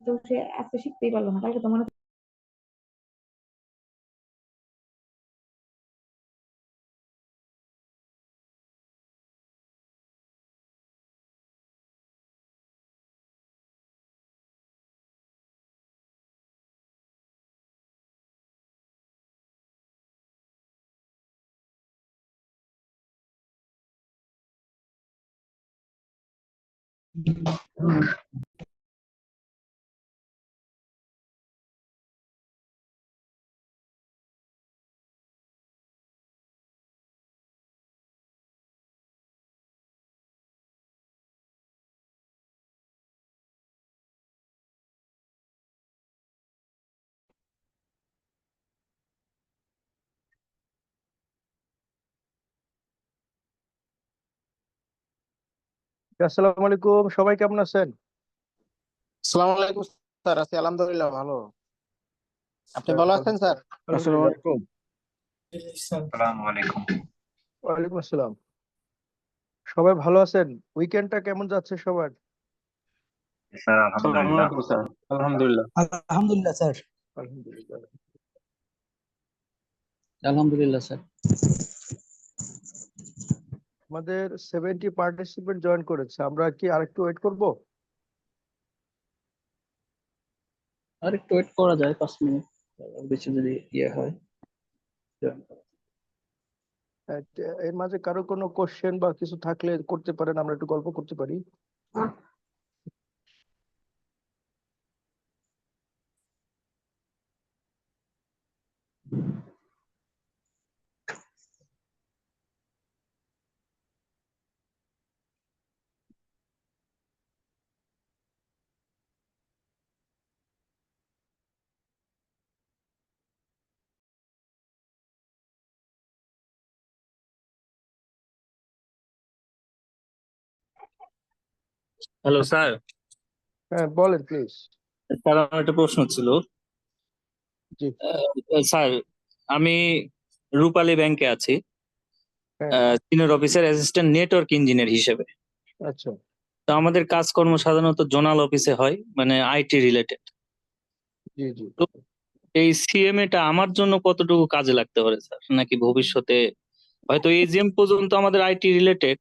তো সে আজকে শিখতেই পারলো না, কালকে তো মনে আসসালামু আলাইকুম, সবাই কেমন আছেন? আসসালামু আলাইকুম স্যার। আছি আলহামদুলিল্লাহ ভালো। আপনি ভালো আছেন স্যার? আসসালামু আলহামদুলিল্লাহ। আলাইকুম। আসসালামু আলাইকুম। ওয়ালাইকুম আসসালাম। সবাই ভালো আছেন? উইকেন্ডটা কেমন যাচ্ছে সবার? স্যার আসসালামু আলহামদুলিল্লাহ। আলাইকুম স্যার, আলহামদুলিল্লাহ। আলহামদুলিল্লাহ স্যার। আলহামদুলিল্লাহ। আলহামদুলিল্লাহ স্যার। আমাদের 70 পার্টিসিপেন্ট জয়েন করেছে, আমরা কি আরেকটু ওয়েট করব? আর একটু ওয়েট করা যায় 5 মিনিট, বেশি যদি ইয়ে হয়। এর মাঝে কারো কোনো কোশ্চেন বা কিছু থাকলে করতে পারেন, আমরা একটু গল্প করতে পারি। Hello sir. হ্যাঁ, বলেন প্লিজ। স্যার আমার একটা প্রশ্ন ছিল। জি। স্যার, আমি রূপালী ব্যাংকে আছি, হ্যাঁ। Senior officer assistant network engineer হিসেবে। আচ্ছা। তো আমাদের কাজকর্ম সাধারণত জোনাল অফিসে হয়, মানে আইটি রিলেটেড। জি জি। তো এই সিএমএ টা আমার জন্য কতটুকু কাজে লাগতে পারে স্যার, নাকি ভবিষ্যতে হয়তো এজিএম পর্যন্ত আমাদের আইটি রিলেটেড,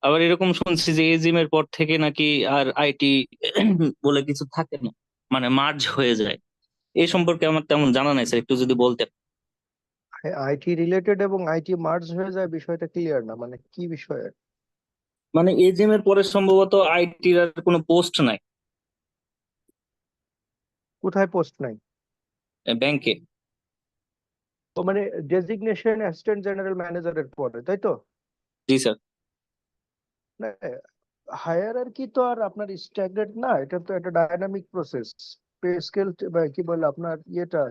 আবার এরকম শুনছি যে এজিএম এর পর থেকে নাকি আর আইটি বলে কিছু থাকে না, মানে মার্জ হয়ে যায়। এই সম্পর্কে আমার তেমন জানা নাই স্যার, একটু যদি বলতেন। আইটি রিলেটেড এবং আইটি মার্জ হয়ে যায়, বিষয়টা ক্লিয়ার না, মানে কি বিষয়ে? মানে এজিএম এর পরে সম্ভবত আইটির আর কোনো পোস্ট নাই কোথায় পোস্ট নাই? ব্যাংকে। তো মানে ডেজিগনেশন অ্যাসিস্ট্যান্ট জেনারেল ম্যানেজারের পরে, তাই তো? জি স্যার। হায়ারার্কি তো আর আপনার স্ট্যান্ডার্ড না, এটা তো একটা ডায়নামিক প্রসেস। পে স্কেল কি বলে আপনার ইয়েটা,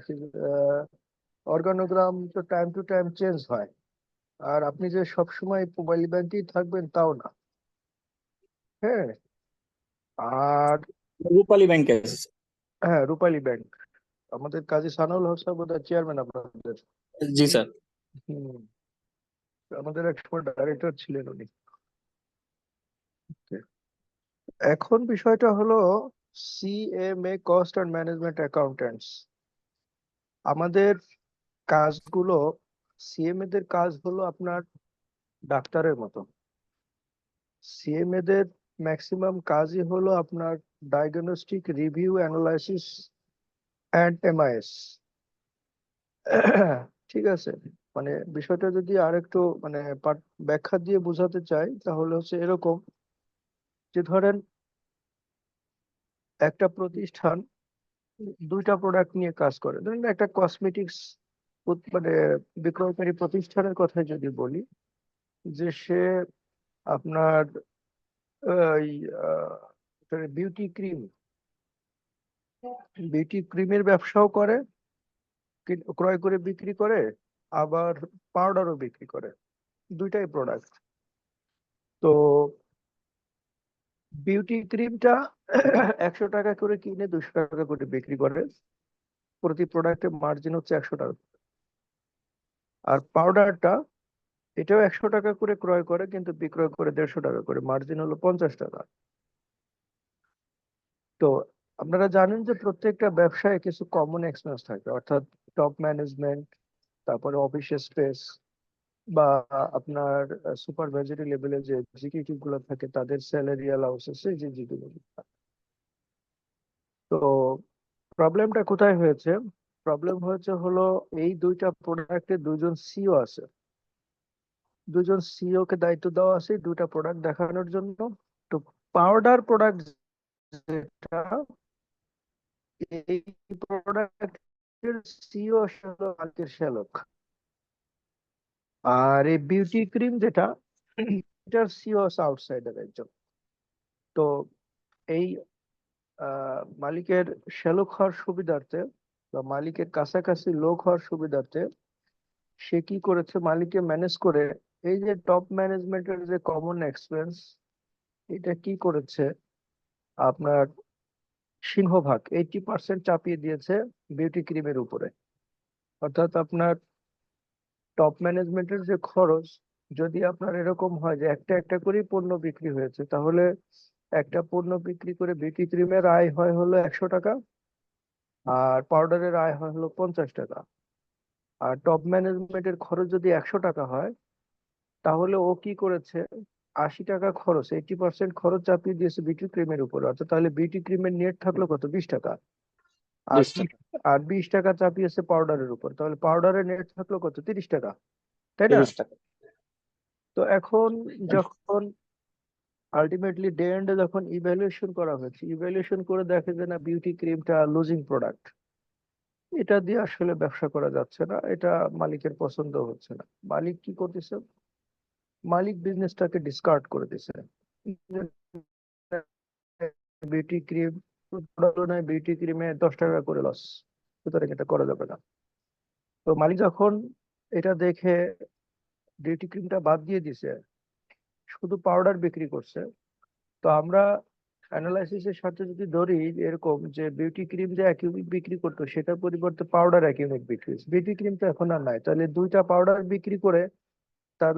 অর্গানোগ্রাম তো টাইম টু টাইম চেঞ্জ হয়। আর আপনি যে সব সময় মোবাইল ব্যাংকেই থাকবেন তাও না। হ্যাঁ। আর রূপালী ব্যাংকে আছে স্যার। হ্যাঁ, রূপালী ব্যাংক, আমাদের কাজী সানাউল হক সাহেব বোধহয় চেয়ারম্যান আপনাদের। জি স্যার। হুম। আমাদের এক সময় ডাইরেক্টর ছিলেন উনি। এখন বিষয়টা হলো CMA, cost and management accountants. আমাদের কাজগুলো, সিএমএ দের কাজ হলো আপনার ডাক্তারের মতো। সিএমএ দের ম্যাক্সিমাম কাজই হলো আপনার diagnostic review, analysis and MIS. ঠিক আছে। মানে বিষয়টা যদি আরেকটু মানে ব্যাখ্যা দিয়ে বোঝাতে চাই, তাহলে হচ্ছে এরকম যে ধরেন একটা প্রতিষ্ঠান দুইটা প্রোডাক্ট নিয়ে কাজ করে। ধরেন একটা কসমেটিক্স মানে বিক্রয়কারী প্রতিষ্ঠানের কথা যদি বলি, যে সে আপনার ওই বিউটি ক্রিম, বিউটি ক্রিমের ব্যবসাও করে, ক্রয় করে বিক্রি করে, আবার পাউডারও বিক্রি করে, দুইটাই প্রোডাক্ট। তো বিউটি ক্রিমটা 100 টাকা করে কিনে 200 টাকা করে বিক্রি করে, প্রতি প্রোডাক্টের মার্জিন হচ্ছে 100 টাকা। আর পাউডারটা, এটাও 100 টাকা করে ক্রয় করে কিন্তু বিক্রয় করে 150 টাকা করে, মার্জিন হলো 50 টাকা। তো আপনারা জানেন যে প্রত্যেকটা ব্যবসায় কিছু কমন এক্সপেন্স থাকে, অর্থাৎ টপ ম্যানেজমেন্ট, তারপরে অফিস স্পেস, বা আপনার সুপারভাইজারি লেভেলে যে এক্সিকিউটিভ গুলো থাকে তাদের স্যালারি অ্যালাউন্সেস, এই যে যেগুলো। তো প্রবলেমটা কোথায় হয়েছে? প্রবলেম হয়েছে হলো এই দুইটা প্রোডাক্টে দুজন সিও আছে, দুজন সিও কে দায়িত্ব দেওয়া আছে এই দুইটা প্রোডাক্ট দেখানোর জন্য। তো পাউডার প্রোডাক্ট যেটা, এই প্রোডাক্টের সিও হলো আলকের শ্যালক, আর এই বিউটি ক্রিম যেটা, এটার সিও আছে আউটসাইডার একজন। তো এই মালিকের শ্যালক হওয়ার সুবিধার্থে বা মালিকের কাছাকাছি লোক হওয়ার সুবিধার্থে সে কি করেছে, মালিককে ম্যানেজ করে এই যে টপ ম্যানেজমেন্টের যে কমন এক্সপেন্স, এটা কি করেছে, আপনার সিংহভাগ 80% চাপিয়ে দিয়েছে বিউটি ক্রিমের উপরে। অর্থাৎ আপনার টপ ম্যানেজমেন্টের যে খরচ, যদি আপনার এরকম হয় যে একটা একটা করেই পণ্য বিক্রি হয়েছে, তাহলে একটা পণ্য বিক্রি করে বিউটি ক্রিমের আয় হয় হলো 100 টাকা, আর পাউডারের আয় হয় হলো 50 টাকা। আর টপ ম্যানেজমেন্টের খরচ যদি 100 টাকা হয়, তাহলে ও কি করেছে, 80 টাকা খরচ, 80% খরচ চাপিয়ে দিয়েছে বিউটি ক্রিমের উপরে। অর্থাৎ তাহলে বিউটি ক্রিমের নেট থাকলো কত, 20 টাকা। আর 20 টাকা। আর 20 টাকা চাপিয়েছে পাউডারের উপর, তাহলে পাউডারের নেট থাকলো কত, 30 টাকা, তাই না? 30 টাকা। তো এখন যখন আলটিমেটলি ডে এন্ডে যখন ইভ্যালুয়েশন করা হয়েছে, ইভ্যালুয়েশন করে দেখে যে না, বিউটি ক্রিমটা লুজিং প্রোডাক্ট, এটা দিয়ে আসলে ব্যবসা করা যাচ্ছে না, এটা মালিকের পছন্দ হচ্ছে না। মালিক কি করতেছে, মালিক বিজনেসটাকে ডিসকার্ড করে দিছে। বিউটি ক্রিম তুলনায় বিউটি ক্রিমে 10 টাকা করে লস, সুতরাং এটা করা যাবে না। তো মালিক যখন এটা দেখে বিউটি ক্রিমটা বাদ দিয়ে দিছে, শুধু পাউডার বিক্রি করছে, তো আমরা অ্যানালাইসিসের সাথে যদি ধরি এরকম যে বিউটি ক্রিম যে 1 ইউনিট বিক্রি করতো, সেটার পরিবর্তে পাউডার 1 ইউনিট বিক্রি হয়েছে, বিউটি ক্রিম তো এখন আর নাই, তাহলে দুইটা পাউডার বিক্রি করে তার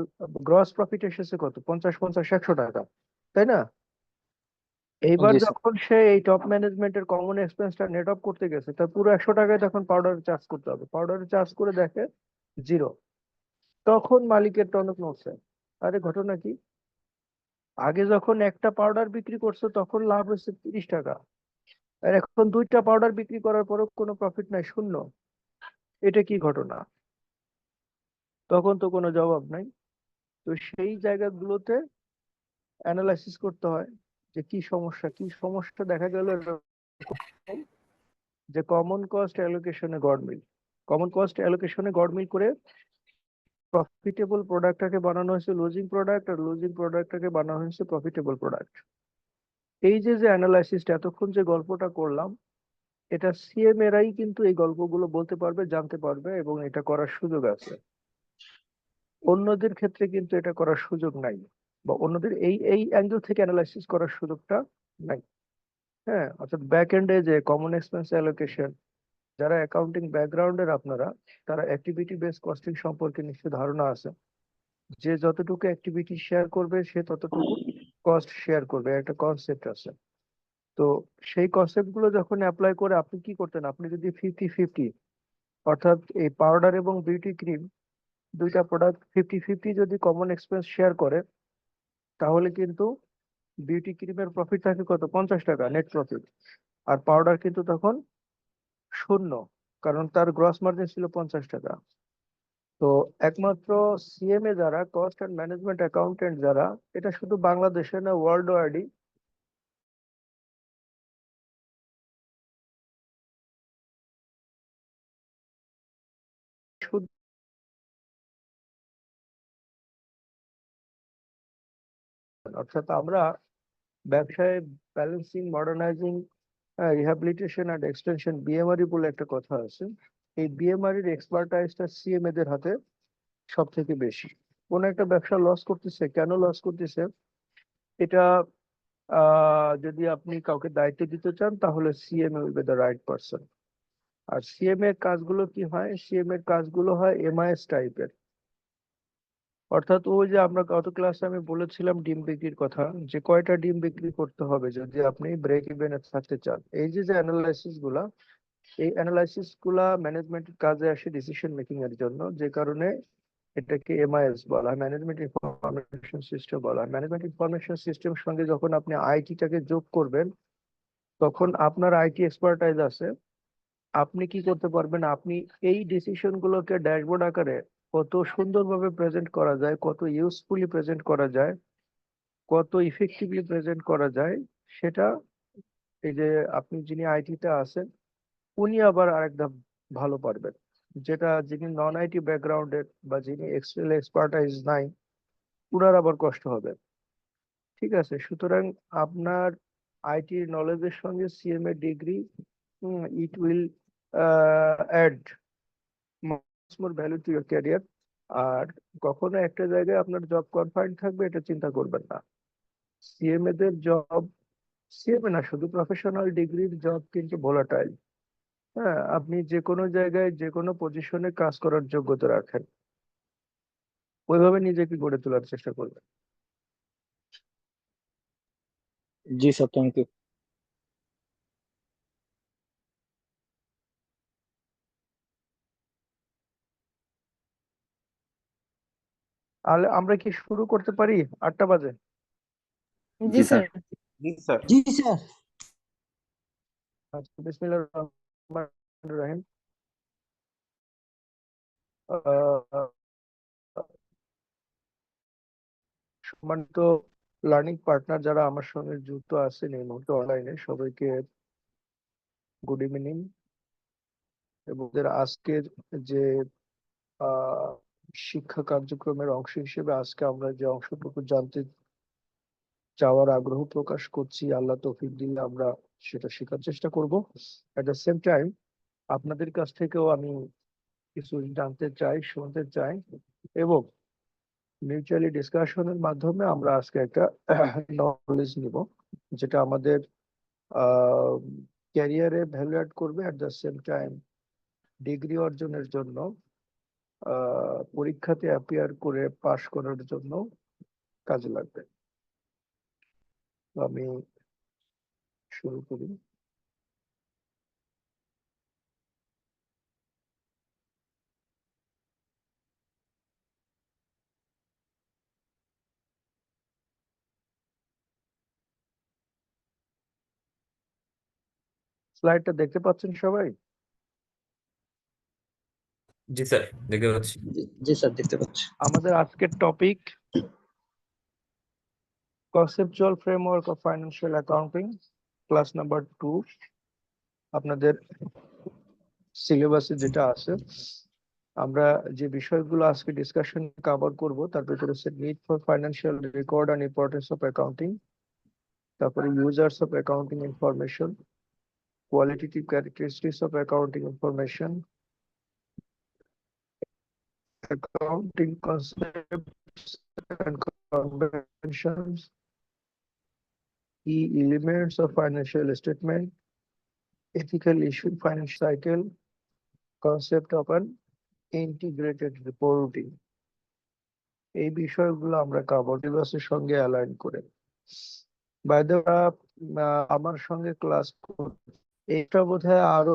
গ্রস প্রফিট এসেছে কত, 50-50-100 টাকা, তাই না? এইবার জি স্যার। যখন সে এই টপ ম্যানেজমেন্টের কমন এক্সপেন্সটা নেট অফ করতে গেছে, তার পুরো 100 টাকায় তখন পাউডার চার্জ করতে হবে, পাউডার চার্জ করে দেখে জিরো। তখন মালিকের টনক নড়ছে, আরে ঘটনা কি, আগে যখন একটা পাউডার বিক্রি করছো তখন লাভ হচ্ছে 30 টাকা, আর এখন দুইটা পাউডার বিক্রি করার পরেও কোনো প্রফিট নাই, শূন্য, এটা কি ঘটনা? তখন তো কোনো জবাব নাই। তো সেই জায়গাগুলোতে অ্যানালাইসিস করতে হয় যে কি সমস্যা, কি সমস্যা। দেখা গেল যে কমন কস্ট অ্যালোকেশনে গড়মিল, কমন কস্ট অ্যালোকেশনে গড়মিল করে প্রফিটেবল প্রোডাক্টটাকে বানানো হয়েছে লুজিং প্রোডাক্ট, আর লুজিং প্রোডাক্টটাকে বানানো হয়েছে প্রফিটেবল প্রোডাক্ট। এই যে যে অ্যানালাইসিসটা এতক্ষণ যে গল্পটা করলাম, এটা সিএম এরাই কিন্তু এই গল্পগুলো বলতে পারবে, জানতে পারবে, এবং এটা করার সুযোগ আছে। অন্যদের ক্ষেত্রে কিন্তু এটা করার সুযোগ নাই, বা অন্যদের এই এই অ্যাঙ্গেল থেকে অ্যানালাইসিস করার সুযোগটা নাই। হ্যাঁ, অর্থাৎ ব্যাক এন্ডে যে কমন এক্সপেন্স অ্যালোকেশন, যারা অ্যাকাউন্টিং ব্যাকগ্রাউন্ডের আপনারা, তারা অ্যাক্টিভিটি বেস কস্টিং সম্পর্কে নিশ্চয় ধারণা আছে। যে যতটুকু অ্যাক্টিভিটি শেয়ার করবে সে ততটুকু কস্ট শেয়ার করবে, একটা কনসেপ্ট আছে। তো সেই কনসেপ্ট গুলো যখন অ্যাপ্লাই করে আপনি কি করতেন, আপনি যদি 50-50, অর্থাৎ এই পাউডার এবং বিউটি ক্রিম দুইটা প্রোডাক্ট 50-50 যদি কমন এক্সপেন্স শেয়ার করে, তাহলে কিন্তু বিউটি ক্রিমের প্রফিট থাকে কত, 50 টাকা নেট প্রফিট, আর পাউডার কিন্তু তখন শূন্য, কারণ তার গ্রস মার্জিন ছিল 50 টাকা। তো একমাত্র সিএমএ যারা, কস্ট অ্যান্ড ম্যানেজমেন্ট অ্যাকাউন্টেন্ট যারা, এটা শুধু বাংলাদেশে না, ওয়ার্ল্ড ওয়াইডই শুধু, অর্থাৎ আমরা ব্যবসায় balancing, modernising, rehabilitation and extension, BMRE বলে একটা কথা আছে। এই বিএমআরির এক্সপার্টাইজটা সিএমএ দের হাতে সব থেকে বেশি। কোন একটা ব্যবসা লস করতেছে, কেন লস করতেছে, এটা যদি আপনি কাউকে দায়িত্ব দিতে চান, তাহলে CMA will be the right person. আর সিএমএ এর কাজগুলো কি হয়, সিএমএ এর কাজগুলো হয় এমআইএস টাইপের। অর্থাৎ ওই যে আমরা গত ক্লাসে আমি বলেছিলাম ডিম বিক্রির কথা, যে কয়টা ডিম বিক্রি করতে হবে যদি আপনি ব্রেক ইভেনে থাকতে চান। এই যে যে অ্যানালাইসিস গুলা, এই অ্যানালাইসিস গুলা ম্যানেজমেন্টের কাজে আসে ডিসিশন মেকিং এর জন্য, যে কারণে এটাকে এমআইএস বলা হয়, ম্যানেজমেন্ট ইনফরমেশন সিস্টেম বলা হয়। ম্যানেজমেন্ট ইনফরমেশন সিস্টেমের সঙ্গে যখন আপনি আইটিটাকে যোগ করবেন, তখন আপনার আইটি এক্সপার্টাইজ আছে, আপনি কি করতে পারবেন, আপনি এই ডিসিশন গুলোকে ড্যাশবোর্ড আকারে কত সুন্দরভাবে প্রেজেন্ট করা যায়, কত ইউজফুলি প্রেজেন্ট করা যায়, কত ইফেক্টিভলি প্রেজেন্ট করা যায়, সেটা এই যে আপনি যিনি আইটিতে আছেন উনি আবার আরেক ধাপ ভালো পারবেন, যেটা যিনি নন আইটি ব্যাকগ্রাউন্ডের বা যিনি এক্সেল এক্সপার্টাইজ নাই উনার আবার কষ্ট হবে। ঠিক আছে, সুতরাং আপনার আইটি নলেজের সঙ্গে CMA degree, it will add much more value to your career. আর কখনো একটা জায়গায় আপনার জব কনফাইন্ড থাকবে এটা চিন্তা করবেন না। সিএমএ দের জব, সিএমএ না শুধু, প্রফেশনাল ডিগ্রির জব কিন্তু ভোলাটাইল। হ্যাঁ, আপনি যে কোনো জায়গায় যে কোনো পজিশনে কাজ করার যোগ্যতা রাখেন, ওইভাবে নিজেকে গড়ে তোলার চেষ্টা করবেন। জি স্যার, থ্যাংক ইউ। আর আমরা কি শুরু করতে পারি? 8টা বাজে। জি স্যার। জি স্যার। জি স্যার। আচ্ছা, বিসমিল্লাহির রহমানির রহিম। আহ, সম্মানিত লার্নিং পার্টনার যারা আমার সঙ্গে যুক্ত আছেন এই মুহূর্তে অনলাইনে, সবাইকে গুড ইভিনিং। এবং ওদের আজকের যে আহ, শিক্ষা কার্যক্রমের অংশ হিসেবে আজকে আমরা যে অংশটুকু জানতে চাওয়ার আগ্রহ প্রকাশ করছি, আল্লাহ তৌফিক দিলে আমরা সেটা শেখার চেষ্টা করব। এট দ্য সেম টাইম আপনাদের কাছ থেকেও আমি কিছু জানতে চাই, শুনতে চাই, এবং মিউচুয়ালি ডিসকাশনের মাধ্যমে আমরা আজকে একটা নলেজ নিব, যেটা আমাদের ক্যারিয়ারে ভ্যালু অ্যাড করবে, at the same time degree অর্জনের জন্য, পরীক্ষাতে অ্যাপিয়ার করে পাশ করার জন্য কাজে লাগবে। তো আমি শুরু করি। স্লাইডটা দেখতে পাচ্ছেন সবাই? জি স্যার, দেখতে পাচ্ছি। জি স্যার, দেখতে পাচ্ছি। আমাদের আজকের topic conceptual framework of financial accounting, class number 2। আপনাদের সিলেবাসে যেটা আছে, আমরা যে বিষয়গুলো আজকে ডিসকাশন কভার করব তার ভিতরে হচ্ছে need for financial record and importance of accounting, তারপরে users of accounting information, qualitative characteristics of accounting information, accounting concepts and conventions, key elements of financial statement, ethical issue financial cycle, concept of an integrated reporting। এই বিষয়গুলো আমরা cover সিলেবাসের সঙ্গে align করে। By the আমার সঙ্গে class এটা বোধহয় আরো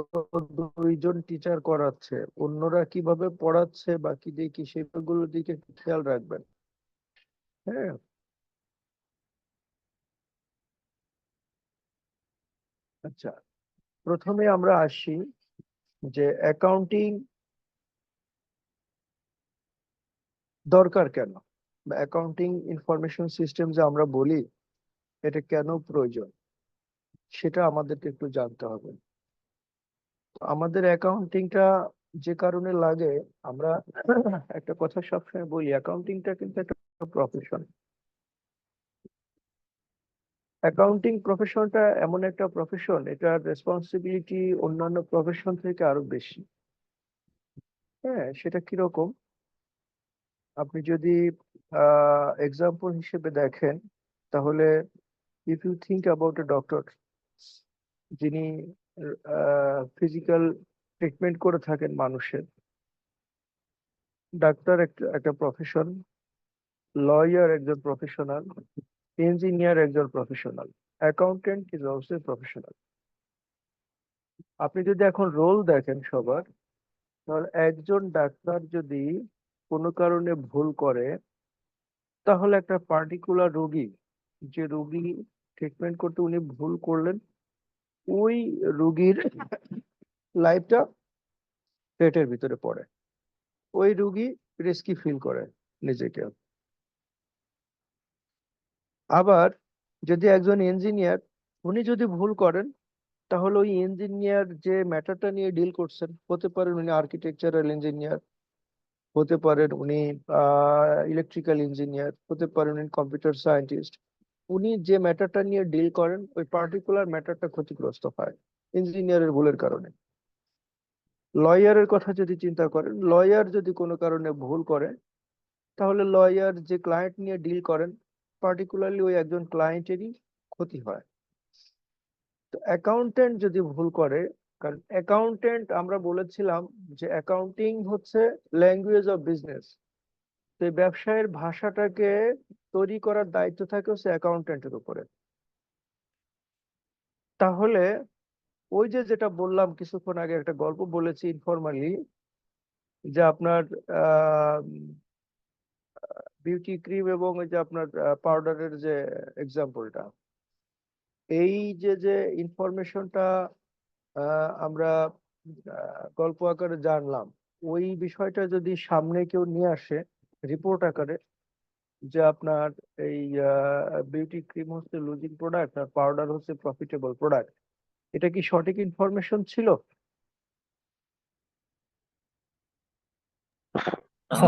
2জন টিচার করাচ্ছে, অন্যরা কিভাবে পড়াচ্ছে বা কি দেখি সেগুলোর দিকে একটু খেয়াল রাখবেন। হ্যাঁ, আচ্ছা, প্রথমে আমরা আসি যে অ্যাকাউন্টিং দরকার কেন, বা অ্যাকাউন্টিং ইনফরমেশন সিস্টেম যে আমরা বলি এটা কেন প্রয়োজন, সেটা আমাদেরকে একটু জানতে হবে। আমাদের অ্যাকাউন্টিংটা যে কারণে লাগে, আমরা একটা কথা সবসময় বলি, অ্যাকাউন্টিংটা কিন্তু একটা প্রফেশন। অ্যাকাউন্টিং প্রফেশনটা এমন একটা প্রফেশন, এটার রেসপন্সিবিলিটি অন্যান্য প্রফেশন থেকে আরো বেশি। হ্যাঁ, সেটা কিরকম, আপনি যদি এক্সাম্পল হিসেবে দেখেন, তাহলে if you think about a doctor, যিনি ফিজিক্যাল ট্রিটমেন্ট করে থাকেন মানুষের, ডাক্তার একটা প্রফেশন, লয়ার একজন প্রফেশনাল, ইঞ্জিনিয়ার একজন professional, accountant is also professional. আপনি যদি এখন রোল দেখেন সবার, তাহলে একজন ডাক্তার যদি কোনো কারণে ভুল করে, তাহলে একটা পার্টিকুলার রোগী, যে রোগী ট্রিটমেন্ট করতে উনি ভুল করলেন, ওই রোগীর লাইফটা পেটের ভিতরে পড়ে, ওই রোগী রিস্কি ফিল করে নিজেকে। আবার যদি একজন ইঞ্জিনিয়ার, উনি যদি ভুল করেন, তাহলে ওই ইঞ্জিনিয়ার যে ম্যাটারটা নিয়ে ডিল করছেন, হতে পারেন উনি আর্কিটেকচারাল ইঞ্জিনিয়ার, হতে পারেন উনি ইলেকট্রিক্যাল ইঞ্জিনিয়ার, হতে পারেন উনি কম্পিউটার সায়েন্টিস্ট, উনি যে ম্যাটারটা নিয়ে ডিল করেন ওই পার্টিকুলার ম্যাটারটা ক্ষতিগ্রস্ত হয় ইঞ্জিনিয়ারের ভুলের কারণে। লয়ারের কথা যদি চিন্তা করেন, লয়ার যদি কোনো কারণে ভুল করে, তাহলে লয়ার যে ক্লায়েন্ট নিয়ে ডিল করেন, পার্টিকুলারলি ওই একজন ক্লায়েন্টেরই ক্ষতি হয়। তো অ্যাকাউন্টেন্ট যদি ভুল করে, কারণ অ্যাকাউন্টেন্ট আমরা বলেছিলাম যে অ্যাকাউন্টিং হচ্ছে ল্যাঙ্গুয়েজ অফ বিজনেস, তো এই ব্যবসায়ের ভাষাটাকে তৈরি করার দায়িত্ব থাকে হচ্ছে অ্যাকাউন্টেন্টের উপরে। তাহলে ওই যে যেটা বললাম কিছুক্ষণ আগে, একটা গল্প বলেছি ইনফরমালি, যে আপনার বিউটি ক্রিম এবং ওই যে আপনার পাউডারের যে এক্সাম্পলটা, এই যে যে ইনফরমেশনটা আমরা গল্প আকারে জানলাম, ওই বিষয়টা যদি সামনে কেউ নিয়ে আসে রিপোর্ট আকারে, যে আপনার এই বিউটি ক্রিম হচ্ছে লুজিং প্রোডাক্ট আর পাউডার হচ্ছে প্রফিটেবল প্রোডাক্ট, এটা কি সঠিক ইনফরমেশন ছিল?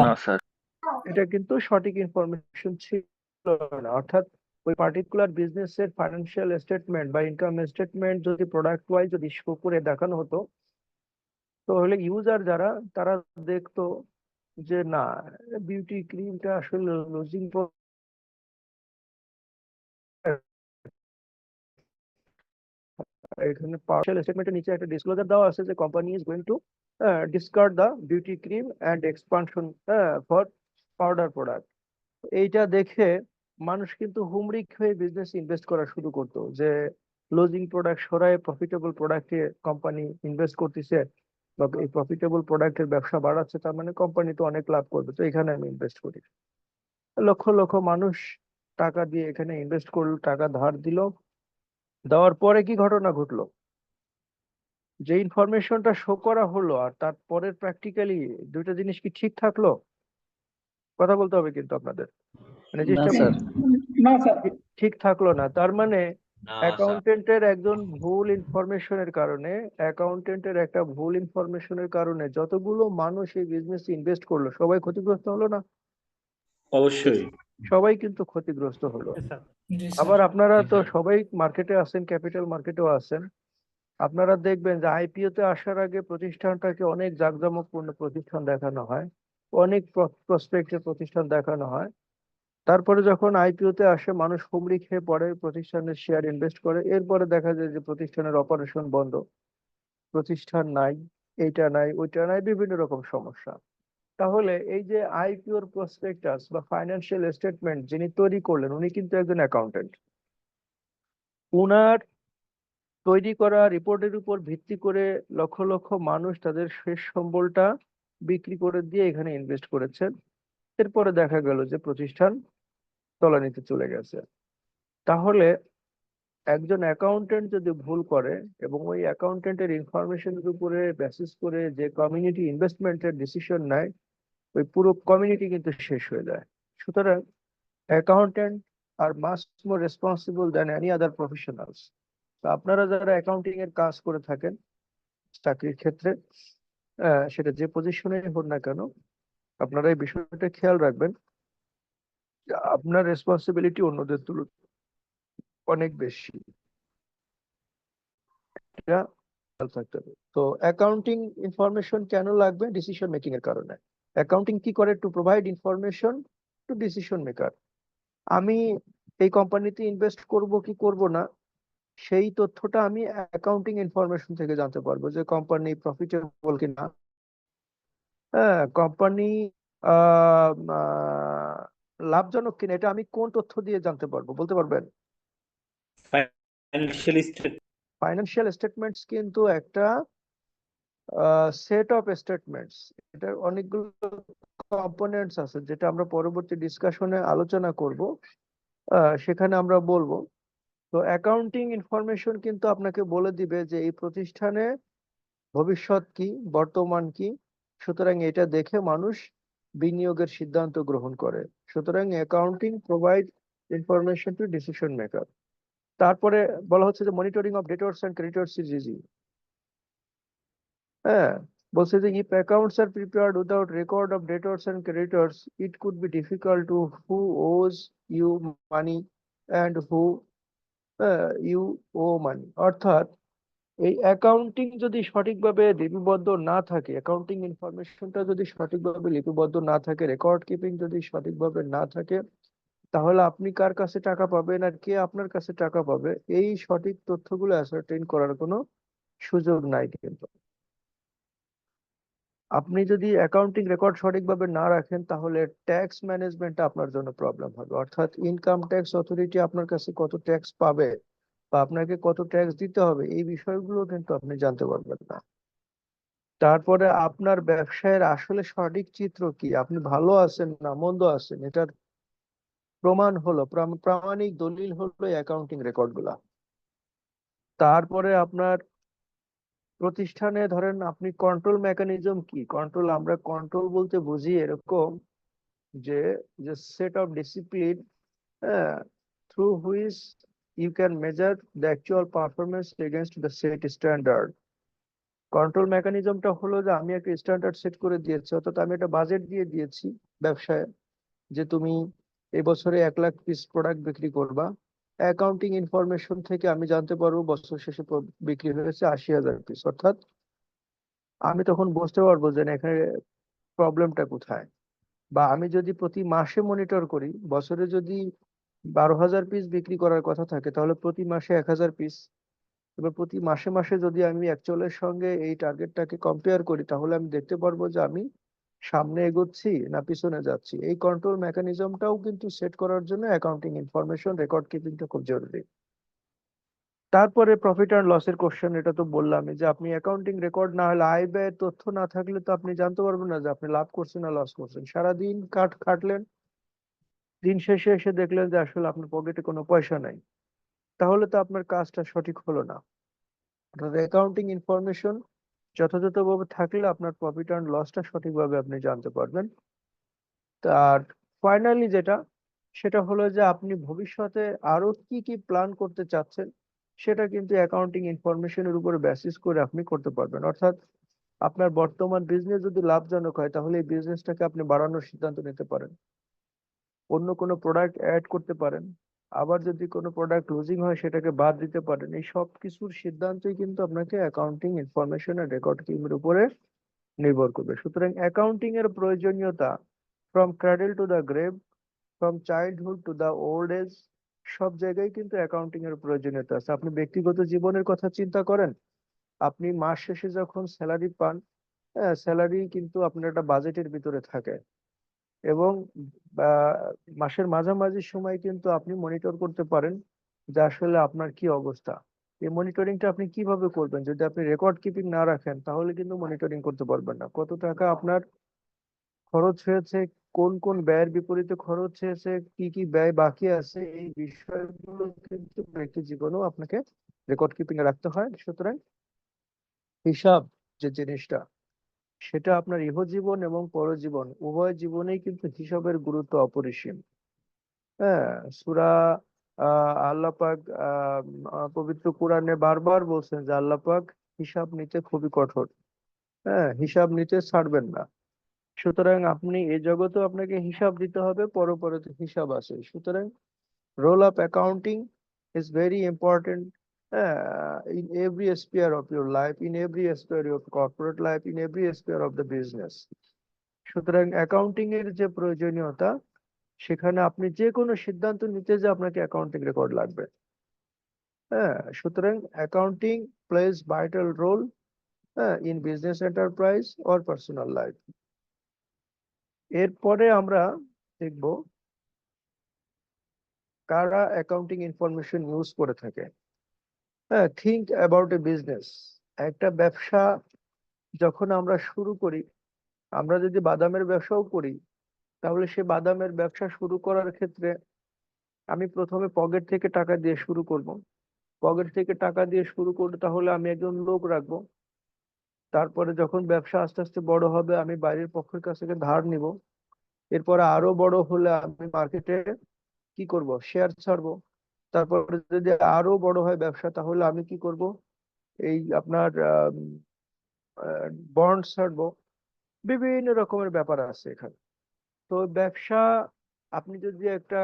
না স্যার। এটা কিন্তু সঠিক ইনফরমেশন ছিল না। অর্থাৎ ওই পার্টিকুলার বিজনেসের ফাইন্যান্সিয়াল স্টেটমেন্ট বা ইনকাম স্টেটমেন্ট যদি প্রোডাক্ট ওয়াইজ যদি শো করে দেখানো হতো, তাহলে ইউজার যারা, তারা দেখতো যে না, বিউটি ক্রিমটা আসলে লুজিং, এখানে পার্সিয়াল স্টেটমেন্টের নিচে একটা ডিসক্লোজার দেওয়া আছে যে company is going to discard the beauty cream and expansion for powder product. এইটা দেখে মানুষ কিন্তু হুমড়ি খেয়ে বিজনেস ইনভেস্ট করা শুরু করতো, যে লুজিং প্রোডাক্ট সরায় প্রফিটেবল প্রোডাক্টে কোম্পানি ইনভেস্ট করতেছে, বা এই প্রফিটেবল প্রোডাক্টের ব্যবসা বাড়াচ্ছে, তার মানে কোম্পানি তো অনেক লাভ করবে, তো এখানে আমি ইনভেস্ট করি। লক্ষ লক্ষ মানুষ টাকা দিয়ে এখানে ইনভেস্ট করলো, টাকা ধার দিল, দেওয়ার পরে কি ঘটনা ঘটলো, যে ইনফরমেশনটা শো করা হলো আর তারপরের প্র্যাকটিক্যালি দুইটা জিনিস কি ঠিক থাকলো? কথা বলতে হবে কিন্তু আপনাদের, মানে না জিনিসটা স্যার। ঠিক থাকলো না। তার মানে না স্যার। অ্যাকাউন্টেন্টের একজন ভুল ইনফরমেশনের কারণে, অ্যাকাউন্টেন্টের একটা ভুল ইনফরমেশনের কারণে যতগুলো মানুষ এই বিজনেসে ইনভেস্ট করলো, সবাই ক্ষতিগ্রস্ত হলো না? অবশ্যই। সবাই কিন্তু ক্ষতিগ্রস্ত হলো। আবার আপনারা জি তো স্যার। সবাই মার্কেটে আছেন, ক্যাপিটাল মার্কেটেও আছেন, আপনারা দেখবেন যে আইপিও তে আসার আগে প্রতিষ্ঠানটাকে অনেক জাঁকজমকপূর্ণ প্রতিষ্ঠান দেখানো হয়, অনেক প্রসপেক্টের প্রতিষ্ঠান দেখানো হয়। তারপরে যখন আইপিও তে আসে, মানুষ হুমড়ি খেয়ে পড়ে, প্রতিষ্ঠানের শেয়ার ইনভেস্ট করে, এরপরে দেখা যায় যে প্রতিষ্ঠানের অপারেশন বন্ধ, প্রতিষ্ঠান নাই, এইটা নাই ওইটা নাই, বিভিন্ন রকম সমস্যা। তাহলে এই যে আইপিওর প্রসপেক্টাস বা ফাইন্যান্সিয়াল স্টেটমেন্ট যিনি তৈরি করলেন, উনি কিন্তু একজন অ্যাকাউন্টেন্ট। উনার তৈরি করা রিপোর্টের উপর ভিত্তি করে লক্ষ লক্ষ মানুষ তাদের শেষ সম্বলটা বিক্রি করে দিয়ে এখানে ইনভেস্ট করেছেন। এরপরে দেখা গেল যে প্রতিষ্ঠান তলানিতে চলে গেছে। তাহলে একজন অ্যাকাউন্টেন্ট যদি ভুল করে এবং ওই অ্যাকাউন্টেন্টের ইনফরমেশনের উপরে বেসিস করে যে কমিউনিটি ইনভেস্টমেন্টের ডিসিশন নেয়, ওই পুরো কমিউনিটি কিন্তু শেষ হয়ে যায়। সুতরাং accountant are must more responsible than any other professionals. আপনারা যারা অ্যাকাউন্টিং এর কাজ করে থাকেন চাকরির ক্ষেত্রে, সেটা যে পজিশনে হোক না কেন, আপনারা এই বিষয়টা খেয়াল রাখবেন যে আপনার রেসপন্সিবিলিটি অন্যদের তুলনায় অনেক বেশি। এটা খেয়াল থাকতে হবে। তো অ্যাকাউন্টিং ইনফরমেশন কেন লাগবে? ডিসিশন মেকিং এর কারণে। অ্যাকাউন্টিং কি করে? To provide information to decision maker. আমি এই কোম্পানিতে ইনভেস্ট করব কি করব না, সেই তথ্যটা আমি অ্যাকাউন্টিং ইনফরমেশন থেকে জানতে পারবো, যে কোম্পানি প্রফিটেবল কিনা, হ্যাঁ, কোম্পানি লাভজনক কিনা এটা আমি কোন তথ্য দিয়ে জানতে পারবো, বলতে পারবেন? ফাইন্যান্সিয়াল স্টেট ফাইন্যান্সিয়াল স্টেটমেন্টস কিন্তু একটা সেট অফ স্টেটমেন্টস, এটার অনেকগুলো কম্পোনেন্টস আছে যেটা আমরা পরবর্তী ডিসকাশনে আলোচনা করব, সেখানে আমরা বলবো। তো অ্যাকাউন্টিং ইনফরমেশন কিন্তু আপনাকে বলে দিবে যে এই প্রতিষ্ঠানে ভবিষ্যৎ কি, বর্তমান কি। সুতরাং এটা দেখে মানুষ বিনিয়োগের সিদ্ধান্ত গ্রহণ করে। সুতরাং accounting provide information to decision maker. তারপরে বলা হচ্ছে যে monitoring of debtors and creditors is easy. হ্যাঁ, বলছে যে if accounts are prepared without record of debtors and creditors, it could be difficult to who owes you money and who you owe money। অর্থাৎ এই accounting যদি সঠিকভাবে লিপিবদ্ধ না থাকে, অ্যাকাউন্টিং ইনফরমেশনটা যদি সঠিকভাবে লিপিবদ্ধ না থাকে, রেকর্ড কিপিং যদি সঠিকভাবে না থাকে, তাহলে আপনি কার কাছে টাকা পাবেন আর কে আপনার কাছে টাকা পাবে, এই সঠিক তথ্যগুলো অ্যাসার্টেইন করার কোনো সুযোগ নাই। কিন্তু আপনি যদি অ্যাকাউন্টিং রেকর্ড সঠিকভাবে না রাখেন তাহলে ট্যাক্স ম্যানেজমেন্টটা আপনার জন্য প্রবলেম হবে। অর্থাৎ ইনকাম ট্যাক্স অথরিটি আপনার কাছে কত ট্যাক্স পাবে বা আপনাকে কত ট্যাক্স দিতে হবে, এই বিষয়গুলো কিন্তু আপনি জানতে পারবেন না। তারপরে আপনার ব্যবসায়ের আসলে সঠিক চিত্র কি, আপনি ভালো আছেন না মন্দ আছেন, এটার প্রমাণ হলো, প্রামাণিক দলিল হলো অ্যাকাউন্টিং রেকর্ড গুলা। তারপরে আপনার প্রতিষ্ঠানে ধরেন আপনি কন্ট্রোল মেকানিজম কি, কন্ট্রোল, আমরা কন্ট্রোল বলতে বুঝি এরকম যে যে set of discipline through which you can measure the actual performance against the set standard. Control মেকানিজমটা হলো যে আমি একটা স্ট্যান্ডার্ড সেট করে দিয়েছি, অর্থাৎ আমি একটা বাজেট দিয়ে দিয়েছি ব্যবসায় যে তুমি এই বছরে 1 লাখ পিস প্রোডাক্ট বিক্রি করবা। অ্যাকাউন্টিং ইনফরমেশন থেকে আমি জানতে পারবো বছর শেষে বিক্রি হয়েছে 80,000 পিস। অর্থাৎ আমি তখন বুঝতে পারবো যে না, এখানে প্রবলেমটা কোথায়। বা আমি যদি প্রতি মাসে মনিটর করি, বছরে যদি 12,000 পিস বিক্রি করার কথা থাকে তাহলে প্রতি মাসে 1,000 পিস। এবার প্রতি মাসে মাসে যদি আমি অ্যাকচুয়ালের সঙ্গে এই টার্গেটটাকে কম্পেয়ার করি তাহলে আমি দেখতে পারবো যে আমি সামনে এগোচ্ছি না পিছনে যাচ্ছি। এই কন্ট্রোল মেকানিজমটাও কিন্তু সেট করার জন্য অ্যাকাউন্টিং ইনফরমেশন রেকর্ড কিপিংটা খুব জরুরি। তারপরে প্রফিট অ্যান্ড লসের কোশ্চেন, এটা তো বললামই যে আপনি অ্যাকাউন্টিং রেকর্ড না হলে, আয় ব্যয়ের তথ্য না থাকলে তো আপনি জানতে পারবেন না যে আপনি লাভ করছেন না লস করছেন। সারাদিন খাটলেন, দিন শেষে এসে দেখলেন যে আসলে আপনার পকেটে কোনো পয়সা নাই, তাহলে তো আপনার কাজটা সঠিক হলো না। অ্যাকাউন্টিং ইনফরমেশন যথাযথভাবে থাকলে আপনার প্রফিট অ্যান্ড লসটা সঠিকভাবে আপনি জানতে পারবেন। আর ফাইনালি যেটা, সেটা হলো যে আপনি ভবিষ্যতে আরো কি কি প্ল্যান করতে চাচ্ছেন, সেটা কিন্তু অ্যাকাউন্টিং ইনফরমেশনের উপরে বেসিস করে আপনি করতে পারবেন। অর্থাৎ আপনার বর্তমান বিজনেস যদি লাভজনক হয় তাহলে এই বিজনেসটাকে আপনি বাড়ানোর সিদ্ধান্ত নিতে পারেন, অন্য কোনো প্রোডাক্ট অ্যাড করতে পারেন, আবার যদি কোনো প্রোডাক্ট লুজিং হয় সেটাকে বাদ দিতে পারেন। এই সব কিছুর সিদ্ধান্তই কিন্তু আপনাকে অ্যাকাউন্টিং ইনফরমেশন এর রেকর্ড কিপিং উপরে নির্ভর করবে। সুতরাং অ্যাকাউন্টিং এর প্রয়োজনীয়তা from cradle to the grave, from childhood to the old age, সব জায়গায় কিন্তু অ্যাকাউন্টিং এর প্রয়োজনীয়তা আছে। আপনি ব্যক্তিগত জীবনের কথা চিন্তা করেন, আপনি মাস শেষে যখন স্যালারি পান, স্যালারি কিন্তু আপনার একটা বাজেটের ভিতরে থাকে, এবং মাসের মাঝামাঝি সময় কিন্তু আপনি মনিটর করতে পারেন যে আসলে আপনার কি অবস্থা। এই মনিটরিংটা আপনি কিভাবে করবেন, যদি আপনি রেকর্ড কিপিং না রাখেন তাহলে কিন্তু মনিটরিং করতে পারবেন না। কত টাকা আপনার খরচ হয়েছে, কোন কোন ব্যয়ের বিপরীতে খরচ হয়েছে, কি কি ব্যয় বাকি আছে, এই বিষয়গুলো কিন্তু ব্যক্তি জীবনেও আপনাকে রেকর্ড কিপিং এ রাখতে হয়। সুতরাং হিসাব যে জিনিসটা, সেটা আপনার ইহজীবন এবং পরজীবন উভয় জীবনেই কিন্তু হিসাবের গুরুত্ব অপরিসীম। হ্যাঁ, সূরা আল্লাহ পাক পবিত্র কোরআনে বারবার বলছেন যে আল্লাহ পাক হিসাব নিতে খুবই কঠোর। হ্যাঁ, হিসাব নিতে ছাড়বেন না। সুতরাং আপনি এই জগতেও আপনাকে হিসাব দিতে হবে, পরপরতে হিসাব আছে। সুতরাং role of accounting is very important in every sphere of your life, in every sphere of corporate life, in every sphere of the business. সুতরাং অ্যাকাউন্টিং এর যে প্রয়োজনীয়তা, সেখানে আপনি যে কোনো সিদ্ধান্ত নিতে যে আপনাকে অ্যাকাউন্টিং রেকর্ড লাগবে। হ্যাঁ, সুতরাং accounting plays vital role in business enterprise or personal life. এরপরে আমরা দেখব কারা অ্যাকাউন্টিং ইনফরমেশন ইউজ করে থাকে? হ্যাঁ, থিঙ্ক অ্যাবাউট এ বিজনেস। একটা ব্যবসা যখন আমরা শুরু করি, আমরা যদি বাদামের ব্যবসাও করি, তাহলে সে বাদামের ব্যবসা শুরু করার ক্ষেত্রে আমি প্রথমে পকেট থেকে টাকা দিয়ে শুরু করব। পকেট থেকে টাকা দিয়ে শুরু করলে তাহলে আমি একজন লোক রাখবো। তারপরে যখন ব্যবসা আস্তে আস্তে বড় হবে, আমি বাইরের পক্ষের কাছ থেকে ধার নিব। এরপরে আরো বড় হলে আমি মার্কেটে কি করব, শেয়ার ছাড়বো। তারপরে যদি আরো বড় হয় ব্যবসা, তাহলে আমি কি করব, এই আপনার বন্ড ছাড়বো। বিভিন্ন রকমের ব্যাপার আছে এখানে। তো ব্যবসা, আপনি যদি একটা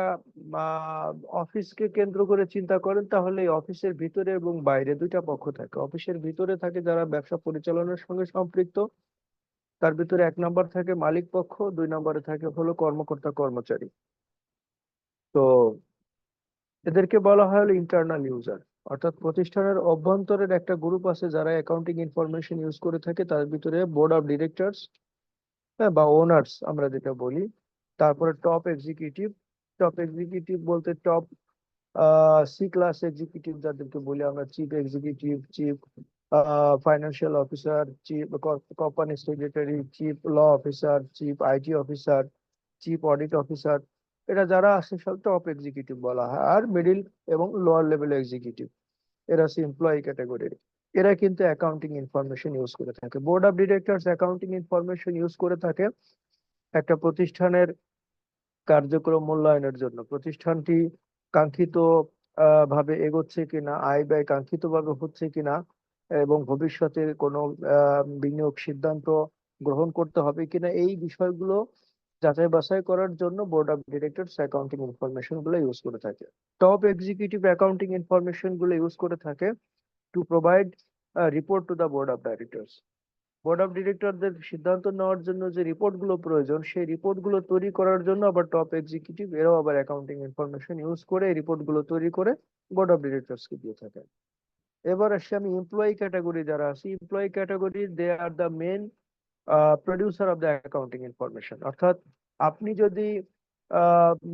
অফিসকে কেন্দ্র করে চিন্তা করেন, তাহলে এই অফিসের ভিতরে এবং বাইরে দুইটা পক্ষ থাকে। অফিসের ভিতরে থাকে যারা ব্যবসা পরিচালনার সঙ্গে সম্পৃক্ত, তার ভিতরে এক নম্বর থাকে মালিক পক্ষ, দুই নম্বরে থাকে হলো কর্মকর্তা কর্মচারী। তো এদেরকে বলা হয় হলো ইন্টারনাল ইউজার, অর্থাৎ প্রতিষ্ঠানের অভ্যন্তরের একটা গ্রুপ আছে যারা অ্যাকাউন্টিং ইনফরমেশন ইউজ করে থাকে। তার ভিতরে বোর্ড অফ ডিরেক্টরস, হ্যাঁ, বা ওনার্স আমরা যেটা বলি। তারপরে টপ এক্সিকিউটিভ। টপ এক্সিকিউটিভ বলতে টপ সি ক্লাস এক্সিকিউটিভ যাদেরকে বলি আমরা, chief executive, chief financial officer, chief company secretary, chief law officer, chief IT officer, chief audit officer. এটা যারা আছে সব টপ এক্সিকিউটিভ বলা হয়। আর মিডিল এবং লোয়ার লেভেল এক্সিকিউটিভ, এরা হচ্ছে এমপ্লয়ি ক্যাটাগরির। এরা কিন্তু অ্যাকাউন্টিং ইনফরমেশন ইউজ করে থাকে। Board of directors accounting information use করে থাকে একটা প্রতিষ্ঠানের কার্যক্রম মূল্যায়নের জন্য। প্রতিষ্ঠানটি কাঙ্ক্ষিত ভাবে এগোচ্ছে কিনা, আয় ব্যয় কাঙ্ক্ষিত ভাবে হচ্ছে কিনা, এবং ভবিষ্যতে কোনো বিনিয়োগ সিদ্ধান্ত গ্রহণ করতে হবে কিনা, এই বিষয়গুলো যাচাই বাছাই করার জন্য board of directors accounting information গুলো ইউজ করে থাকে। টপ এক্সিকিউটিভ অ্যাকাউন্টিং ইনফরমেশন গুলো ইউজ করে থাকে to provide report to the board of directors. Board of ডিরেক্টরদের সিদ্ধান্ত নেওয়ার জন্য যে রিপোর্ট গুলো প্রয়োজন, সেই রিপোর্ট গুলো তৈরি করার জন্য আবার টপ এক্সিকিউটিভ এরাও আবার অ্যাকাউন্টিং ইনফরমেশন ইউজ করে এই রিপোর্ট গুলো তৈরি করে বোর্ড অফ ডিরেক্টরস কে দিয়ে থাকে। এবার আসি আমি এমপ্লয়ি ক্যাটাগরি যারা আছে। Employee category, they are the main producer of the accounting information. অর্থাৎ আপনি যদি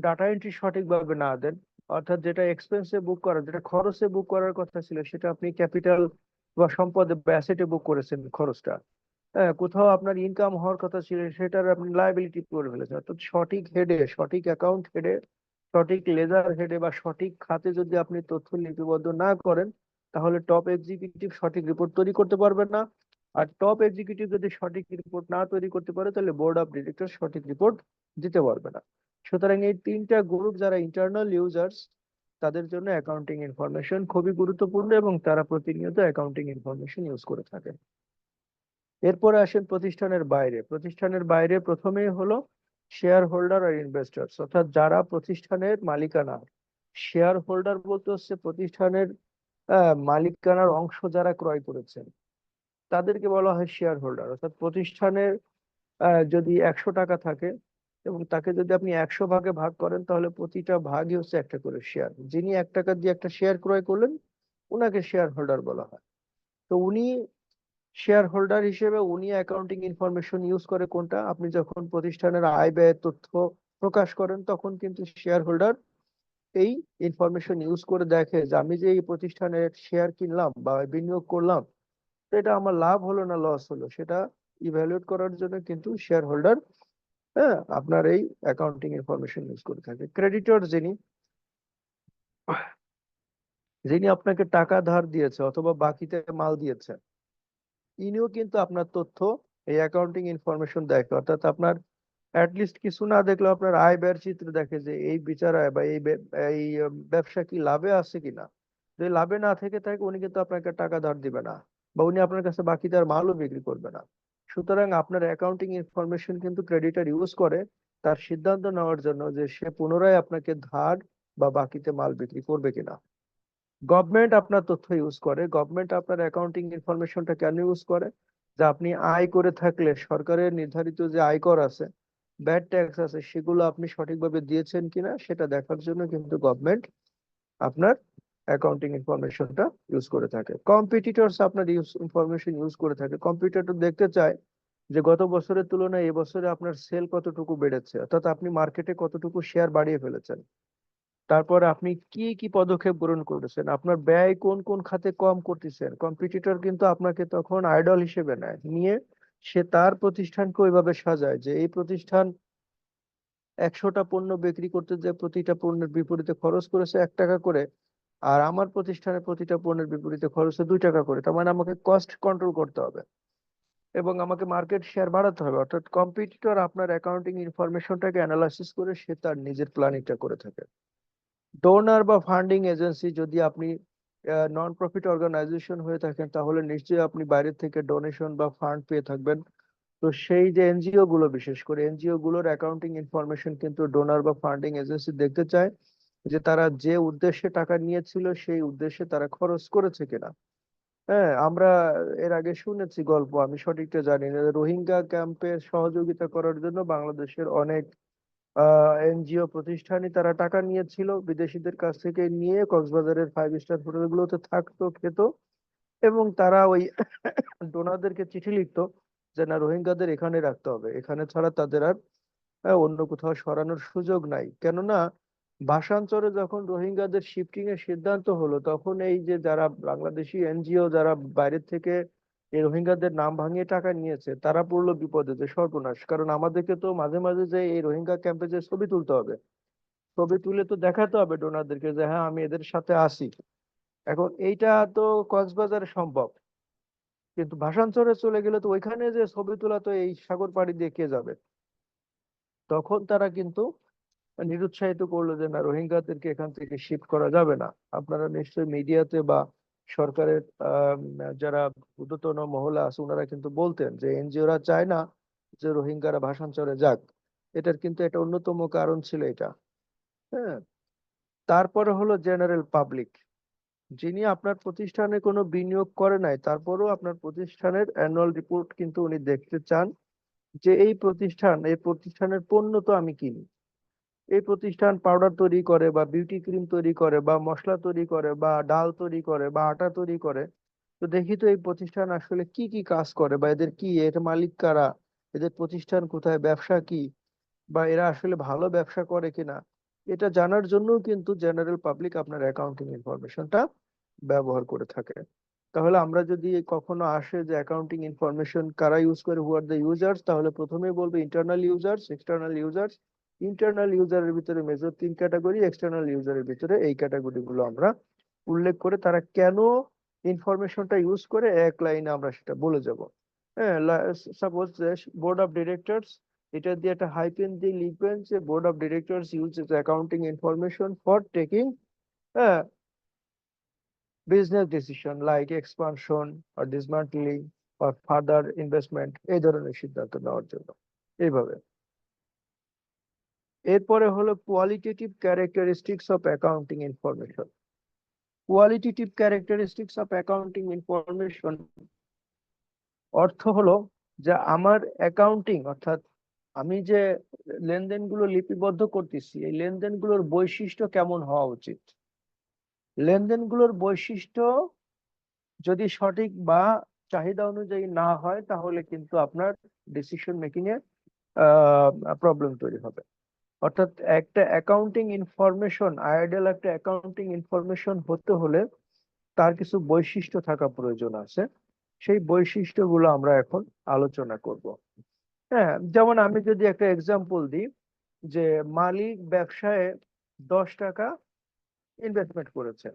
ডাটা এন্ট্রি সঠিকভাবে না দেন, অর্থাৎ যেটা এক্সপেন্সে বুক করা, যেটা খরচে বুক করার কথা ছিল, সেটা আপনি ক্যাপিটাল বা সম্পদে বা অ্যাসেটে বুক করেছেন খরচটা। হ্যাঁ, কোথাও আপনার ইনকাম হওয়ার কথা ছিল, সেটার আপনি লাইবিলিটি করে ফেলেছেন। অর্থাৎ সঠিক হেডে, সঠিক অ্যাকাউন্ট হেডে, সঠিক লেজার হেডে বা সঠিক খাতে যদি আপনি তথ্য লিপিবদ্ধ না করেন, তাহলে টপ এক্সিকিউটিভ সঠিক রিপোর্ট তৈরি করতে পারবেন না। আর টপ এক্সিকিউটিভ যদি সঠিক রিপোর্ট না তৈরি করতে পারে, তাহলে বোর্ড অফ ডিরেক্টর সঠিক রিপোর্ট দিতে পারবে না। সুতরাং এই তিনটা গ্রুপ যারা ইন্টারনাল ইউজার্স, তাদের জন্য অ্যাকাউন্টিং ইনফরমেশন খুবই গুরুত্বপূর্ণ এবং তারা প্রতিনিয়ত অ্যাকাউন্টিং ইনফরমেশন ইউজ করে থাকে। এরপরে আসেন প্রতিষ্ঠানের বাইরে। প্রতিষ্ঠানের বাইরে প্রথমেই হলো শেয়ার হোল্ডার আর ইনভেস্টার্স, অর্থাৎ যারা প্রতিষ্ঠানের মালিকানা। শেয়ার হোল্ডার বলতে হচ্ছে প্রতিষ্ঠানের মালিকানার অংশ যারা ক্রয় করেছেন, তাদেরকে বলা হয় শেয়ার হোল্ডার। অর্থাৎ প্রতিষ্ঠানের যদি 100 টাকা থাকে এবং তাকে যদি আপনি 100 ভাগে ভাগ করেন, তাহলে প্রতিটা ভাগই হচ্ছে একটা করে শেয়ার। যিনি 1 টাকা দিয়ে একটা শেয়ার ক্রয় করলেন, উনাকে শেয়ার হোল্ডার বলা হয়। তো উনি শেয়ার হোল্ডার হিসেবে উনি অ্যাকাউন্টিং ইনফরমেশন ইউজ করে কোনটা, আপনি যখন প্রতিষ্ঠানের আয় ব্যয়ের তথ্য প্রকাশ করেন, তখন কিন্তু শেয়ার হোল্ডার এই ইনফরমেশন ইউজ করে দেখে যে আমি যে এই প্রতিষ্ঠানের শেয়ার কিনলাম বা বিনিয়োগ করলাম, তো এটা আমার লাভ হলো না লস হলো, সেটা ইভ্যালুয়েট করার জন্য কিন্তু শেয়ার হোল্ডার, হ্যাঁ, আপনার এই অ্যাকাউন্টিং ইনফরমেশন ইউজ করে থাকে। ক্রেডিটর, যিনি যিনি আপনাকে টাকা ধার দিয়েছে অথবা বাকিতে মাল দিয়েছে, ইনিও কিন্তু আপনার তথ্য এই অ্যাকাউন্টিং ইনফরমেশন দেখে। অর্থাৎ আপনার অ্যাটলিস্ট কিছু না দেখলেও আপনার আয় ব্যয়ের চিত্র দেখে যে এই বিচারায় বা এই ব্যবসা কি লাভে আছে কিনা। যদি লাভে না থেকে থাকে, উনি কিন্তু আপনাকে টাকা ধার দিবে না, বা উনি আপনার কাছে বাকি তার মালও বিক্রি করবে না। সুতরাং আপনার অ্যাকাউন্টিং ইনফরমেশন কিন্তু ক্রেডিটর ইউজ করে তার সিদ্ধান্ত নেওয়ার জন্য যে সে পুনরায় আপনাকে ধার বা বাকিতে মাল বিক্রি করবে কিনা। গভর্নমেন্ট আপনার তথ্য ইউজ করে। গভর্নমেন্ট আপনার অ্যাকাউন্টিং ইনফরমেশনটা কেন ইউজ করে? যে আপনি আয় করে থাকলে সরকারের নির্ধারিত যে আয়কর আছে, ব্যাড ট্যাক্স আছে, সেগুলো আপনি সঠিকভাবে দিয়েছেন কিনা সেটা দেখার জন্য কিন্তু গভর্নমেন্ট আপনার অ্যাকাউন্টিং ইনফরমেশনটা ইউজ করে থাকে। কম্পিটিটরস আপনার ইনফরমেশন ইউজ করে থাকে। কম্পিটিটর দেখতে চায় যে গত বছরের তুলনায় এবছরে আপনার সেল কতটুকু বেড়েছে, অর্থাৎ আপনি মার্কেটে কতটুকু শেয়ার বাড়িয়ে ফেলেছেন। তারপরে আপনি কি কি পদক্ষেপ গ্রহণ করেছেন, আপনার ব্যয় কোন কোন খাতে কম করতেছেন। কম্পিটিটর কিন্তু আপনাকে তখন আইডল হিসেবে নেয়, নিয়ে সে তার প্রতিষ্ঠানকে ওইভাবে সাজায় যে এই প্রতিষ্ঠান 100টা পণ্য বিক্রি করতে যে প্রতিটা পণ্যের বিপরীতে খরচ করেছে 1 টাকা করে, আর আমার প্রতিষ্ঠানের প্রতিটা পণ্যের বিপরীতে খরচ 2 টাকা করে। তার মানে আমাকে কস্ট কন্ট্রোল করতে হবে এবং আমাকে মার্কেট শেয়ার বাড়াতে হবে। অর্থাৎ কম্পিটিটর আপনার অ্যাকাউন্টিং ইনফরমেশনটাকে অ্যানালাইসিস করে সে তার নিজের প্ল্যানিংটা করে থাকে। ডোনার বা ফান্ডিং এজেন্সি, যদি আপনি নন প্রফিট অর্গানাইজেশন হয়ে থাকেন তাহলে নিশ্চয়ই আপনি বাইরে থেকে ডোনেশন বা ফান্ড পেয়ে থাকবেন। তো সেই যে এনজিও গুলো, বিশেষ করে এনজিও গুলোর অ্যাকাউন্টিং ইনফরমেশন কিন্তু ডোনার বা ফান্ডিং এজেন্সি দেখতে চায় যে তারা যে উদ্দেশ্যে টাকা নিয়েছিল সেই উদ্দেশ্যে তারা খরচ করেছে কিনা। হ্যাঁ, আমরা এর আগে শুনেছি গল্প, আমি সঠিকটা জানি না, রোহিঙ্গা ক্যাম্পে সহযোগিতা করার জন্য বাংলাদেশের অনেক এনজিও প্রতিষ্ঠানই তারা টাকা নিয়েছিল বিদেশিদের কাছ থেকে, নিয়ে কক্সবাজারের 5 স্টার হোটেলগুলোতে থাকতো, খেত, এবং তারা ওই ডোনারদেরকে চিঠি লিখতো যে না, রোহিঙ্গাদের এখানে রাখতে হবে, এখানে ছাড়া তাদের আর অন্য কোথাও সরানোর সুযোগ নাই। কেননা ভাষান্তরে যখন রোহিঙ্গাদের শিফটিং এর সিদ্ধান্ত হলো, তখন এই যে যারা বাংলাদেশি এনজিও যারা বাইরের থেকে এই রোহিঙ্গাদের নাম ভাঙিয়ে টাকা নিয়েছে তারা পড়লো বিপদে, যে সর্বনাশ, কারণ আমাদেরকে তো মাঝে মাঝে যে এই রোহিঙ্গা ক্যাম্পে যে ছবি তুলতে হবে, ছবি তুলে তো দেখাতে হবে ডোনারদেরকে যে হ্যাঁ আমি এদের সাথে আছি। এখন এইটা তো কক্সবাজারে সম্ভব, কিন্তু ভাষান্তরে চলে গেলে তো ওইখানে যে ছবি তোলা, তো এই সাগর পাড়ি দিয়ে কে যাবে। তখন তারা কিন্তু নিরুৎসাহিত করলো যে না, রোহিঙ্গাদেরকে এখান থেকে শিফট করা যাবে না। আপনারা নিশ্চয়ই মিডিয়াতে বা সরকারের যারা ঊর্ধ্বতন মহলে আছে ওনারা কিন্তু বলতেন যে এনজিওরা চায় না যে রোহিঙ্গারা ভাষান্তরে যাক। এটার কিন্তু একটা অন্যতম কারণ ছিল এটা। হ্যাঁ, তারপরে হলো জেনারেল পাবলিক, যিনি আপনার প্রতিষ্ঠানে কোনো বিনিয়োগ করে নাই, তারপরেও আপনার প্রতিষ্ঠানের অ্যানুয়াল রিপোর্ট কিন্তু উনি দেখতে চান যে এই প্রতিষ্ঠানের পণ্য তো আমি কিনি, এই প্রতিষ্ঠান পাউডার তৈরি করে বা বিউটি ক্রিম তৈরি করে বা মশলা তৈরি করে বা ডাল তৈরি করে বা আটা তৈরি করে, তো দেখি তো এই প্রতিষ্ঠান আসলে কি কি কাজ করে, বা এদের কি, এর মালিক কারা, এদের প্রতিষ্ঠান কোথায়, ব্যবসা কি, বা এরা আসলে ভালো ব্যবসা করে কিনা। এটা জানার জন্য কিন্তু জেনারেল পাবলিক আপনার অ্যাকাউন্টিং ইনফরমেশনটা ব্যবহার করে থাকে। তাহলে আমরা যদি কখনো আসে যে অ্যাকাউন্টিং ইনফরমেশন কারা ইউজ করে, হু আর দ্য ইউজার্স, তাহলে প্রথমেই বলবো internal users, external users. Internal ইউজারের ভিতরে মেজর 3 ক্যাটাগরি, এক্সটার্নাল ইউজারের ভিতরে এই ক্যাটাগরি গুলো আমরা উল্লেখ করে তারা কেন ইনফরমেশনটা ইউজ করে এক লাইনে আমরা সেটা বলে যাব। হ্যাঁ, সাপোজ বোর্ড অফ ডিরেক্টরস, এটা দিয়ে একটা হাইপেন দিয়ে লিখবেন যে board of directors uses accounting information for taking business decision like expansion or dismantling or further investment, এই ধরনের সিদ্ধান্ত নেওয়ার জন্য। এইভাবে। এরপরে হলো qualitative characteristics of accounting information. Qualitative characteristics of accounting information অর্থ হলো যে আমার অ্যাকাউন্টিং, অর্থাৎ আমি যে লেনদেনগুলো লিপিবদ্ধ করতেছি, এই লেনদেনগুলোর বৈশিষ্ট্য কেমন হওয়া উচিত। লেনদেনগুলোর বৈশিষ্ট্য যদি সঠিক বা চাহিদা অনুযায়ী না হয় তাহলে কিন্তু আপনার ডিসিশন মেকিং এ প্রবলেম তৈরি হবে। অর্থাৎ একটা অ্যাকাউন্টিং ইনফরমেশন, আইডিয়াল একটা অ্যাকাউন্টিং ইনফরমেশন হতে হলে তার কিছু বৈশিষ্ট্য থাকা প্রয়োজন আছে। সেই বৈশিষ্ট্যগুলো আমরা এখন আলোচনা করব। হ্যাঁ, যেমন আমি যদি একটা এক্সাম্পল দিই যে মালিক ব্যবসায় 10 টাকা ইনভেস্টমেন্ট করেছে।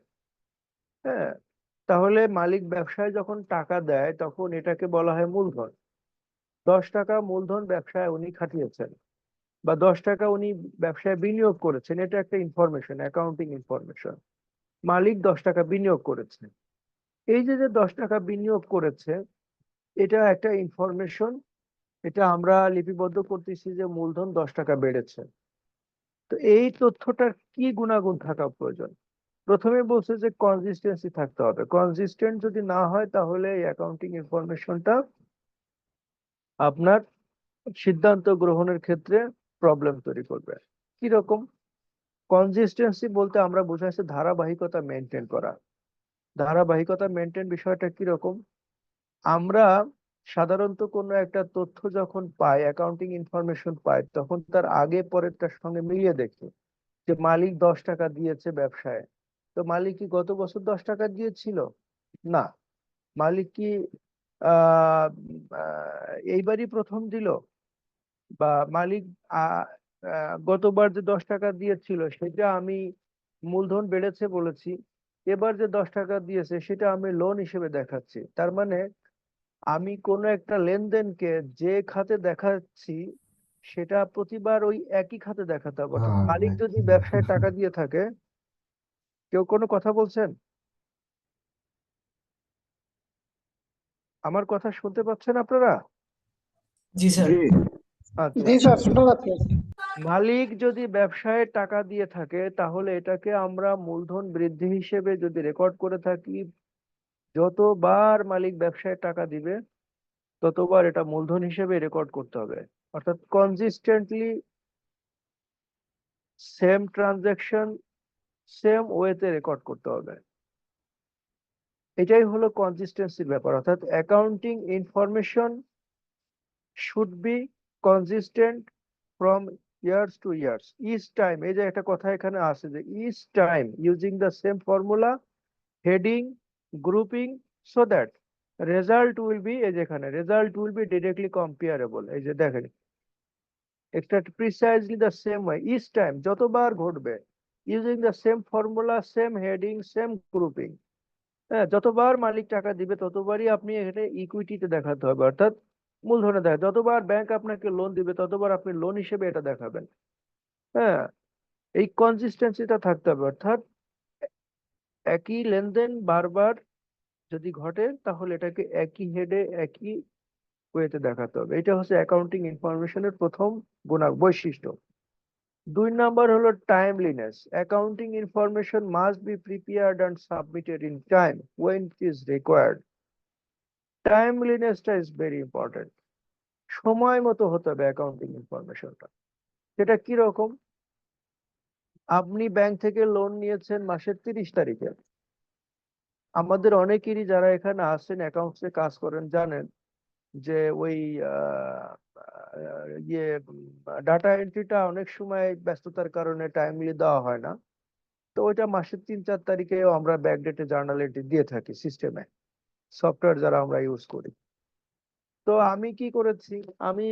হ্যাঁ, তাহলে মালিক ব্যবসায় যখন টাকা দেয় তখন এটাকে বলা হয় মূলধন। 10 টাকা মূলধন ব্যবসায় উনি খাটিয়েছেন, বা 10 টাকা উনি ব্যবসায় বিনিয়োগ করেছেন, এটা একটা ইনফরমেশন, অ্যাকাউন্টিং ইনফরমেশন। মালিক 10 টাকা বিনিয়োগ করেছে, এই যে যে 10 টাকা বিনিয়োগ করেছে এটা একটা ইনফরমেশন। এটা আমরা লিপিবদ্ধ করতেছি যে মূলধন 10 টাকা বেড়েছে। তো এই তথ্যটার কি গুণাগুণ থাকা প্রয়োজন। প্রথমে বলছে যে কনসিস্টেন্সি থাকতে হবে, কনসিস্টেন্ট যদি না হয় তাহলে এই অ্যাকাউন্টিং ইনফরমেশনটা আপনার সিদ্ধান্ত গ্রহণের ক্ষেত্রে প্রবলেম তৈরি করবে। কিরকম কনসিস্টেন্সি বলতে আমরা বোঝাচ্ছি ধারাবাহিকতা মেনটেন করা। ধারাবাহিকতা মেনটেন বিষয়টা কিরকম, আমরা সাধারণত কোনো একটা তথ্য যখন পাই, অ্যাকাউন্টিং ইনফরমেশন পাই, তখন তার আগে পরেরটার সঙ্গে মিলিয়ে দেখি যে মালিক 10 টাকা দিয়েছে ব্যবসায়, তো মালিক কি গত বছর 10 টাকা দিয়েছিল? না। মালিক কি আহ এইবারই প্রথম দিল? বা মালিক আহ গতবার যে 10 টাকা দিয়েছিল সেটা আমি মূলধন বেড়েছে বলেছি, এবার যে 10 টাকা দিয়েছে সেটা আমি লোন হিসেবে দেখাচ্ছি। তার মানে আমি কোনো একটা লেনদেনকে যে খাতে দেখাচ্ছি সেটা প্রতিবার ওই একই খাতে দেখাতে হবে। অর্থাৎ মালিক যদি ব্যবসায় টাকা দিয়ে থাকে, কেউ কোনো কথা বলছেন? আমার কথা শুনতে পাচ্ছেন আপনারা? জি স্যার। আচ্ছা, জি স্যার, শোনা যাচ্ছে। মালিক যদি ব্যবসায় টাকা দিয়ে থাকে তাহলে এটাকে আমরা মূলধন বৃদ্ধি হিসেবে যদি রেকর্ড করে থাকি, যতবার মালিক ব্যবসায় টাকা দিবে ততবার এটা মূলধন হিসেবে রেকর্ড করতে হবে। অর্থাৎ কনসিস্টেন্টলি সেম ট্রানজাকশন সেম ওয়েতে রেকর্ড করতে হবে। এটাই হলো কনসিস্টেন্সির ব্যাপার। অর্থাৎ accounting information should be consistent from years to years, each time. এই যে একটা কথা এখানে আছে যে each time using the same formula, heading, grouping, so that result will be, এই যে এখানে result will be directly comparable. এই যে দেখেন, একটা precisely the same way, each time যতবার ঘটবে, using the same formula, same heading, same grouping. হ্যাঁ, যতবার মালিক টাকা দিবে ততবারই আপনি এখানে ইকুইটিতে দেখাতে হবে, অর্থাৎ মূলধনে দেখা। যতবার ব্যাংক আপনাকে লোন দিবে ততবার আপনি লোন হিসেবে এটা দেখাবেন। হ্যাঁ, এই কনসিস্টেন্সিটা থাকতে হবে। অর্থাৎ একই লেনদেন বারবার যদি ঘটে তাহলে এটাকে একই হেডে একই ওয়েতে দেখাতে হবে। এটা হচ্ছে অ্যাকাউন্টিং ইনফরমেশনের প্রথম বৈশিষ্ট্য। 2 নাম্বার হলো timeliness. Accounting information must be prepared and submitted in time when it is required. টাইমলিনেসটা ইজ ভেরি ইম্পর্টেন্ট। সময় মতো হতে হবে অ্যাকাউন্টিং ইনফরমেশনটা। সেটা কি রকম? আপনি ব্যাংক থেকে লোন নিয়েছেন মাসের 30 তারিখে। আমাদের অনেকেরই যারা এখানে আসেন অ্যাকাউন্টসে কাজ করেন জানেন যে ওই ইয়ে ডাটা এন্ট্রিটা অনেক সময় ব্যস্ততার কারণে টাইমলি দেওয়া হয় না। তো ওইটা মাসের 3-4 তারিখেও আমরা ব্যাকডেটে জার্নাল এন্ট্রি দিয়ে থাকি সিস্টেমে, সফটওয়্যার যারা আমরা ইউজ করি। তো আমি কি করেছি, আমি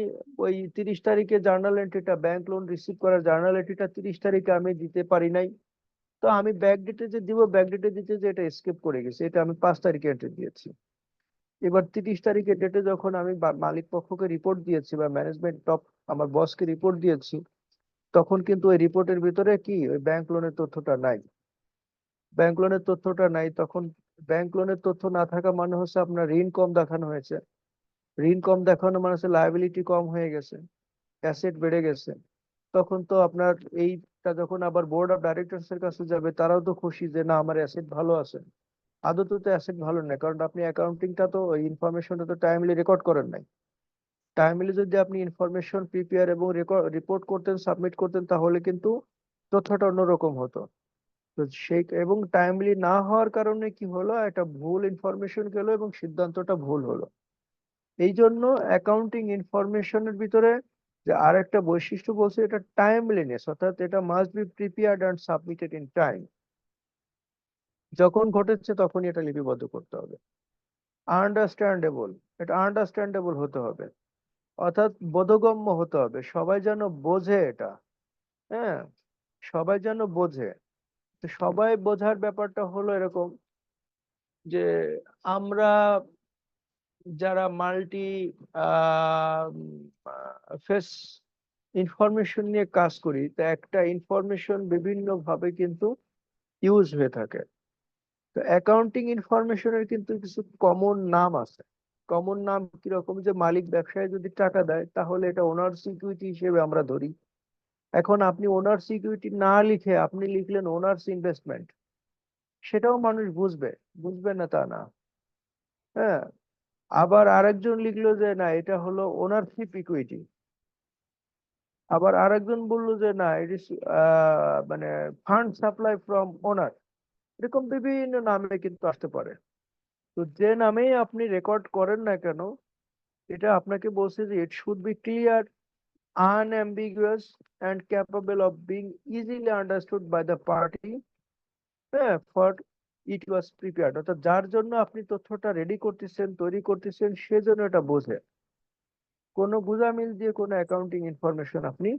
ওই 30 তারিখে জার্নাল এন্ট্রিটা, ব্যাংক লোন রিসিভ করার জার্নাল এন্ট্রিটা 30 তারিখে আমি দিতে পারি নাই। তো আমি ব্যাকডেটে যে দিব, ব্যাকডেটে দিতে যে এটা স্কিপ করে গেছে, এটা আমি 5 তারিখে এন্ট্রি দিয়েছি। এবার 30 তারিখের ডেটে যখন আমি মালিক পক্ষকে রিপোর্ট দিয়েছি বা ম্যানেজমেন্ট টপ আমার বসকে রিপোর্ট দিয়েছি, তখন কিন্তু ওই রিপোর্টের ভিতরে কি ওই ব্যাংক লোনের তথ্যটা নাই। ব্যাংক লোনের তথ্যটা নাই, তখন ব্যাংক লোনের তথ্য না থাকা মানে হচ্ছে আপনার ঋণ কম দেখানো হয়েছে। ঋণ কম দেখানো মানে হচ্ছে লায়াবিলিটি কম হয়ে গেছে, অ্যাসেট বেড়ে গেছে। তখন তো আপনার এইটা যখন আবার বোর্ড অফ ডাইরেক্টরস এর কাছে যাবে, তারাও তো খুশি যে না আমার অ্যাসেট ভালো আছে। আদতে তো অ্যাসেট ভালো না, কারণ আপনি অ্যাকাউন্টিংটা তো ওই ইনফরমেশনটা তো টাইমলি রেকর্ড করেন নাই। টাইমলি যদি আপনি ইনফরমেশন প্রিপেয়ার এবং রিপোর্ট করতেন, সাবমিট করতেন, তাহলে কিন্তু তথ্যটা অন্যরকম হতো। তো সেই এবং টাইমলি না হওয়ার কারণে কি হলো, একটা ভুল ইনফরমেশন গেল এবং সিদ্ধান্তটা ভুল হলো। এই জন্য অ্যাকাউন্টিং ইনফরমেশনের ভিতরে যে আর একটা বৈশিষ্ট্য বলছে, এটা টাইমলিনেস, অর্থাৎ এটা must be prepared and submitted in time. যখন ঘটেছে তখনই এটা লিপিবদ্ধ করতে হবে। আন্ডারস্ট্যান্ডেবল, এটা আন্ডারস্ট্যান্ডেবল হতে হবে, অর্থাৎ বোধগম্য হতে হবে, সবাই যেন বোঝে এটা। হ্যাঁ, সবাই যেন বোঝে। তো সবাই বোঝার ব্যাপারটা হলো এরকম যে আমরা যারা মাল্টি ফেস ইনফরমেশন নিয়ে কাজ করি, তা একটা ইনফরমেশন বিভিন্ন ভাবে কিন্তু ইউজ হয়ে থাকে। তো অ্যাকাউন্টিং ইনফরমেশনের কিন্তু কিছু কমন নাম আছে। কমন নাম কিরকম, যে মালিক ব্যবসায় যদি টাকা দেয় তাহলে এটা ওনার সিকিউরিটি হিসেবে আমরা ধরি। এখন আপনি ওনার সিকিউরিটি না লিখে আপনি লিখলেন ওনার্স ইনভেস্টমেন্ট, সেটাও মানুষ বুঝবে, বুঝবে না তা না। হ্যাঁ, আবার আরেকজন লিখলো যে না এটা হলো ওনারশিপ ইকুইটি, আবার আরেকজন বললো যে না ইট ইস মানে ফান্ড সাপ্লাই ফ্রম ওনার। এরকম বিভিন্ন নামে কিন্তু আসতে পারে। তো যে নামেই আপনি রেকর্ড করেন না কেন, এটা আপনাকে বলছে যে it should be clear unambiguous and capable of being easily understood by the party for it was prepared, অর্থাৎ যার জন্য আপনি তথ্যটা রেডি করতেছেন, তৈরি করতেছেন, সেজন্য এটা বোঝে। কোনো গুজামিল দিয়ে কোনো অ্যাকাউন্টিং ইনফরমেশন আপনি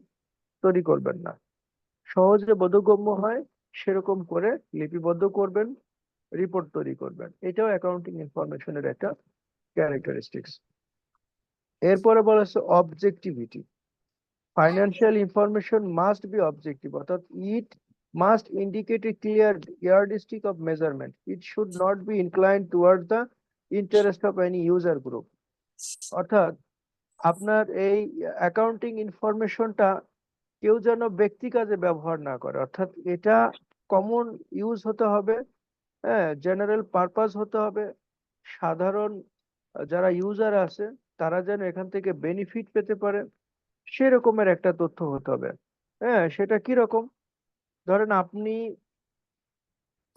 তৈরি করবেন না, সহজে বোধগম্য হয় সেরকম করে লিপিবদ্ধ করবেন, রিপোর্ট তৈরি করবেন। এটাও অ্যাকাউন্টিং ইনফরমেশনের একটা ক্যারেক্টারিস্টিক্স। এরপরে বলা হচ্ছে objectivity. Financial information must be objective, অর্থাৎ it must indicate a clear yardstick of measurement. It should not be inclined toward the interest of any user group. অর্থাৎ আপনার এই অ্যাকাউন্টিং ইনফরমেশনটা কেউ যেন ব্যক্তি কাজে ব্যবহার না করে, অর্থাৎ এটা কমন ইউজ হতে হবে, হ্যাঁ, জেনারেল পারপাস হতে হবে। সাধারণ যারা ইউজার আছে তারা যেন এখান থেকে বেনিফিট পেতে পারে সেরকমের একটা তথ্য হতে হবে। হ্যাঁ, সেটা কি রকম? ধরেন আপনি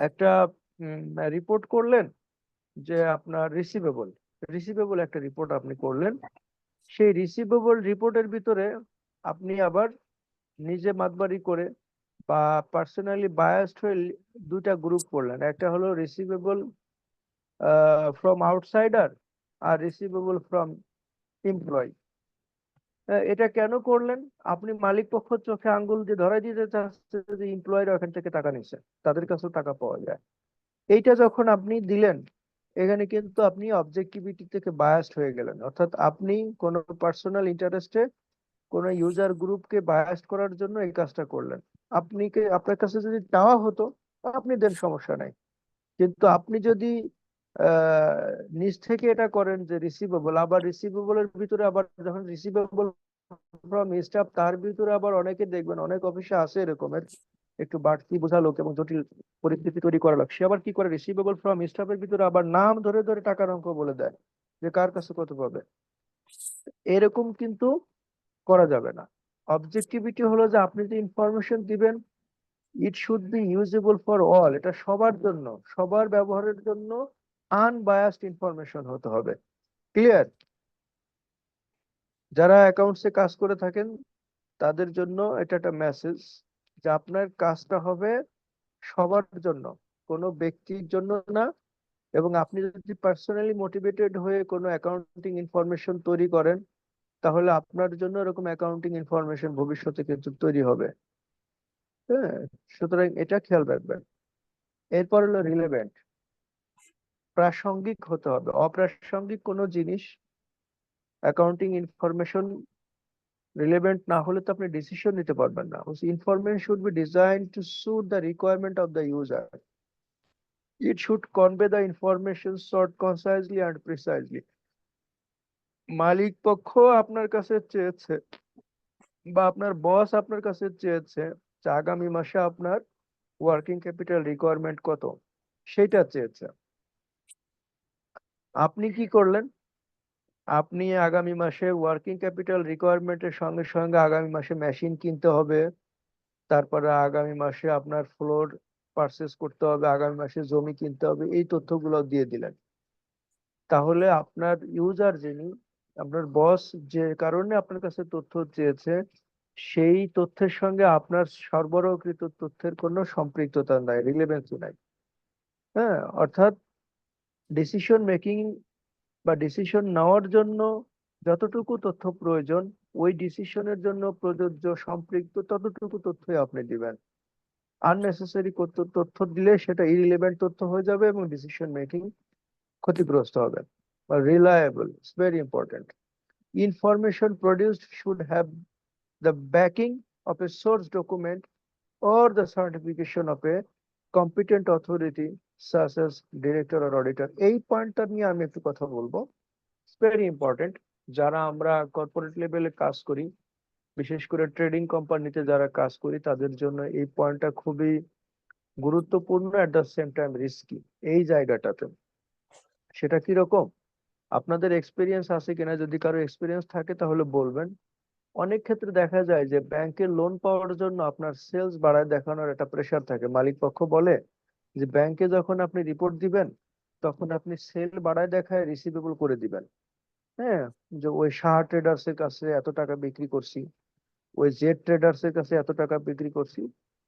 একটা রিপোর্ট করলেন যে আপনার রিসিভেবল একটা রিপোর্ট আপনি করলেন। সেই রিসিভেবল রিপোর্টের ভিতরে আপনি আবার নিজে মাতবারি করে বা পার্সোনালি বায়াসড হয়ে দুইটা গ্রুপ করলেন, একটা হলো রিসিভেবল ফ্রম আউটসাইডার আর রিসিভেবল ফ্রম এমপ্লয়ি। এটা কেন করলেন? আপনি মালিক পক্ষ চোখে আঙ্গুল দিয়ে ধরাই দিতে চাচ্ছে যে এমপ্লয়িরা ওখান থেকে টাকা নিচ্ছে, তাদের কাছেও টাকা পাওয়া যায়। এইটা যখন আপনি দিলেন, এখানে কিন্তু আপনি অবজেক্টিভিটি থেকে বায়াসড হয়ে গেলেন, অর্থাৎ আপনি কোনো পার্সোনাল ইন্টারেস্টে কোনো ইউজার গ্রুপকে বায়াসড করার জন্য এই কাজটা করলেন। আপনার কাছে যদি চাওয়া হতো আপনি দেন, সমস্যা নাই। কিন্তু আপনি যদি নিজ থেকে এটা করেন যে রিসিভেবল, আবার রিসিভেবলের ভিতরে আবার যখন রিসিভেবল ফ্রম স্টাফ, তার ভিতরে আবার অনেকে দেখবেন অনেক অফিসে আছে এরকমের একটু বাড়তি বোঝা লোক এবং জটিল পরিস্থিতি তৈরি করা লোক, সে আবার কি করে রিসিভেবল ফ্রম স্টাফের ভিতরে আবার নাম ধরে ধরে টাকার অঙ্ক বলে দেয় যে কার কাছে কত পাবে। এরকম কিন্তু করা যাবে না। অবজেক্টিভিটি হলো যে আপনি যে ইনফরমেশন দিবেন, it should be usable for all, এটা সবার জন্য, সবার ব্যবহারের জন্য আনবায়াসড ইনফরমেশন হতে হবে। ক্লিয়ার? যারা অ্যাকাউন্টসে কাজ করে থাকেন তাদের জন্য এটা একটা মেসেজ যে আপনার কাজটা হবে সবার জন্য, কোনো ব্যক্তির জন্য না। এবং আপনি যদি পার্সোনালি মোটিভেটেড হয়ে কোনো অ্যাকাউন্টিং ইনফরমেশন তৈরি করেন, তাহলে আপনার জন্য এরকম অ্যাকাউন্টিং ইনফরমেশন ভবিষ্যতে কিন্তু তৈরি হবে। হ্যাঁ, সুতরাং এটা খেয়াল রাখবেন। এরপর হলো রিলেভেন্ট, প্রাসঙ্গিক হতে হবে। অপ্রাসঙ্গিক কোনো জিনিস অ্যাকাউন্টিং ইনফরমেশন রিলেভেন্ট না হলে তো আপনি ডিসিশন নিতে পারবেন না। Information should be design to suit the requirement of the user. It should convey the information short, concisely and precisely. মালিক পক্ষ আপনার কাছে চেয়েছে বা আপনার বস আপনার কাছে চেয়েছে যে আগামী মাসে আপনার ওয়ার্কিং ক্যাপিটাল রিকোয়ারমেন্ট কত, সেটা চেয়েছে। আপনি কি করলেন? আপনি আগামী মাসে ওয়ার্কিং ক্যাপিটাল রিকোয়ারমেন্টের সঙ্গে সঙ্গে আগামী মাসে মেশিন কিনতে হবে, তারপরে আগামী মাসে আপনার ফ্লোর পারচেস করতে হবে, আগামী মাসে জমি কিনতে হবে, এই তথ্যগুলো দিয়ে দিলেন। তাহলে আপনার ইউজার যিনি, আপনার বস যে কারণে আপনার কাছে তথ্য চেয়েছে, সেই তথ্যের সঙ্গে আপনার সরবরাহকৃত তথ্যের কোনো সম্পৃক্ততা নাই, রিলেভেন্সি নাই। হ্যাঁ, অর্থাৎ ডিসিশন মেকিং বা ডিসিশন নেওয়ার জন্য যতটুকু তথ্য প্রয়োজন, ওই ডিসিশনের জন্য প্রযোজ্য সম্পৃক্ত ততটুকু তথ্যই আপনি দিবেন। আননেসেসারি তথ্য দিলে সেটা ইরিলেভেন্ট তথ্য হয়ে যাবে এবং ডিসিশন মেকিং ক্ষতিগ্রস্ত হবে। Reliable, it's very important. Information produced should have the backing of a source document or the certification of a competent authority such as director or auditor. এই পয়েন্টটা নিয়ে আমি একটু কথা বলবো, ইটস ভেরি ইম্পর্টেন্ট। যারা আমরা কর্পোরেট লেভেলে কাজ করি, বিশেষ করে ট্রেডিং কোম্পানিতে যারা কাজ করি, তাদের জন্য এই পয়েন্টটা খুবই গুরুত্বপূর্ণ, at the same time risky এই জায়গাটাতে। সেটা কি রকম? আপনাদের এক্সপিরিয়েন্স আছে কিনা, যদি কারো এক্সপিরিয়েন্স থাকে তাহলে বলবেন। অনেক ক্ষেত্রে দেখা যায় যে ব্যাংকের লোন পাওয়ার জন্য আপনার সেলস বাড়ায় দেখানোর একটা প্রেশার থাকে। মালিক পক্ষ বলে যে ব্যাংকে যখন আপনি রিপোর্ট দিবেন তখন আপনি সেল বাড়ায় দেখায় রিসিভেবল করে দিবেন। হ্যাঁ, যে ওই সাহা ট্রেডার্স এর কাছে এত টাকা বিক্রি করছি, ওই জেড ট্রেডার্স এর কাছে এত টাকা বিক্রি করছি,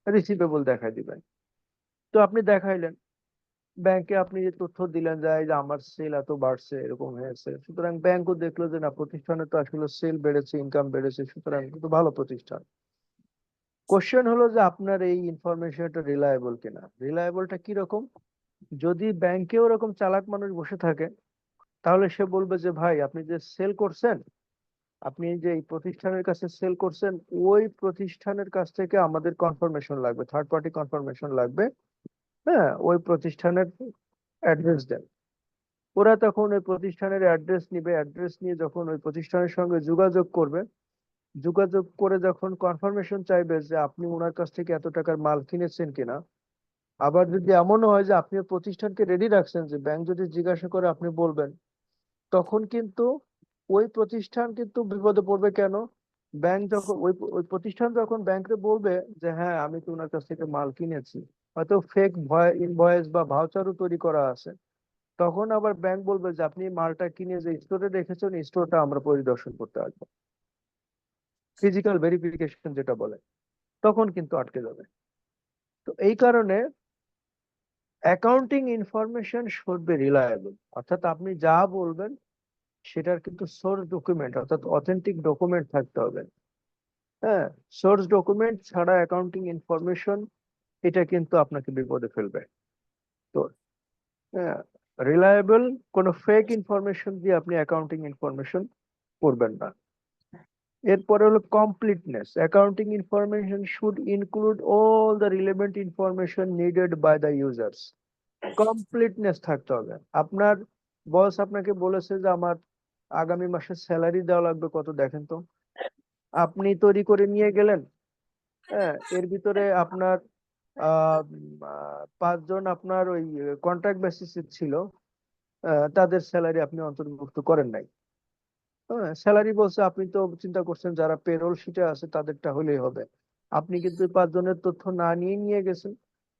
রিসিভেবল দেখাই দিবেন। তো আপনি দেখাইলেন, ব্যাংকে আপনি যে তথ্য দিলেন যে এই যে আমার সেল এত বাড়ছে, এরকম হয়েছে, সুতরাং ব্যাংকও দেখলো যে না, প্রতিষ্ঠানে তো আসলে সেল বেড়েছে, ইনকাম বেড়েছে, সুতরাং কিন্তু ভালো প্রতিষ্ঠান। কোশ্চেন হলো যে আপনার এই ইনফরমেশনটা রিলায়েবল কিনা। রিলায়েবলটা কিরকম? যদি ব্যাংকে ওরকম চালাক মানুষ বসে থাকে, তাহলে সে বলবে যে ভাই আপনি যে সেল করছেন, আপনি যে এই প্রতিষ্ঠানের কাছে সেল করছেন, ওই প্রতিষ্ঠানের কাছ থেকে আমাদের কনফার্মেশন লাগবে, থার্ড পার্টি কনফার্মেশন লাগবে। হ্যাঁ, ওই প্রতিষ্ঠানের অ্যাড্রেস দেন। ওরা তখন ওই প্রতিষ্ঠানের অ্যাড্রেস নিবে, অ্যাড্রেস নিয়ে যখন ওই প্রতিষ্ঠানের সঙ্গে যোগাযোগ করবে, যোগাযোগ করে যখন কনফার্মেশন চাইবে যে আপনি ওনার কাছ থেকে এত টাকার মাল কিনেছেন কিনা। আবার যদি এমন হয় যে আপনি প্রতিষ্ঠানকে রেডি রাখছেন যে ব্যাংক যদি জিজ্ঞাসা করে আপনি বলবেন, তখন কিন্তু ওই প্রতিষ্ঠান কিন্তু বিপদে পড়বে। কেন? ব্যাংক যখন ওই ওই প্রতিষ্ঠান যখন ব্যাংকে বলবে যে হ্যাঁ আমি তো ওনার কাছ থেকে মাল কিনেছি, হয়তো ফেক ইনভয়েস বা ভাউচারও তৈরি করা আছে, তখন আবার ব্যাংক বলবে যে আপনি মালটা কিনে যে স্টোরে রেখেছেন, স্টোরটা আমরা পরিদর্শন করতে আসবো, ফিজিক্যাল ভেরিফিকেশন যেটা বলে, তখন কিন্তু আটকে যাবে। তো এই কারণে accounting information should B reliable, অর্থাৎ আপনি যা বলবেন সেটার কিন্তু সোর্স ডকুমেন্ট, অর্থাৎ অথেন্টিক ডকুমেন্ট থাকতে হবে। হ্যাঁ, সোর্স ডকুমেন্ট ছাড়া অ্যাকাউন্টিং ইনফরমেশন, এটা কিন্তু আপনাকে বিপদে ফেলবে। তো হ্যাঁ, রিলায়েবল কোনো ফেক ইনফরমেশন দিয়ে আপনি অ্যাকাউন্টিং ইনফরমেশন করবেন না। এরপরে হলো completeness. Accounting information should include all the relevant information needed by the users. Completeness থাকতে হবে। আপনার বস আপনাকে বলেছে যে আমার আগামী মাসে স্যালারি দেওয়া লাগবে কত, দেখেন তো। আপনি তৈরি করে নিয়ে গেলেন, হ্যাঁ, এর ভিতরে আপনার 5 জন আপনার ওই কন্ট্রাক্ট বেসিসে ছিল, তাদের স্যালারি আপনি অন্তর্ভুক্ত করেন নাই। হ্যাঁ, স্যালারি বলছে, আপনি তো চিন্তা করছেন যারা পেরোল শিটে আছে তাদেরটা হলেই হবে। আপনি কিন্তু 5 জনের তথ্য না নিয়ে নিয়ে গেছেন।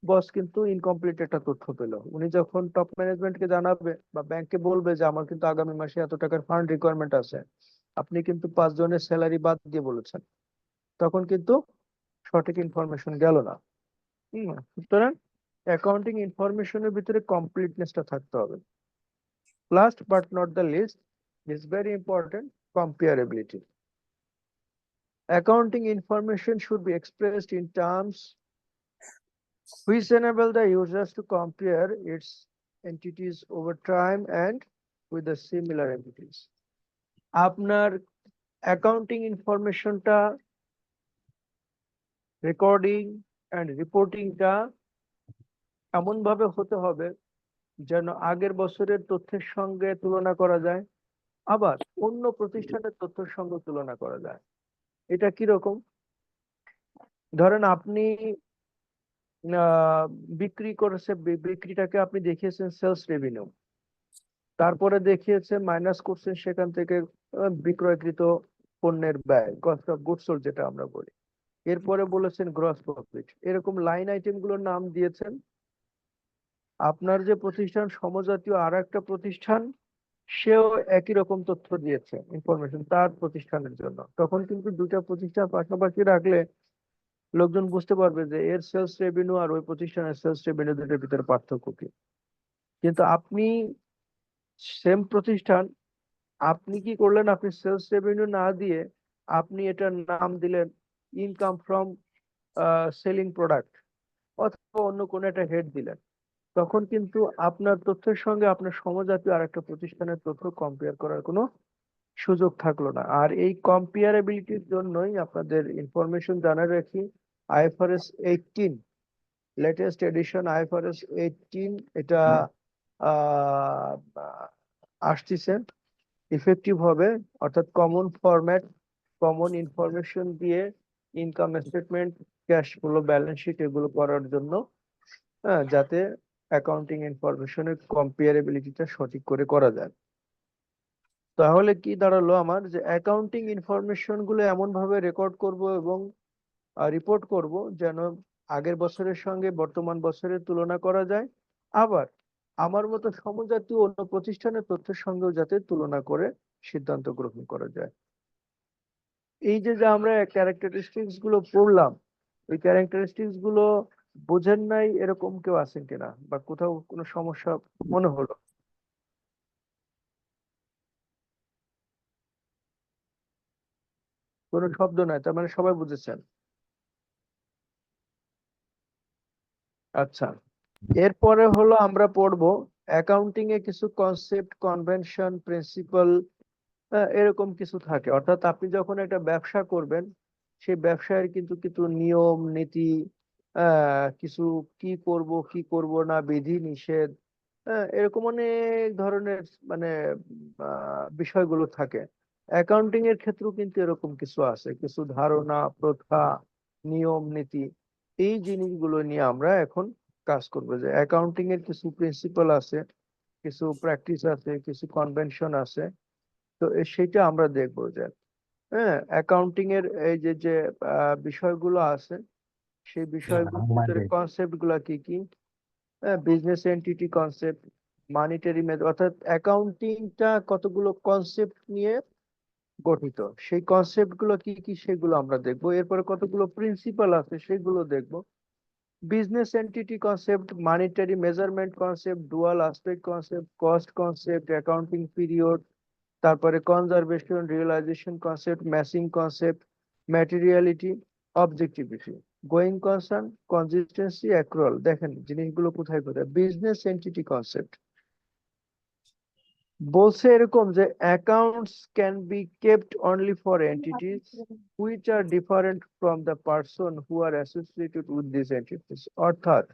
বস কিন্তু ইনকমপ্লিট একটা তথ্য পেল। উনি যখন টপ ম্যানেজমেন্টকে জানাবে বা ব্যাংকে বলবে যে আমার কিন্তু আগামী মাসে এত টাকার ফান্ড রিকোয়ারমেন্ট আছে, আপনি কিন্তু 5 জনের স্যালারি বাদ দিয়ে বলেছেন, তখন কিন্তু সঠিক ইনফরমেশন গেল না। সুতরাং অ্যাকাউন্টিং ইনফরমেশনের ভিতরে কমপ্লিটনেসটা থাকতে হবে। Last but not the least, is very important, comparability. Accounting information should be expressed in terms which enable the users to compare its entities over time and with the similar entities. আপনার accounting ইনফরমেশনটা, recording and রিপোর্টিংটা এমন ভাবে হতে হবে যেন আগের বছরের তথ্যের সঙ্গে তুলনা করা যায়, আবার অন্য প্রতিষ্ঠানের তথ্যের সঙ্গে তুলনা করা যায়। এটা কিরকম? ধরেন আপনি আহ, বিক্রি করেছে, বিক্রিটাকে আপনি দেখিয়েছেন সেলস রেভিনিউ, তারপরে দেখিয়েছেন মাইনাস করছেন সেখান থেকে বিক্রয়কৃত পণ্যের ব্যয়, কস্ট অফ গুডস সোল্ড যেটা আমরা বলি, এরপরে বলেছেন গ্রস প্রফিট, এরকম লাইন আইটেম গুলোর নাম দিয়েছেন। আপনার যে প্রতিষ্ঠান সমজাতীয় আর একটা প্রতিষ্ঠান, সেও একই রকম তথ্য দিয়েছে, ইনফরমেশন তার প্রতিষ্ঠানের জন্য, তখন কিন্তু দুটা প্রতিষ্ঠান পাশাপাশি রাখলে লোকজন বুঝতে পারবে যে এর সেলস রেভিনিউ আর ওই প্রতিষ্ঠানের সেলস রেভিনিউ দুটোর ভিতরে পার্থক্য কি। কিন্তু আপনি সেম প্রতিষ্ঠান, আপনি কি করলেন, আপনি সেলস রেভিনিউ না দিয়ে আপনি এটার নাম দিলেন ইনকাম ফ্রম সেলিং প্রোডাক্ট, অথবা অন্য কোনো একটা হেড দিলেন, তখন কিন্তু আপনার তথ্যের সঙ্গে আপনার সমজাতীয় আর একটা প্রতিষ্ঠানের তথ্য কম্পেয়ার করার কোনো সুযোগ থাকলো না। আর এই কম্পেয়ারেবিলিটির জন্যই আপনাদের ইনফরমেশন জানা রাখি, আইএফআরএস 18, লেটেস্ট এডিশন আইএফআরএস 18, এটা আহ আসতেছে, ইফেক্টিভ হবে, অর্থাৎ কমন ফরম্যাট, কমন ইনফরমেশন দিয়ে income statement, cash flow, balance sheet এগুলো করার জন্য, যাতে অ্যাকাউন্টিং ইনফরমেশনের কম্পেয়ারেবিলিটিটা সঠিক করে করা যায়। তাহলে কি দাঁড়ালো আমার, যে অ্যাকাউন্টিং ইনফরমেশন গুলো এমন ভাবে রেকর্ড করব এবং রিপোর্ট করব যেন আগের বছরের সঙ্গে বর্তমান বছরের তুলনা করা যায়, আবার আমার মতো সমজাতীয় অন্য প্রতিষ্ঠানের তথ্যের সঙ্গেও যাতে তুলনা করে সিদ্ধান্ত গ্রহণ করা যায়। এই যে যে আমরা ক্যারেক্টারিস্টিক্স গুলো পড়লাম, ওই ক্যারেক্টারিস্টিক্স গুলো বোঝেন নাই এরকম কেউ আছেন কিনা, বা কোথাও কোনো সমস্যা মনে হলো? কোনো শব্দ নাই, তার মানে সবাই বুঝেছেন। আচ্ছা, এরপরে হলো আমরা পড়বো অ্যাকাউন্টিং এ কিছু কনসেপ্ট, কনভেনশন, প্রিন্সিপাল, এরকম কিছু থাকে। অর্থাৎ আপনি যখন একটা ব্যবসা করবেন, সেই ব্যবসায়ের কিন্তু কিছু নিয়ম নীতি, কিছু কি করব কি করব না, বিধি নিষেধ, এরকম অনেক ধরনের মানে বিষয়গুলো থাকে। অ্যাকাউন্টিং এর ক্ষেত্রেও কিন্তু এরকম কিছু আছে, কিছু ধারণা, প্রথা, নিয়ম নীতি, এই জিনিসগুলো নিয়ে আমরা এখন কাজ করবো। যে অ্যাকাউন্টিং এর কিছু প্রিন্সিপাল আছে, কিছু প্র্যাকটিস আছে, কিছু কনভেনশন আছে। তো সেটা আমরা দেখবো যে হ্যাঁ, অ্যাকাউন্টিং এর এই যে যে বিষয়গুলো আছে, সেই বিষয়গুলোর ভিতরে কনসেপ্ট গুলা কি কি, business entity concept, monetary method, অর্থাৎ অ্যাকাউন্টিংটা কতগুলো কনসেপ্ট নিয়ে গঠিত, সেই কনসেপ্ট গুলো কি কি সেগুলো আমরা দেখবো। এরপরে কতগুলো প্রিন্সিপাল আছে সেগুলো দেখবো। Business entity concept, monetary measurement concept, dual aspect concept, cost concept, accounting period, তারপরে conservation, realisation concept, matching concept, materiality, objectivity, going concern, consistency, accrual. দেখেন জিনিসগুলো কোথায় কোথায়। বিজনেস এন্টিটি কনসেপ্ট বলছে এরকম যে accounts can be kept only for entities which are different from the person who R associated with this entities. অর্থাৎ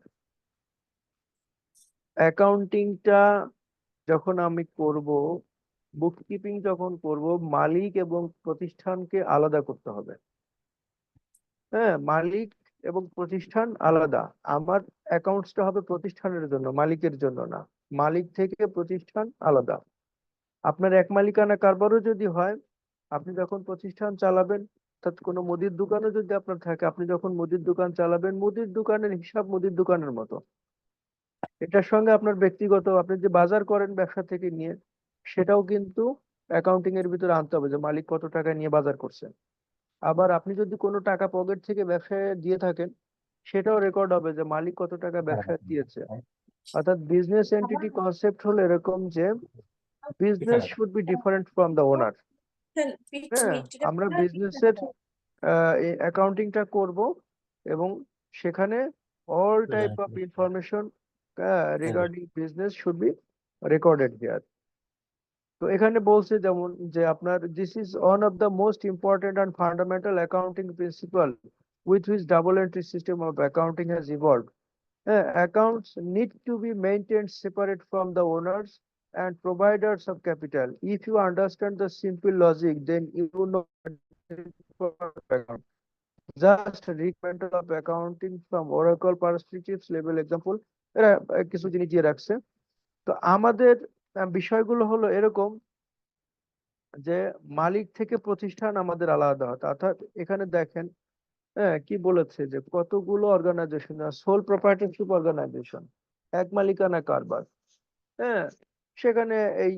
অ্যাকাউন্টিংটা যখন আমি করব, বুককিপিং যখন করব, মালিক এবং প্রতিষ্ঠানকে আলাদা করতে হবে। হ্যাঁ, মালিক এবং প্রতিষ্ঠান আলাদা। আমার অ্যাকাউন্টসটা হবে প্রতিষ্ঠানের জন্য, মালিকের জন্য না। মালিক থেকে প্রতিষ্ঠান আলাদা। আপনার এক মালিকানা কারবারও যদি হয়, আপনি যখন প্রতিষ্ঠান চালাবেন, অর্থাৎ কোনো মুদির দোকানও যদি আপনার থাকে, আপনি যখন মুদির দোকান চালাবেন, মুদির দোকানের হিসাব মুদির দোকানের মতো। এটার সঙ্গে আপনার ব্যক্তিগত আপনি যে বাজার করেন ব্যবসা থেকে নিয়ে, সেটাও কিন্তু অ্যাকাউন্টিং এর ভিতরে আনতে হবে, যে মালিক কত টাকা নিয়ে বাজার করছেন। আবার আপনি যদি কোনো টাকা পকেট থেকে ব্যবসায় দিয়ে থাকেন, সেটাও রেকর্ড হবে যে মালিক কত টাকা ব্যবসায় দিয়েছে। অর্থাৎ বিজনেস এন্টিটি কনসেপ্ট হলো এরকম যে business should be different from the owner. হ্যাঁ, আমরা বিজনেসের অ্যাকাউন্টিংটা করব, এবং সেখানে all type of information regarding business should be recorded there. তো এখানে বলছে যেমন যে আপনার this is one of the most important and fundamental accounting principle with which double entry system of accounting has evolved. Accounts need to be maintained separate from the owners and providers of capital. If you understand the simple logic, then you know account. Just recommendal of accounting from Oracle perspectives level example, এরা কিছু জিনিস দিয়ে রাখছে। তো আমাদের বিষয়গুলো হলো এরকম যে মালিক থেকে প্রতিষ্ঠান আমাদের আলাদা হতে। অর্থাৎ এখানে দেখেন কি বলেছে যে কতগুলো অর্গানাইজেশন, সোল প্রপ্রাইটারশিপ অর্গানাইজেশন, এক মালিকানা কারবার। হ্যাঁ, সেখানে এই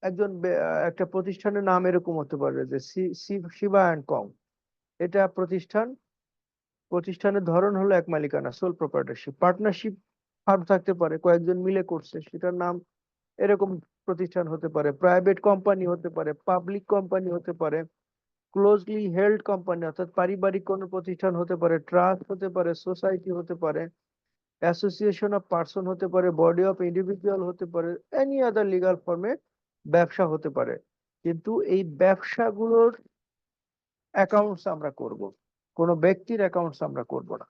একজন একটা প্রতিষ্ঠানের নাম এরকম হতে পারে যে শিবা অ্যান্ড কম। এটা প্রতিষ্ঠানের ধরন হলো এক মালিকানা, সোল প্রপ্রাইটারশিপ। পার্টনারশিপ ফার্ম থাকতে পারে, কয়েকজন মিলে করছে, সেটার নাম এরকম প্রতিষ্ঠান হতে পারে। প্রাইভেট কোম্পানি হতে পারে, পাবলিক কোম্পানি হতে পারে, ক্লোজলি হেল্ড কোম্পানি অর্থাৎ পারিবারিক কোনো প্রতিষ্ঠান হতে পারে, ট্রাস্ট হতে পারে, সোসাইটি হতে পারে, অ্যাসোসিয়েশন অফ পার্সন হতে পারে, বডি অফ ইন্ডিভিজুয়াল হতে পারে, এনি আদার লিগাল ফর্মে ব্যবসা হতে পারে। কিন্তু এই ব্যবসাগুলোর অ্যাকাউন্টস আমরা করব, কোনো ব্যক্তির অ্যাকাউন্টস আমরা করব না।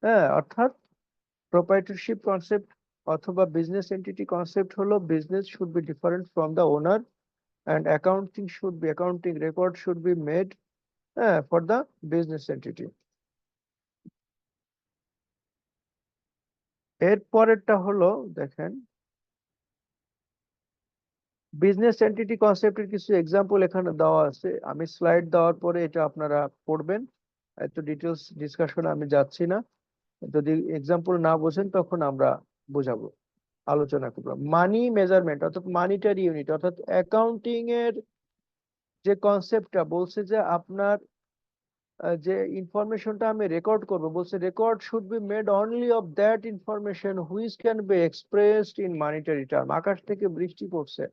হ্যাঁ, অর্থাৎ প্রোপ্রাইটরশিপ কনসেপ্ট অথবা বিজনেস এন্টিটি কনসেপ্ট হলো business should be different from the owner and accounting record should be made for the business entity. এর পরেরটা হলো দেখেন বিজনেস এন্টিটি কনসেপ্টের কিছু এক্সাম্পল এখানে দেওয়া আছে। আমি স্লাইড দেওয়ার পরে এটা আপনারা পড়বেন, এত ডিটেলস ডিসকাশন আমি যাচ্ছি না। যদি এক্সাম্পল না বোঝেন তখন আমরা বোঝাবো, আলোচনা করবো। মানি মেজারমেন্ট অর্থাৎ মানিটারি ইউনিট, অর্থাৎ অ্যাকাউন্টিং এর যে কনসেপ্টটা বলছে যে আপনার যে ইনফরমেশনটা আমি রেকর্ড করব, বলছে record should be made only of that information which can be expressed in monetary term. আকাশ থেকে বৃষ্টি পড়ছে,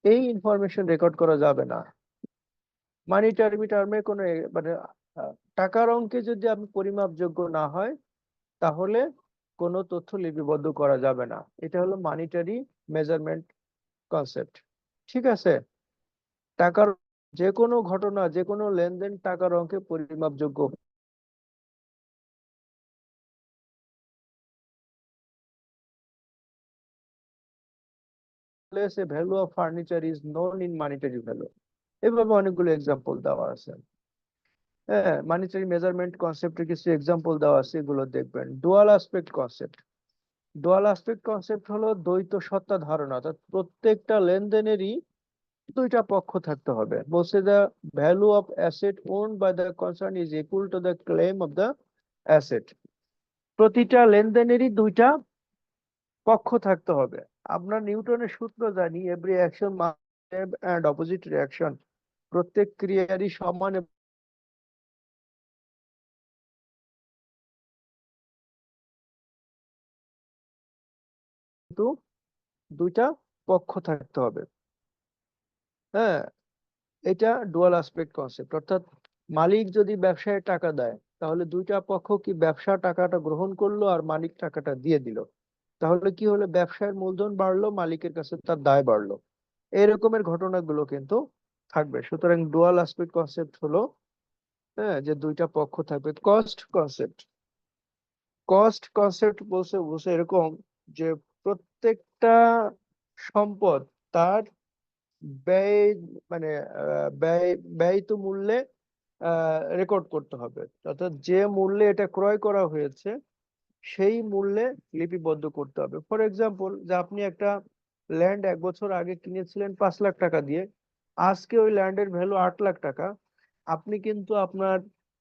এই ইনফরমেশন রেকর্ড করা যাবে না। মানিটারি টার্মে কোনো মানে টাকার অঙ্কে যদি আপনি পরিমাপযোগ্য না হয় তাহলে কোনো তথ্য লিপিবদ্ধ করা যাবে না। এটা হলো মানিটারি মেজারমেন্ট কনসেপ্ট। ঠিক আছে? টাকার যে কোনো ঘটনা, যে কোনো লেনদেন টাকার অঙ্কে পরিমাপযোগ্য। A value of furniture is known in monetary value. এভাবে অনেকগুলো এক্সাম্পল দেওয়া আছে। হ্যাঁ, মানিটারি মেজারমেন্ট কনসেপ্টের কিছু এক্সাম্পল দেওয়া আছে, এগুলো দেখবেন। Dual aspect concept. Dual aspect concept হলো দ্বৈত সত্তা ধারণা, অর্থাৎ প্রত্যেকটা লেনদেনেরই দুইটা পক্ষ থাকতে হবে। বলছে the value of asset owned by the concern is equal to the claim of the asset. প্রতিটা লেনদেনেরই দুইটা পক্ষ থাকতে হবে। আমরা নিউটনের সূত্র জানি, every action and opposite reaction, প্রত্যেক ক্রিয়ারই সমান কিন্তু দুইটা পক্ষ থাকতে হবে। হ্যাঁ, এটা ডুয়াল অ্যাসপেক্ট কনসেপ্ট। অর্থাৎ মালিক যদি ব্যবসায় টাকা দেয় তাহলে দুইটা পক্ষ কি ব্যবসা টাকাটা গ্রহণ করলো আর মালিক টাকাটা দিয়ে দিল, তাহলে কি হলো, ব্যবসায়ের মূলধন বাড়লো, মালিকের কাছে তার দায় বাড়লো। এরকমের ঘটনাগুলো কিন্তু থাকবে। সুতরাং ডুয়াল অ্যাসপেক্ট কনসেপ্ট হলো হ্যাঁ যে দুইটা পক্ষ থাকবে। Cost concept. কস্ট কনসেপ্ট বলছে বলছে এরকম যে প্রত্যেকটা সম্পদ তার ব্যয় মানে ব্যয়িত মূল্যে রেকর্ড করতে হবে। অর্থাৎ যে মূল্যে এটা ক্রয় করা হয়েছে সেই মূল্যে লিপিবদ্ধ করতে হবে। ফর এক্সাম্পল, যে আপনি একটা ল্যান্ড 1 বছর আগে কিনেছিলেন 5 লাখ টাকা দিয়ে, আজকে ওই ল্যান্ডের ভ্যালু 8 লাখ টাকা। আপনি কিন্তু আপনার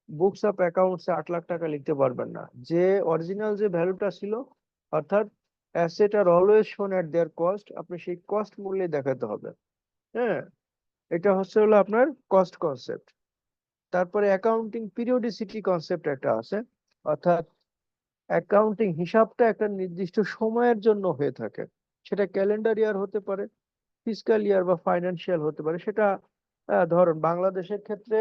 বুকস অফ অ্যাকাউন্টসে 8 লাখ টাকা লিখতে পারবেন না। যে অরিজিনাল যে ভ্যালুটা ছিল, অর্থাৎ অ্যাসেট আর অলওয়েজ শোন এট দেয়ার কস্ট, আপনি সেই কস্ট মূল্যে দেখাতে হবে। হ্যাঁ, এটা হচ্ছে হলো আপনার কস্ট কনসেপ্ট। তারপরে অ্যাকাউন্টিং পিরিয়ডিসিটি কনসেপ্ট একটা আছে, অর্থাৎ অ্যাকাউন্টিং হিসাবটা একটা নির্দিষ্ট সময়ের জন্য হয়ে থাকে। সেটা ক্যালেন্ডার ইয়ার হতে পারে, ফিসকাল ইয়ার বা ফাইন্যান্সিয়াল হতে পারে। সেটা ধরুন বাংলাদেশের ক্ষেত্রে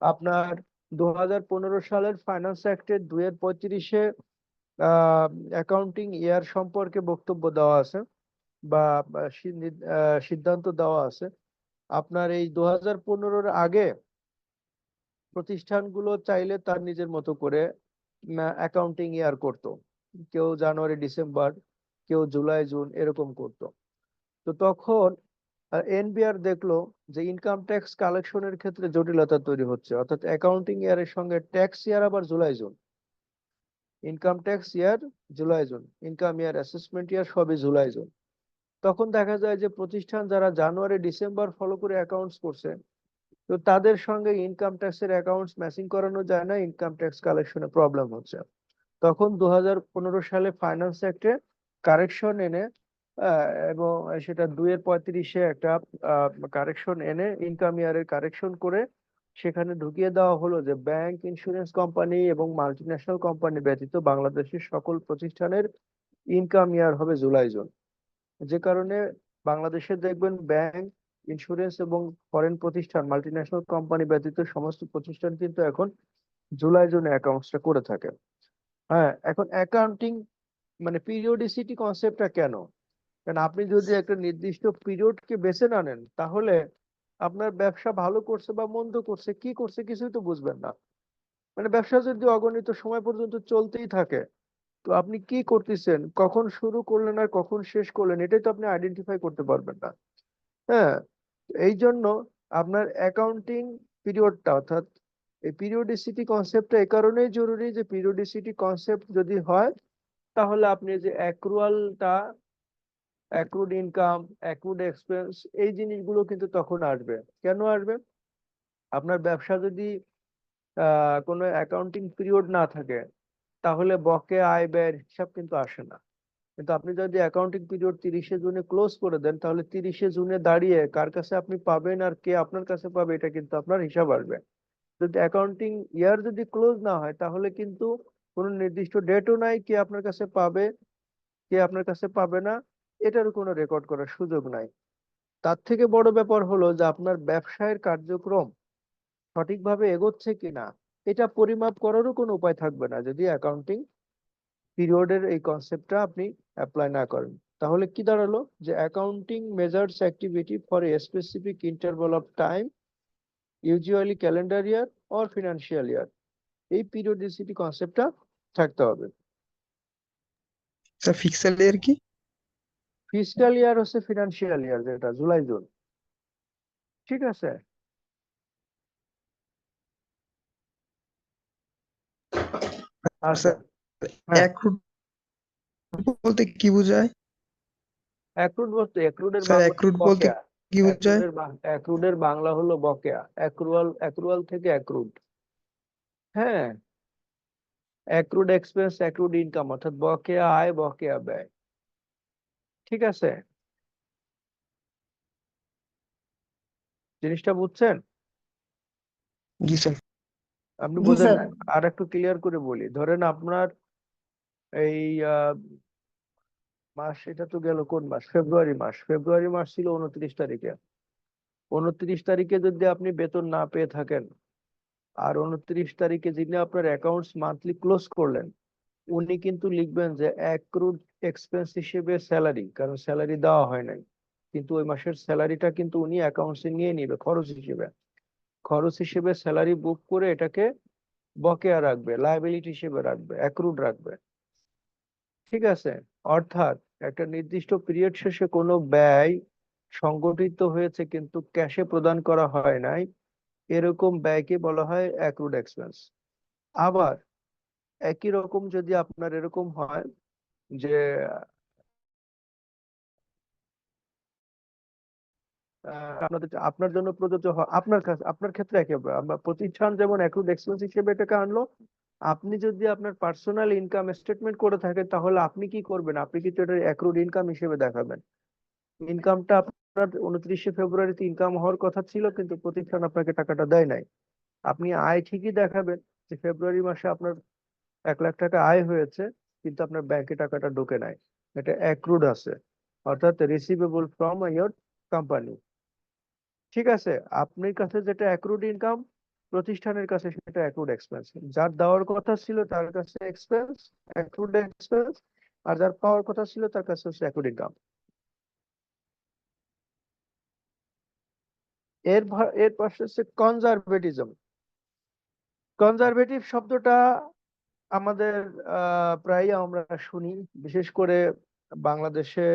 আপনার 2015 সালের ফাইন্যান্স অ্যাক্টের 2-এর-35-এ অ্যাকাউন্টিং ইয়ার সম্পর্কে বক্তব্য দেওয়া আছে বা সিদ্ধান্ত দেওয়া আছে। আপনার এই 2015-র আগে প্রতিষ্ঠানগুলো চাইলে তার নিজের মতো করে অ্যাকাউন্টিং ইয়ার করতো। কেউ জানুয়ারি ডিসেম্বর, কেউ জুলাই জুন এরকম করতো। তো তখন এনবিআর দেখলো যে ইনকাম ট্যাক্স কালেকশনের ক্ষেত্রে জটিলতা তৈরি হচ্ছে, অর্থাৎ অ্যাকাউন্টিং ইয়ারের সঙ্গে ট্যাক্স ইয়ার আবার July June, income tax year July June, income year assessment year সবই জুলাই জুন। তখন দেখা যায় যে প্রতিষ্ঠান যারা জানুয়ারি ডিসেম্বর ফলো করে অ্যাকাউন্টস করছে, তো তাদের সঙ্গে ইনকাম ট্যাক্সের অ্যাকাউন্টস ম্যাচিং করানো যায় না, ইনকাম ট্যাক্স কালেকশনে প্রবলেম হচ্ছে। তখন 2015 সালে ফাইন্যান্স অ্যাক্টে কারেকশন এনে এবং সেটা 2-এর-35-এ একটা কারেকশন এনে ইনকাম ইয়ারের কারেকশন করে সেখানে ঢুকিয়ে দেওয়া হলো যে ব্যাংক, ইন্স্যুরেন্স কোম্পানি এবং মাল্টিন্যাশনাল কোম্পানি ব্যতীত বাংলাদেশের সকল প্রতিষ্ঠানের ইনকাম ইয়ার হবে জুলাই জুন। যে কারণে বাংলাদেশে দেখবেন ব্যাংক, ইন্স্যুরেন্স এবং ফরেন প্রতিষ্ঠান, মাল্টিন্যাশনাল কোম্পানি ব্যতীত সমস্ত প্রতিষ্ঠান কিন্তু এখন জুলাই জুনে অ্যাকাউন্টসটা করে থাকে। হ্যাঁ, এখন অ্যাকাউন্টিং মানে পিরিয়ডিসিটি কনসেপ্টটা কেন? কারণ আপনি যদি একটা নির্দিষ্ট পিরিয়ডকে বেছে না নেন তাহলে আপনার ব্যবসা ভালো করছে বা মন্দ করছে, কি করছে কিছুই তো বুঝবেন না। মানে ব্যবসা যদি অগণিত সময় পর্যন্ত চলতেই থাকে, তো আপনি কি করতেছেন, কখন শুরু করলেন আর কখন শেষ করলেন, এটাই তো আপনি আইডেন্টিফাই করতে পারবেন না। হ্যাঁ, এই জন্য আপনার অ্যাকাউন্টিং পিরিয়ডটা, অর্থাৎ এই পিরিয়ডিসিটি কনসেপ্টটা এই কারণেই জরুরি যে পিরিয়ডিসিটি কনসেপ্ট যদি হয় তাহলে আপনি যে অ্যাক্রুয়ালটা, অ্যাক্রুড ইনকাম, অ্যাক্রুড এক্সপেন্স, এই জিনিসগুলো কিন্তু তখন আসবে। কেন আসবে? আপনার ব্যবসা যদি কোনো অ্যাকাউন্টিং পিরিয়ড না থাকে তাহলে বকেয়া আয় ব্যয়ের হিসাব কিন্তু আসে না। কিন্তু আপনি যদি অ্যাকাউন্টিং পিরিয়ড 30শে জুনে ক্লোজ করে দেন, তাহলে 30শে জুনে দাঁড়িয়ে কার কাছে আপনি পাবেন আর কে আপনার কাছে পাবে, এটা কিন্তু আপনার হিসাব আসবে। যদি অ্যাকাউন্টিং ইয়ার যদি ক্লোজ না হয়, তাহলে কিন্তু কোনো নির্দিষ্ট ডেটও নাই কে আপনার কাছে পাবে কে আপনার কাছে পাবে না, এটার কোনো রেকর্ড করার সুযোগ নাই। তার থেকে বড় ব্যাপার হলো যে আপনার ব্যবসায়ের কার্যক্রম সঠিকভাবে এগোচ্ছে কিনা, এটা পরিমাপ করারও কোনো উপায় থাকবে না যদি অ্যাকাউন্টিং পিরিয়ডের এই কনসেপ্টটা আপনি অ্যাপ্লাই না করেন। তাহলে কি দাঁড়ালো, যে accounting measures activity for a specific interval of time, usually calendar year or financial year, এই পিরিয়ডিসিটি কনসেপ্টটা থাকতে হবে। স্যার ফিক্সাল ইয়ার কি? ফিসক্যাল ইয়ার হচ্ছে ফিনান্সিয়াল ইয়ার, যেটা জুলাই জুন। ঠিক আছে, আচ্ছা। স্যার হ্যাঁ, অ্যাক্রুড বলতে কি বোঝায়? অ্যাক্রুড বলতে অ্যাক্রুডের স্যার বাংলা অ্যাক্রুড বলতে বকেয়া। কি বোঝায়? অ্যাক্রুডের বাংলা হলো বকেয়া। অ্যাক্রুয়াল থেকে অ্যাক্রুড। হ্যাঁ, অ্যাক্রুড এক্সপেন্স, অ্যাক্রুড ইনকাম, অর্থাৎ বকেয়া আয় বকেয়া ব্যয়। ঠিক আছে, জিনিসটা বুঝছেন? জি স্যার। আপনি জি বোঝেন স্যার। না? আর একটু ক্লিয়ার করে বলি, ধরেন আপনার এই মাস, এটা তো গেল কোন মাস, ফেব্রুয়ারি মাস ছিল 29 তারিখে। 29 তারিখে যদি আপনি বেতন না পেয়ে থাকেন, আর 29 তারিখে যিনি আপনার অ্যাকাউন্টস মান্থলি ক্লোজ করলেন, উনি কিন্তু লিখবেন যে অ্যাক্রুড এক্সপেন্স হিসেবে স্যালারি, কারণ স্যালারি দেওয়া হয় নাই, কিন্তু ওই মাসের স্যালারিটা কিন্তু উনি অ্যাকাউন্টসে নিয়ে নিবে খরচ হিসেবে স্যালারি বুক করে এটাকে বকেয়া রাখবে, লায়াবিলিটি হিসেবে রাখবে, অ্যাক্রুড রাখবে। ঠিক আছে, অর্থাৎ একটা নির্দিষ্ট পিরিয়ড শেষে কোনো ব্যয় সংগঠিত হয়েছে কিন্তু ক্যাশে প্রদান করা হয় নাই, এরকম ব্যয়কে বলা হয় অ্যাক্রুড এক্সপেন্স। আবার একই রকম যদি আপনার এরকম হয় যে আপনার জন্য প্রযোজ্য হয়, আপনার কাছে আপনার ক্ষেত্রে একেবারে আমরা প্রতিষ্ঠান যেমন অ্যাক্রুড এক্সপেন্স হিসেবে এটাকে আনলো, আপনি যদি আপনার পার্সোনাল ইনকাম স্টেটমেন্ট করে থাকেন, তাহলে আপনি কি করবেন, আপনি কিন্তু এটা অ্যাক্রুড ইনকাম হিসেবে দেখাবেন। ইনকামটা আপনার 29শে ফেব্রুয়ারিতে ইনকাম হওয়ার কথা ছিল, কিন্তু প্রতিষ্ঠান আপনাকে টাকাটা দেয় নাই। আপনি আয় ঠিকই দেখাবেন যে ফেব্রুয়ারি মাসে আপনার 1 লাখ টাকা আয় হয়েছে, কিন্তু আপনার ব্যাংকে টাকাটা ঢোকে নাই, এটা অ্যাক্রুড আছে, অর্থাৎ রিসিভেবল ফ্রম ইয়োর কোম্পানি। ঠিক আছে, আপনার কাছে যেটা অ্যাক্রুড ইনকাম, প্রতিষ্ঠানের কাছে সেটা অ্যাক্রুড এক্সপেন্স। যার দেওয়ার কথা ছিল তার কাছে এক্সপেন্স, অ্যাক্রুড এক্সপেন্স, আর যার পাওয়ার কথা ছিল তার কাছে হচ্ছে অ্যাক্রুড ইনকাম। এর পাশে হচ্ছে কনজারভেটিজম। কনজারভেটিভ শব্দটা আমাদের প্রায় আমরা শুনি, বিশেষ করে বাংলাদেশে।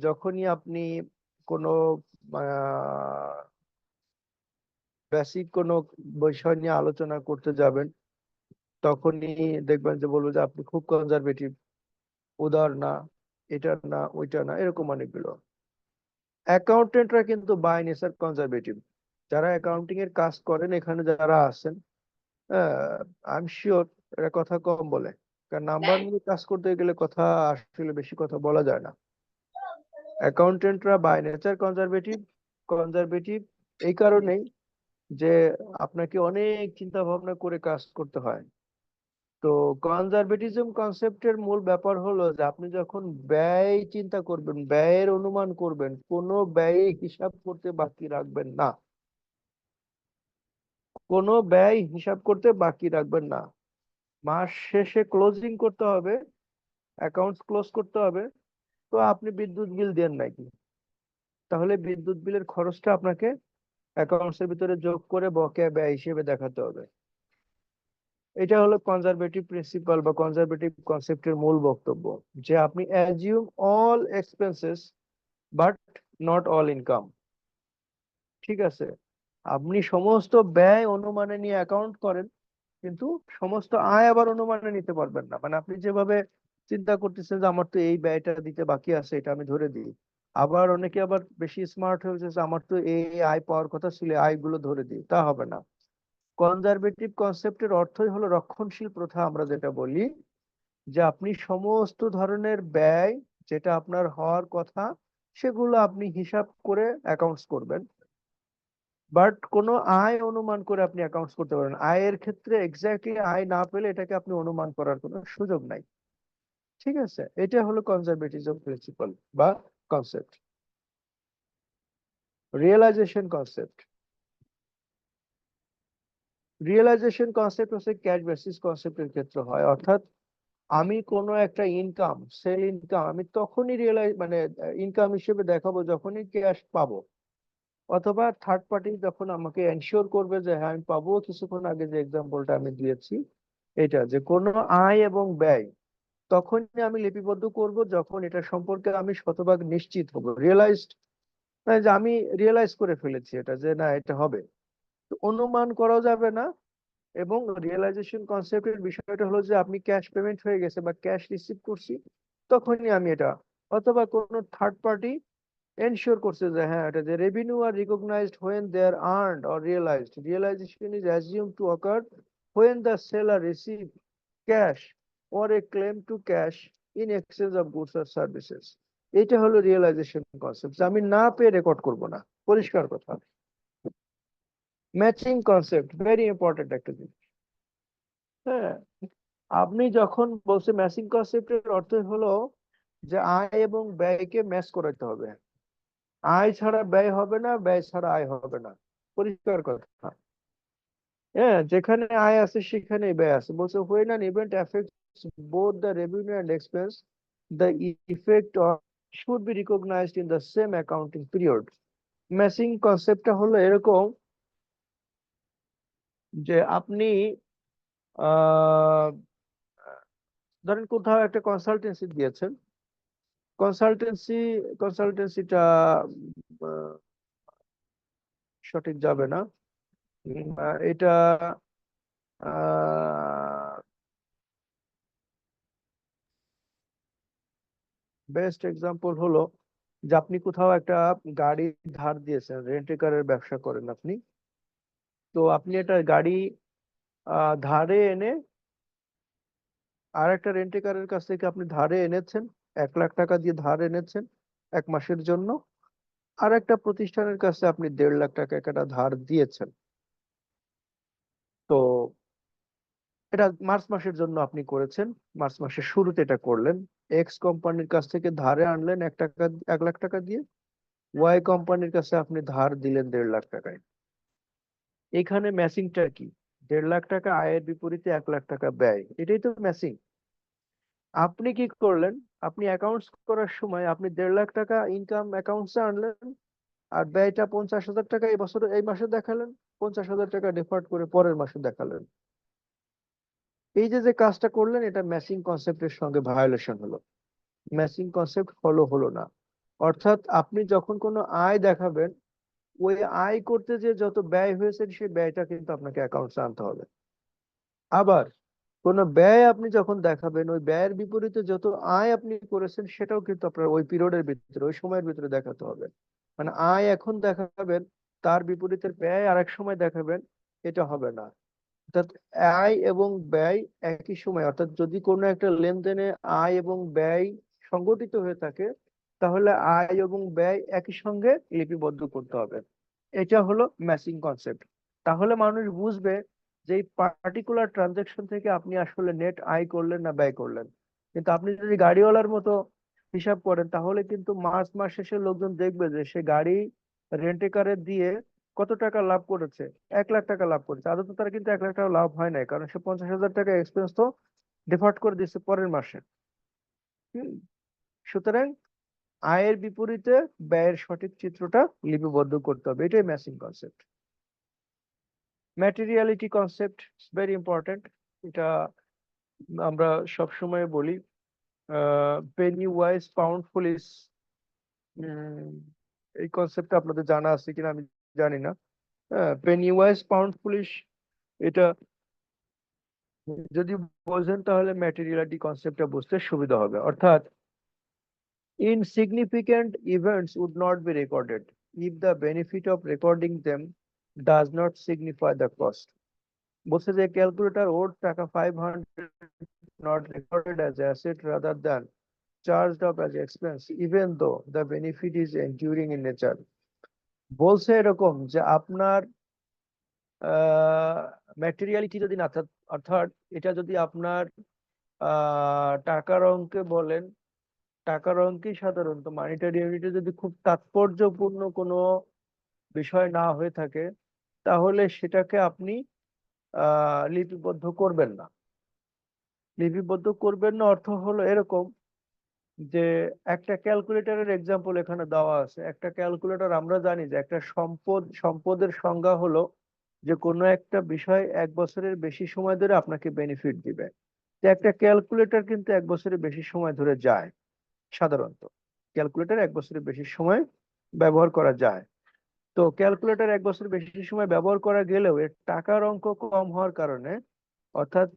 যখনই আপনি কোনো বেসিক কোনো বিষয় নিয়ে আলোচনা করতে যাবেন, তখনই দেখবেন যে বলবো যে আপনি খুব কনজারভেটিভ, উদার না, এটা না ওইটা না, এরকম অনেকগুলো। অ্যাকাউন্টেন্টরা কিন্তু বাই নেচার কনজারভেটিভ। যারা অ্যাকাউন্টিং এর কাজ করেন এখানে যারা আছেন, আই এম শিওর এরা কথা কম বলে, কারণ নাম্বার নিয়ে কাজ করতে গেলে কথা আসলে বেশি কথা বলা যায় না। অ্যাকাউন্টেন্টরা বাই নেচার কনজারভেটিভ। কনজারভেটিভ এই কারণেই যে আপনাকে অনেক চিন্তা ভাবনা করে কাজ করতে হয়। তো কনজারভেটিজম কনসেপ্টের মূল ব্যাপার হলো যে আপনি যখন ব্যয় চিন্তা করবেন, ব্যয়ের অনুমান করবেন, কোনো ব্যয় হিসাব করতে বাকি রাখবেন না, কোনো ব্যয় হিসাব করতে বাকি রাখবেন না। মাস শেষে ক্লোজিং করতে হবে, অ্যাকাউন্টস ক্লোজ করতে হবে। তো আপনি বিদ্যুৎ বিল দেন নাকি, তাহলে বিদ্যুৎ বিলের খরচটা আপনাকে অ্যাকাউন্টস এর ভিতরে যোগ করে বকেয়া ব্যয় হিসেবে দেখাতে হবে। এটা হলো কনজারভেটিভ প্রিন্সিপাল বা কনজারভেটিভ কনসেপ্টের মূল বক্তব্য, যে আপনি assume all expenses but not all income. ঠিক আছে, আপনি সমস্ত ব্যয় অনুমানে নিয়ে অ্যাকাউন্ট করেন, কিন্তু সমস্ত আয় আবার অনুমানে নিতে পারবেন না। মানে আপনি যেভাবে চিন্তা করতেছেন যে আমার তো এই ব্যয়টা দিতে বাকি আছে, এটা আমি ধরে দিই। আবার অনেকে আবার বেশি স্মার্ট হয়েছে যে আমার তো এই আয় পাওয়ার কথা ছিল, আয়গুলো ধরে দিই, তা হবে না। কনজারভেটিভ কনসেপ্টের অর্থই হলো রক্ষণশীল প্রথা, আমরা যেটা বলি যে আপনি সমস্ত ধরনের ব্যয় যেটা আপনার হওয়ার কথা সেগুলো আপনি হিসাব করে অ্যাকাউন্টস করবেন, বাট কোনো আয় অনুমান করে আপনি অ্যাকাউন্টস করতে পারেন। আয়ের ক্ষেত্রে এক্স্যাক্টলি আয় না পেলে এটাকে আপনি অনুমান করার কোনো সুযোগ নাই। ঠিক আছে, এটা হলো কনজারভেটিজম প্রিন্সিপাল বা concept. Realization concept, realization concept হচ্ছে ক্যাশ বেসিস কনসেপ্টের ক্ষেত্রে হয়, অর্থাৎ আমি কোনো একটা ইনকাম, সেল ইনকাম আমি তখনই ইনকাম হিসেবে দেখাবো যখনই ক্যাশ পাবো, অথবা থার্ড পার্টি যখন আমাকে এনশিওর করবে যে হ্যাঁ আমি পাবো। কিছুক্ষণ আগে যে এক্সাম্পলটা আমি দিয়েছি এটা, যে কোনো আয় এবং ব্যয় তখনই আমি লিপিবদ্ধ করব যখন এটা সম্পর্কে আমি শতভাগ নিশ্চিত হব, রিয়েলাইজড, যে আমি রিয়েলাইজ করে ফেলেছি এটা, যে না এটা হবে। তো অনুমান করা যাবে না। এবং রিয়েলাইজেশন কনসেপ্টের বিষয়টা হলো যে আপনি ক্যাশ পেমেন্ট হয়ে গেছে বা ক্যাশ রিসিভ করছি তখনই আমি এটা, অথবা কোনো থার্ড পার্টি এনশিওর করছে যে হ্যাঁ এটা, যে revenue are recognized when they are earned or realized, realization is assumed to occur when the seller receive cash or a claim to cash in exchange of goods or services। এটা হলো realisation concept, আমি না পেয়ে record করব না, পরিষ্কার কথা। Matching concept very important একটা জিনিস। হ্যাঁ, আপনি যখন বলছে ম্যাচিং কনসেপ্টের অর্থ হলো যে আয় এবং ব্যয়কে ম্যাচ করাতে হবে, আয় ছাড়া ব্যয় হবে না, ব্যয় ছাড়া আয় হবে না, পরিষ্কার কথা। হ্যাঁ, যেখানে আয় আছে সেখানে ব্যয় আছে। বলছে when an event affects both the revenue and expense, the effect of should be recognized in the same accounting period। Matching কনসেপ্টটা হলো এরকম যে আপনি আহ ধরেন কোথাও একটা কনসালটেন্সি দিয়েছেন, কনসালটেন্সিটা সঠিক যাবে না, এটা বেস্ট এক্সাম্পল হলো যে আপনি কোথাও একটা গাড়ি ধার দিয়েছেন, রেন্টে কারের ব্যবসা করেন আপনি। তো আপনি একটা গাড়ি ধারে এনে আর একটা রেন্টে কারের কাছ থেকে আপনি ধারে এনেছেন, 1 লাখ টাকা দিয়ে ধার এনেছেন 1 মাসের জন্য, আর একটা প্রতিষ্ঠানের কাছে আপনি 1.5 লাখ টাকা একটা ধার দিয়েছেন। তো এটা মার্চ মাসের জন্য আপনি করেছেন, মার্চ মাসের শুরুতে এটা করলেন। এক্স কোম্পানির কাছ থেকে ধারে আনলেন 1 লাখ টাকা দিয়ে, ওয়াই কোম্পানির কাছে আপনি ধার দিলেন 1.5 লাখ টাকায়। এখানে ম্যাচিংটা কি? 1.5 লাখ টাকা আয়ের বিপরীতে 1 লাখ টাকা ব্যয়, এটাই তো ম্যাচিং। আপনি কি করলেন, আপনি অ্যাকাউন্টস করার সময় আপনি 1.5 লাখ টাকা ইনকাম অ্যাকাউন্টসে আনলেন, আর ব্যয়টা 50,000 টাকা এই মাসে দেখালেন, 50,000 টাকা ডিফার্ট করে পরের মাসে দেখালেন। এই যে কাজটা করলেন এটা ম্যাচিং কনসেপ্টের সঙ্গে ভায়োলেশন হলো, ম্যাচিং কনসেপ্ট ফলো হলো না। অর্থাৎ আপনি যখন কোনো আয় দেখাবেন, ওই আয় করতে যে যত ব্যয় হয়েছে সেই ব্যয়টা কিন্তু আপনাকে অ্যাকাউন্টসে আনতে হবে। আবার কোনো ব্যয় আপনি যখন দেখাবেন, ওই ব্যয়ের বিপরীতে যত আয় আপনি করেছেন সেটাও কিন্তু আপনার ওই পিরিয়ডের ভিতরে, ওই সময়ের ভিতরে দেখাতে হবে। মানে আয় এখন দেখাবেন, তার বিপরীতের ব্যয় আরেক সময় দেখাবেন, এটা হবে না। অর্থাৎ আয় এবং ব্যয় একই সময়, অর্থাৎ যদি কোনো একটা লেনদেনে আয় এবং ব্যয় সংগঠিত হয়ে থাকে তাহলে আয় এবং ব্যয় একই সঙ্গে লিপিবদ্ধ করতে হবে। এটা হলো ম্যাচিং কনসেপ্ট। তাহলে মানুষ বুঝবে যে এই পার্টিকুলার ট্রানজাকশন থেকে আপনি আসলে নেট আয় করলেন না ব্যয় করলেন। কিন্তু আপনি যদি গাড়িওয়ালার মতো হিসাব করেন তাহলে কিন্তু মাস শেষে লোকজন দেখবে যে সে গাড়ি রেন্টে কারে দিয়ে কত টাকা লাভ করেছে, 1 লাখ টাকা লাভ করেছে। আদৌ তো তার কিন্তু 1 লাখ টাকা লাভ হয় নাই, কারণ সে 50,000 টাকা এক্সপেন্স তো ডিফার্ট করে দিচ্ছে পরের মাসে। হুম, সুতরাং আয়ের বিপরীতে ব্যয়ের সঠিক চিত্রটা লিপিবদ্ধ করতে হবে, এটাই matching concept. ম্যাটেরিয়ালিটি concept very important, এটা আমরা সব সময় বলি। পেনি ওয়াইজ পাউন্ড ফুলিশ, এই কনসেপ্টটা আপনাদের জানা আছে কিনা আমি জানি না। পেনি ওয়াইজ পাউন্ড ফুলিশ, এটা যদি বোঝেন তাহলে ম্যাটেরিয়ালিটি কনসেপ্টটা বুঝতে সুবিধা হবে। অর্থাৎ insignificant events would not be recorded if the benefit of recording them does not signify the cost। বলছে যে ক্যালকুলেটর ওর টাকা 500 not recorded as asset rather than charged off as expense, even though the benefit is enduring in nature. বলছে এরকম যে আপনার ম্যাটেরিয়ালিটি যদি না অর্থাৎ এটা যদি আপনার টাকার অঙ্কে বলেন, টাকার অঙ্কে সাধারণত মানিটারি ইউনিটে যদি খুব তাৎপর্যপূর্ণ কোনো বিষয় না হয়ে থাকে তাহলে সেটাকে আপনি লিপিবদ্ধ করবেন না। লিপিবদ্ধ করবেন না অর্থ হলো এরকম যে একটা ক্যালকুলেটরের এক্সাম্পল এখানে দেওয়া আছে। একটা ক্যালকুলেটর আমরা জানি যে একটা সম্পদের সংজ্ঞা হলো যে কোনো একটা বিষয় 1 বছরের বেশি সময় ধরে আপনাকে বেনিফিট দিবে। তো একটা ক্যালকুলেটর কিন্তু 1 বছরের বেশি সময় ধরে যায়। সাধারণত ক্যালকুলেটর 1 বছরের বেশি সময় ব্যবহার করা যায়। তো ক্যালকুলেটর 1 বছর বেশি সময় ব্যবহার করা গেলেও এর টাকার অঙ্ক কম হওয়ার কারণে, অর্থাৎ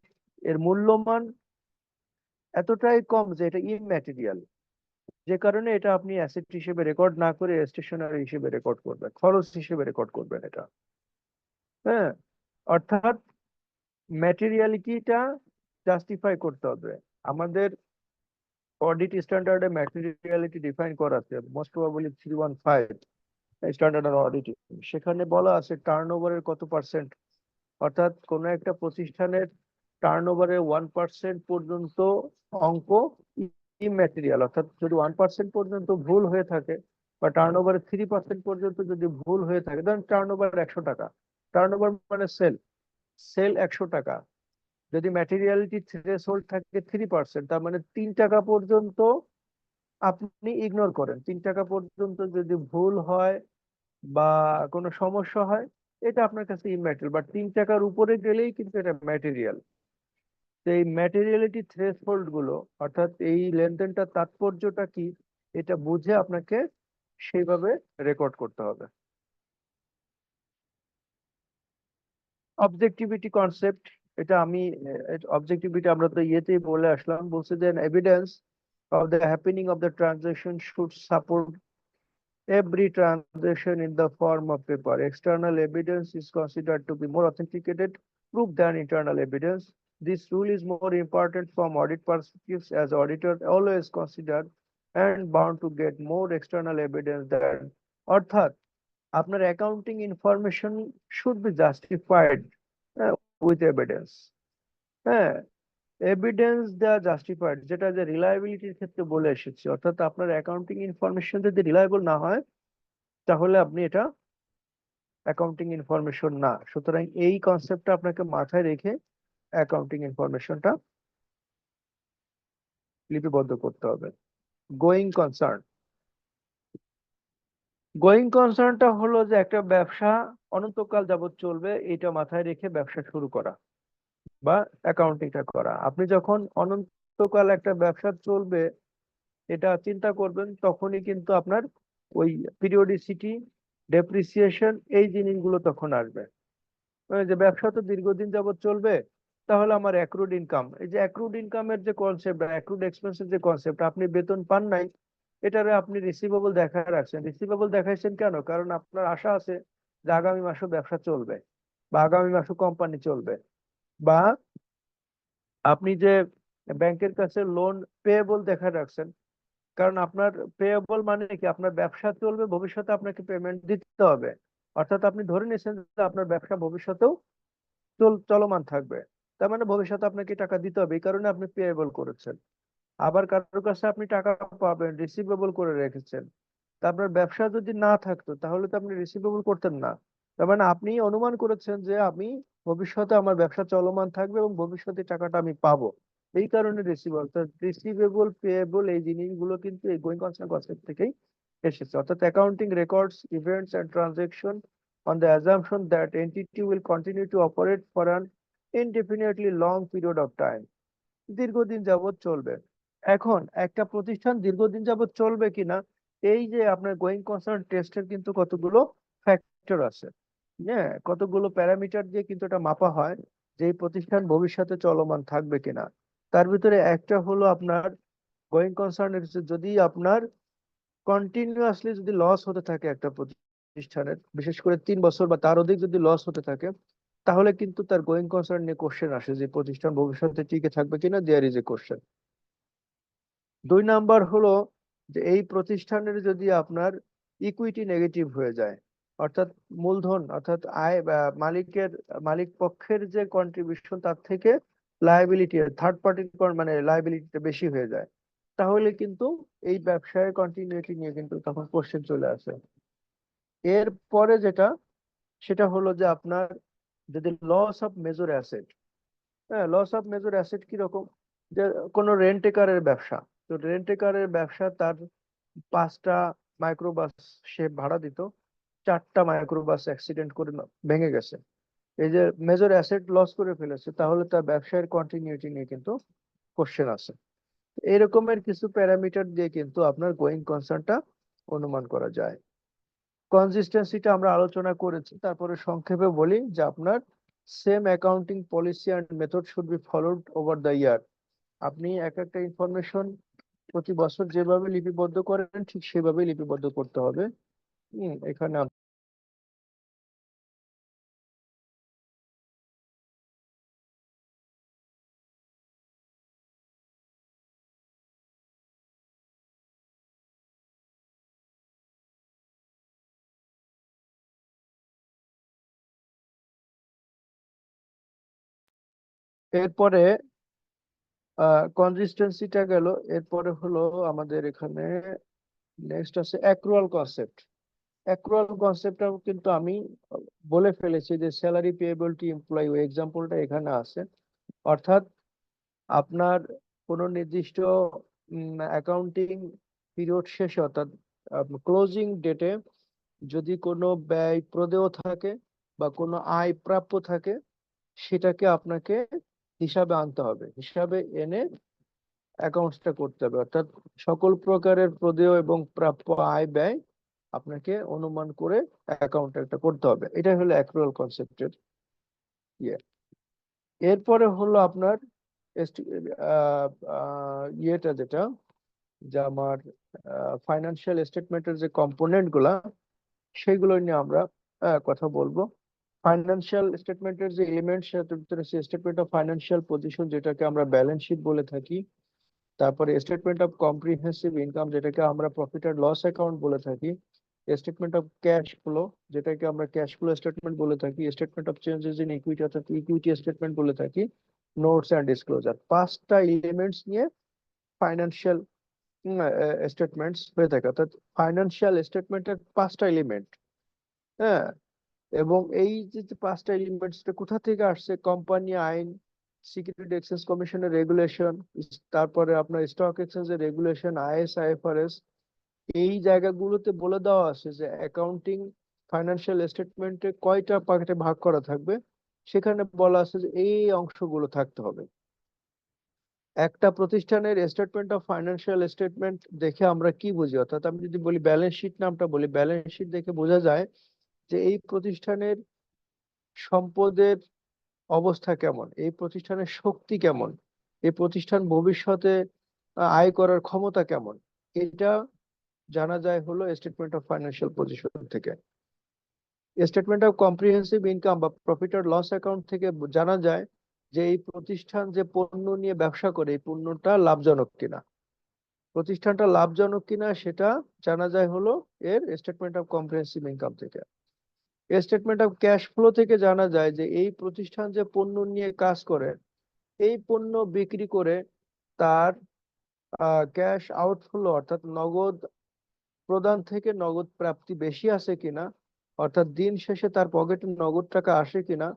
এর মূল্যমান এতটাই কম যে এটা ইমম্যাটেরিয়াল, যে কারণে এটা আপনি অ্যাসেট হিসেবে রেকর্ড না করে স্টেশনারি হিসেবে রেকর্ড করবেন, খরচ হিসেবে রেকর্ড করবেন এটা। হ্যাঁ, অর্থাৎ ম্যাটেরিয়ালিটিটা জাস্টিফাই করতে হবে। আমাদের অডিট স্ট্যান্ডার্ডে ম্যাটেরিয়ালিটি ডিফাইন করা আছে, মোস্ট প্রবাবলি 315 স্ট্যান্ডার্ড অডিটিং। সেখানে বলা আছে টার্নওভারের কত পার্সেন্ট, অর্থাৎ কোনো একটা প্রতিষ্ঠানের টার্নওভারের 1% পর্যন্ত অঙ্ক ইম্যাটেরিয়াল, অর্থাৎ যদি 1% পর্যন্ত ভুল হয়ে থাকে বা টার্নওভারের 3% পর্যন্ত যদি ভুল হয়ে থাকে, ধরেন টার্নওভার 100 টাকা, টার্নওভার মানে সেল 100 টাকা, যদি ম্যাটেরিয়ালিটি থ্রেশহোল্ড থাকে 3%, তার মানে 3 টাকা পর্যন্ত আপনি ইগনোর করেন। 3 টাকা পর্যন্ত যদি ভুল হয় বা কোনো সমস্যা হয় এটা আপনার কাছে ইম্যাটেরিয়াল, বাট 3 টাকার উপরে গেলেই কিন্তু এটা ম্যাটেরিয়াল। তো এই ম্যাটেরিয়ালিটি থ্রেশহোল্ড গুলো, অর্থাৎ এই লেনদেনটার তাৎপর্যটা কি এটা বুঝে আপনাকে সেইভাবে রেকর্ড করতে হবে। অবজেক্টিভিটি কনসেপ্ট, এটা আমি অবজেক্টিভিটি আমরা তো ইয়েতেই বলে আসলাম, বলছে যে evidence of the happening of the transaction should support every transaction in the form of paper. External evidence is considered to be more authenticated proof than internal evidence. This rule is more important from audit perspectives, as auditor always consider and bound to get more external evidence than, অর্থাৎ আপনার accounting information should B justified with evidence. হ্যাঁ, evidence দেওয়া justified, যেটা যে রিলায়েবিলিটির ক্ষেত্রে বলে এসেছি, অর্থাৎ আপনার অ্যাকাউন্টিং ইনফরমেশন যদি রিলায়েবল না হয় তাহলে আপনি এটা অ্যাকাউন্টিং ইনফরমেশন না। সুতরাং এই কনসেপ্টটা আপনাকে মাথায় রেখে অ্যাকাউন্টিং ইনফরমেশনটা লিপিবদ্ধ করতে হবে। গোয়িং কনসার্ন, গোয়িং কনসার্নটা হলো যে একটা ব্যবসা অনন্তকাল যাবত চলবে এটা মাথায় রেখে ব্যবসা শুরু করা বা অ্যাকাউন্টিংটা করা। আপনি যখন অনন্তকাল একটা ব্যবসা চলবে এটা চিন্তা করবেন তখনই কিন্তু আপনার ওই পিরিয়ডিসিটি, ডেপ্রিসিয়েশন এই জিনিসগুলো তখন আসবে। মানে যে ব্যবসা তো দীর্ঘদিন যাবত চলবে, তাহলে আমার অ্যাক্রুড ইনকাম, এই যে অ্যাক্রুড ইনকামের যে কনসেপ্ট, অ্যাক্রুড এক্সপেন্সের যে কনসেপ্ট, আপনি বেতন পান নাই, এটারে আপনি রিসিভেবল দেখায় রাখছেন। রিসিভেবল দেখাইছেন কেন? কারণ আপনার আশা আছে যে আগামী মাসেও ব্যবসা চলবে বা আগামী মাসেও কোম্পানি চলবে, বা আপনি যে ব্যাংকের কাছে লোন পেয়েবল দেখায় রাখছেন, কারণ আপনার পেয়েবল মানে কি আপনার ব্যবসা চলবে, ভবিষ্যতে আপনাকে পেমেন্ট দিতে হবে। অর্থাৎ আপনি ধরে নিয়েছেন যে আপনার ব্যবসা ভবিষ্যতেও চলমান থাকবে, তার মানে ভবিষ্যতে আপনাকে টাকা দিতে হবে, এই কারণে আপনি পেয়েবল করেছেন। আবার কারোর কাছে আপনি টাকা পাবেন, রিসিভেবল করে রেখেছেন। তা আপনার ব্যবসা যদি না থাকতো তাহলে তো আপনি রিসিভেবল করতেন না। তার মানে আপনি অনুমান করেছেন যে আমি ভবিষ্যতে আমার ব্যবসা চলমান থাকবে এবং ভবিষ্যতে টাকাটা আমি পাবো, এই কারণে রিসিভেবল পেয়েবল এই জিনিসগুলো কিন্তু এই গোয়িং কনসার্ন কনসেপ্ট থেকেই এসেছে। অর্থাৎ accounting records events and transaction on the assumption that entity will continue to operate for an indefinitely long period of time. দীর্ঘদিন যাবত চলবে। এখন একটা প্রতিষ্ঠান দীর্ঘদিন যাবত চলবে কিনা, এই যে আপনার গোয়িং কনসার্ন টেস্টের কিন্তু কতগুলো ফ্যাক্টর আছে, হ্যাঁ, কতগুলো প্যারামিটার দিয়ে কিন্তু এটা মাপা হয় যে এই প্রতিষ্ঠান ভবিষ্যতে চলমান থাকবে কিনা। তার ভিতরে একটা হলো আপনার গোয়িং কনসার্ন, যদি আপনার কন্টিনিউয়াসলি যদি লস হতে থাকে একটা প্রতিষ্ঠানের, বিশেষ করে 3 বছর বা তার অধিক যদি লস হতে থাকে, তাহলে কিন্তু তার গোয়িং কনসার্ন নিয়ে কোশ্চেন আসে যে প্রতিষ্ঠান ভবিষ্যতে টিকে থাকবে কিনা, there is a question. 2 number হলো যে এই প্রতিষ্ঠানের যদি আপনার ইকুইটি নেগেটিভ হয়ে যায়, অর্থাৎ মূলধন অর্থাৎ আয় বা মালিক পক্ষের যে কন্ট্রিবিউশন তার থেকে লায়াবিলিটি থার্ড পার্টির মানে লায়াবিলিটিটা বেশি হয়ে যায়, তাহলে কিন্তু এই ব্যবসায়ের কন্টিনিউটি নিয়ে কিন্তু তখন কোশ্চেন চলে আসে। এর পরে সেটা হলো যে আপনার যদি লস অফ মেজর অ্যাসেট, হ্যাঁ লস অফ মেজর অ্যাসেট কিরকম, যে কোনো রেন্টেকারের ব্যবসা, তো রেন্টেকারের ব্যবসা তার 5টা মাইক্রোবাস সে ভাড়া দিত, 4টা মাইক্রোবাস অ্যাক্সিডেন্ট করে ভেঙে গেছে, এই যে মেজর অ্যাসেট লস করে ফেলেছে, তাহলে তার ব্যবসায়ের কন্টিনিউটি নিয়ে কিন্তু কোশ্চেন আছে। এরকমের কিছু প্যারামিটার দিয়ে কিন্তু আপনার গোয়িং কনসার্নটা অনুমান করা যায়। কনসিস্টেন্সিটা আমরা আলোচনা করেছি, তারপরে সংক্ষেপে বলি যে আপনার same accounting policy and method should be followed over the year. আপনি একটা ইনফরমেশন প্রতি বছর যেভাবে লিপিবদ্ধ করেন ঠিক সেভাবেই লিপিবদ্ধ করতে হবে। এখানে এরপরে কনসিস্টেন্সিটা গেল, এরপরে হলো আমাদের এখানে নেক্সট আছে অ্যাক্রুয়াল কনসেপ্ট। অ্যাক্রুয়াল কনসেপ্টটাও কিন্তু আমি বলে ফেলেছি যে স্যালারি পেয়েবল টু এমপ্লয়ি, ওই এক্সাম্পলটা এখানে আছে। অর্থাৎ আপনার কোনো নির্দিষ্ট অ্যাকাউন্টিং পিরিয়ড শেষে অর্থাৎ ক্লোজিং ডেটে যদি কোনো ব্যয় প্রদেয় থাকে বা কোনো আয় প্রাপ্য থাকে, সেটাকে আপনাকে হিসাবে আনতে হবে, হিসাবে এনে অ্যাকাউন্টসটা করতে হবে। অর্থাৎ সকল প্রকারের প্রদেয় এবং প্রাপ্য আয় ব্যয় আপনাকে অনুমান করে অ্যাকাউন্টটা করতে হবে। এটাই হলো অ্যাক্রুয়াল কনসেপ্টের ইয়ে। এরপরে হলো আপনার ইয়েটা যেটা, যে আমার ফাইন্যান্সিয়াল স্টেটমেন্টের যে কম্পোনেন্ট গুলা, সেগুলো নিয়ে আমরা কথা বলবো। ফাইন্যান্সিয়াল স্টেটমেন্টের যে elements, statement of financial position যেটাকে আমরা ব্যালেন্স শিট বলে থাকি, তারপরে স্টেটমেন্ট অফ কম্প্রিহেন্সিভ ইনকাম যেটাকে আমরা প্রফিট অ্যান্ড লস অ্যাকাউন্ট বলে থাকি, স্টেটমেন্ট অফ ক্যাশ ফ্লো যেটাকে আমরা ক্যাশ ফ্লো স্টেটমেন্ট বলে থাকি, statement of changes in equity অর্থাৎ ইকুইটি স্টেটমেন্ট বলে থাকি, নোটস অ্যান্ড ডিসক্লোজার। 5টা এলিমেন্টস নিয়ে ফাইন্যান্সিয়াল স্টেটমেন্টস হয়ে থাকে। অর্থাৎ ফাইন্যান্সিয়াল স্টেটমেন্টের 5টা এলিমেন্ট, হ্যাঁ, এবং এই যে 5টা এলিমেন্টসটা কোথা থেকে আসছে, কোম্পানি আইন, সিকিউরিটি এক্সচেঞ্জ কমিশনের রেগুলেশন, তারপরে আপনার স্টক এক্সচেঞ্জের রেগুলেশন, আইএস আইএফআরএস, এই জায়গাগুলোতে বলে দেওয়া আছে যে অ্যাকাউন্টিং ফাইন্যান্সিয়াল স্টেটমেন্টে কয়টা পার্টে ভাগ করা থাকবে, সেখানে বলা আছে যে এই অংশগুলো থাকতে হবে। একটা প্রতিষ্ঠানের স্টেটমেন্ট অফ ফাইন্যান্সিয়াল স্টেটমেন্ট দেখে আমরা কি বুঝি, অর্থাৎ আমি যদি বলি ব্যালেন্স শিট, নামটা বলি, ব্যালেন্স শিট দেখে বোঝা যায় যে এই প্রতিষ্ঠানের সম্পদের অবস্থা কেমন, এই প্রতিষ্ঠানের শক্তি কেমন, এই প্রতিষ্ঠান ভবিষ্যতে আয় করার ক্ষমতা কেমন, এটা জানা যায় হলো স্টেটমেন্ট অফ ফাইন্যান্সিয়াল পজিশন থেকে। স্টেটমেন্ট অফ কম্প্রিহেন্সিভ ইনকাম বা প্রফিট আর লস অ্যাকাউন্ট থেকে জানা যায় যে এই প্রতিষ্ঠান যে পণ্য নিয়ে ব্যবসা করে এই পণ্যটা লাভজনক কিনা, প্রতিষ্ঠানটা লাভজনক কিনা সেটা জানা যায় হলো এর স্টেটমেন্ট অফ কম্প্রিহেন্সিভ ইনকাম থেকে। স্টেটমেন্ট অফ ক্যাশ ফ্লো থেকে জানা যায় যে এই প্রতিষ্ঠান যে পণ্য নিয়ে কাজ করে, এই পণ্য বিক্রি করে তার ক্যাশ আউটফ্লো অর্থাৎ নগদ প্রদান থেকে নগদ প্রাপ্তি বেশি আছে কিনা, অর্থাৎ দিন শেষে তার পকেটে নগদ টাকা আসে কিনা,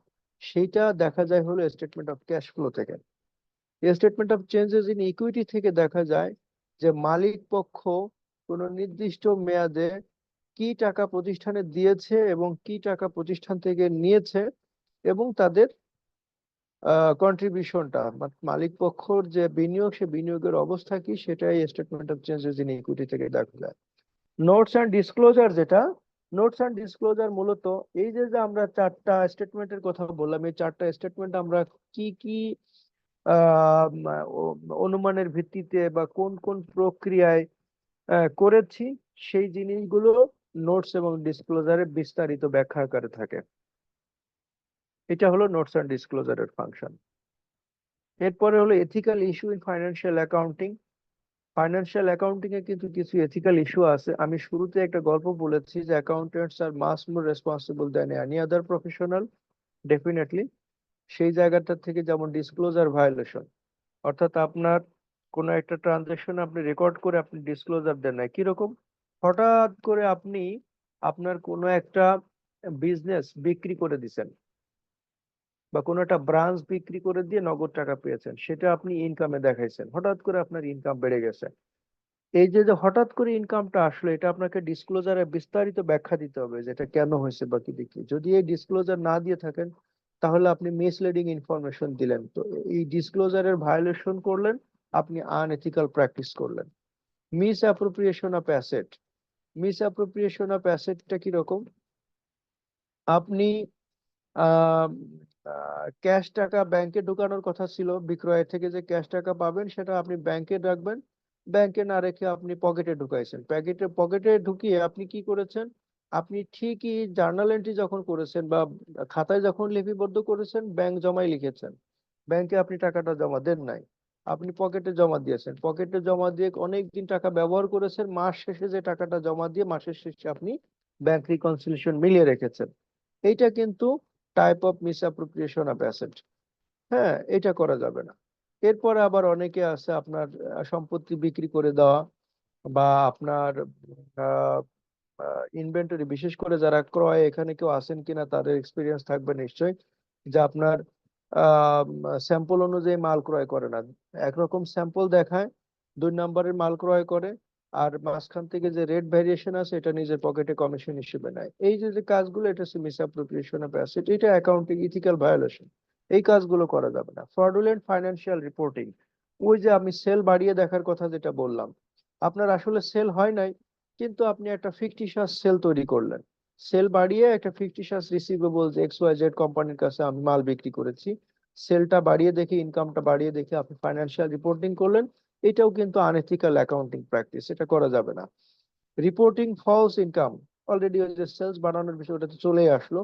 সেইটা দেখা যায় হলো স্টেটমেন্ট অফ ক্যাশ ফ্লো থেকে। Statement of changes in equity থেকে দেখা যায় যে মালিক পক্ষ কোনো নির্দিষ্ট মেয়াদে কি টাকা প্রতিষ্ঠানে দিয়েছে এবং কি টাকা প্রতিষ্ঠান থেকে নিয়েছে, এবং তাদের কন্ট্রিবিউশনটা মালিক পক্ষর যে বিনিয়োগ, সে বিনিয়োগের অবস্থা কি, সেটাই statement of changes in equity থেকে দেখা যায়। নোটস অ্যান্ড ডিসক্লোজার যেটা, নোটস অ্যান্ড ডিসক্লোজার মূলত এই যে যে আমরা 4টা স্টেটমেন্টের কথা বললাম, এই 4টা স্টেটমেন্ট আমরা কি কি অনুমানের ভিত্তিতে বা কোন কোন প্রক্রিয়ায় করেছি, সেই জিনিসগুলো নোটস এবং ডিসক্লোজারে বিস্তারিত ব্যাখ্যা আকারে থাকে। এটা হলো নোটস অ্যান্ড ডিসক্লোজারের ফাংশন। এরপরে হলো ethical issue in financial accounting. Financial accounting এ কিন্তু কিছু এথিক্যাল ইস্যু আছে। আমি শুরুতে একটা গল্প বলেছি যে accountants are much more responsible than any other professional, definitely. সেই জায়গাটা থেকে যেমন ডিসক্লোজার ভায়োলেশন, অর্থাৎ আপনার কোনো একটা ট্রানজাকশন আপনি রেকর্ড করে আপনি ডিসক্লোজার দেন না, কিরকম? হঠাৎ করে আপনি আপনার কোনো একটা বিজনেস বিক্রি করে দিছেন বা কোনো একটা ব্রাঞ্চ বিক্রি করে দিয়ে নগদ টাকা পেয়েছেন, সেটা আপনি ইনকামে দেখাইছেন, হঠাৎ করে আপনার ইনকাম বেড়ে গেছে। এই যে যে হঠাৎ করে ইনকামটা আসলো, এটা আপনাকে ডিসক্লোজারে বিস্তারিত ব্যাখ্যা দিতে হবে যেটা কেন হয়েছে বা কি দিকে। যদি এই ডিসক্লোজার না দিয়ে থাকেন তাহলে আপনি মিসলিডিং ইনফরমেশন দিলেন, তো এই ডিসক্লোজারের ভায়োলেশন করলেন, আপনি আনএথিক্যাল প্র্যাকটিস করলেন। Misappropriation of asset. Misappropriation of অ্যাসেটটা কিরকম? আপনি ক্যাশ টাকা ব্যাংকে ঢুকানোর কথা ছিল, বিক্রয় থেকে যে ক্যাশ টাকা পাবেন সেটা আপনি ব্যাংকে রাখবেন, ব্যাংকে না রেখে আপনি পকেটে ঢুকাইছেন। পকেটে ঢুকিয়ে আপনি কি করেছেন? আপনি ঠিকই জার্নাল এন্ট্রি যখন করেছেন বা খাতায় যখন লিপিবদ্ধ করেছেন, ব্যাংক জমাই লিখেছেন, ব্যাংকে আপনি টাকাটা জমা দেন নাই, আপনি পকেটে জমা দিয়েছেন। পকেটে জমা দিয়ে অনেক দিন টাকা ব্যবহার করেছেন, মাস শেষে যে টাকাটা জমা দিয়ে মাসের শেষে আপনি ব্যাংক রিকনসিলিয়েশন মিলিয়ে রেখেছেন। এইটা কিন্তু টাইপ অফ মিসঅ্যাপ্রোপ্রিয়েশন অফ অ্যাসেট। হ্যাঁ, এটা করা যাবে না। এরপরে আবার অনেকে আছে আপনার সম্পত্তি বিক্রি করে দেওয়া বা আপনার ইনভেন্টরি, বিশেষ করে যারা ক্রয়, এখানে কেউ আছেন কিনা তাদের এক্সপিরিয়েন্স থাকবে নিশ্চয়ই, যে আপনার স্যাম্পল অনুযায়ী মাল ক্রয় করে না, একরকম স্যাম্পল দেখায়, 2 নম্বরের মাল ক্রয় করে, আর মাঝখান থেকে যে রেট ভ্যারিয়েশন আছে এটা নিজের পকেটে কমিশন হিসেবে নেয়। এই যে যে কাজগুলো, এটা হচ্ছে মিসঅ্যাপ্রোপ্রিয়েশন অফ অ্যাসেট, এটা অ্যাকাউন্টিং ইথিক্যাল ভায়োলেশন। এই কাজগুলো করা যাবে না। Fraudulent financial reporting. ওই যে আমি সেল বাড়িয়ে দেখার কথা যেটা বললাম, আপনার আসলে সেল হয় নাই, কিন্তু আপনি একটা ফিকটিশিয়াস সেল তৈরি করলেন, সেল বাড়িয়ে একটা ফিকটিশিয়াস রিসিভেবল যে XYZ কোম্পানির কাছে আমি মাল বিক্রি করেছি, সেলটা বাড়িয়ে দেখে, ইনকামটা বাড়িয়ে দেখে আপনি ফাইন্যান্সিয়াল রিপোর্টিং করলেন। এটাও কিন্তু আনএথিক্যাল অ্যাকাউন্টিং প্র্যাকটিস, এটা করা যাবে না। রিপোর্টিং ফলস ইনকাম, অলরেডি ওই যে সেলস বাড়ানোর বিষয় ওটাতে চলেই আসলো।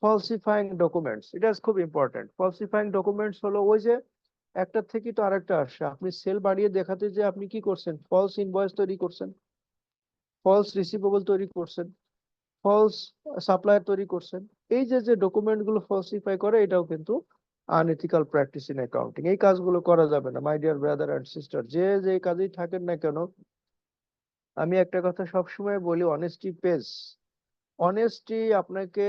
ফলসিফাইং ডকুমেন্টস, এটা খুব ইম্পর্টেন্ট। ফলসিফাইং ডকুমেন্টস হলো ওই যে একটা থেকে তো আরেকটা আসছে, আপনি সেল বাড়িয়ে দেখাতে যে আপনি কি করছেন, ফলস ইনভয়েস তৈরি করছেন, ফলস রিসিভেবল তৈরি করছেন, ফলস সাপ্লায়ার তৈরি করছেন। এই যে যে ডকুমেন্ট গুলো ফলসিফাই করে, এটাও কিন্তু আনএথিক্যাল প্র্যাকটিস ইন অ্যাকাউন্টিং। এই কাজগুলো করা যাবে না my dear brother and sister, যে যে কাজেই থাকেন না কেন। আমি একটা কথা সবসময় বলি, অনেস্টি পেজ। অনেস্টি আপনাকে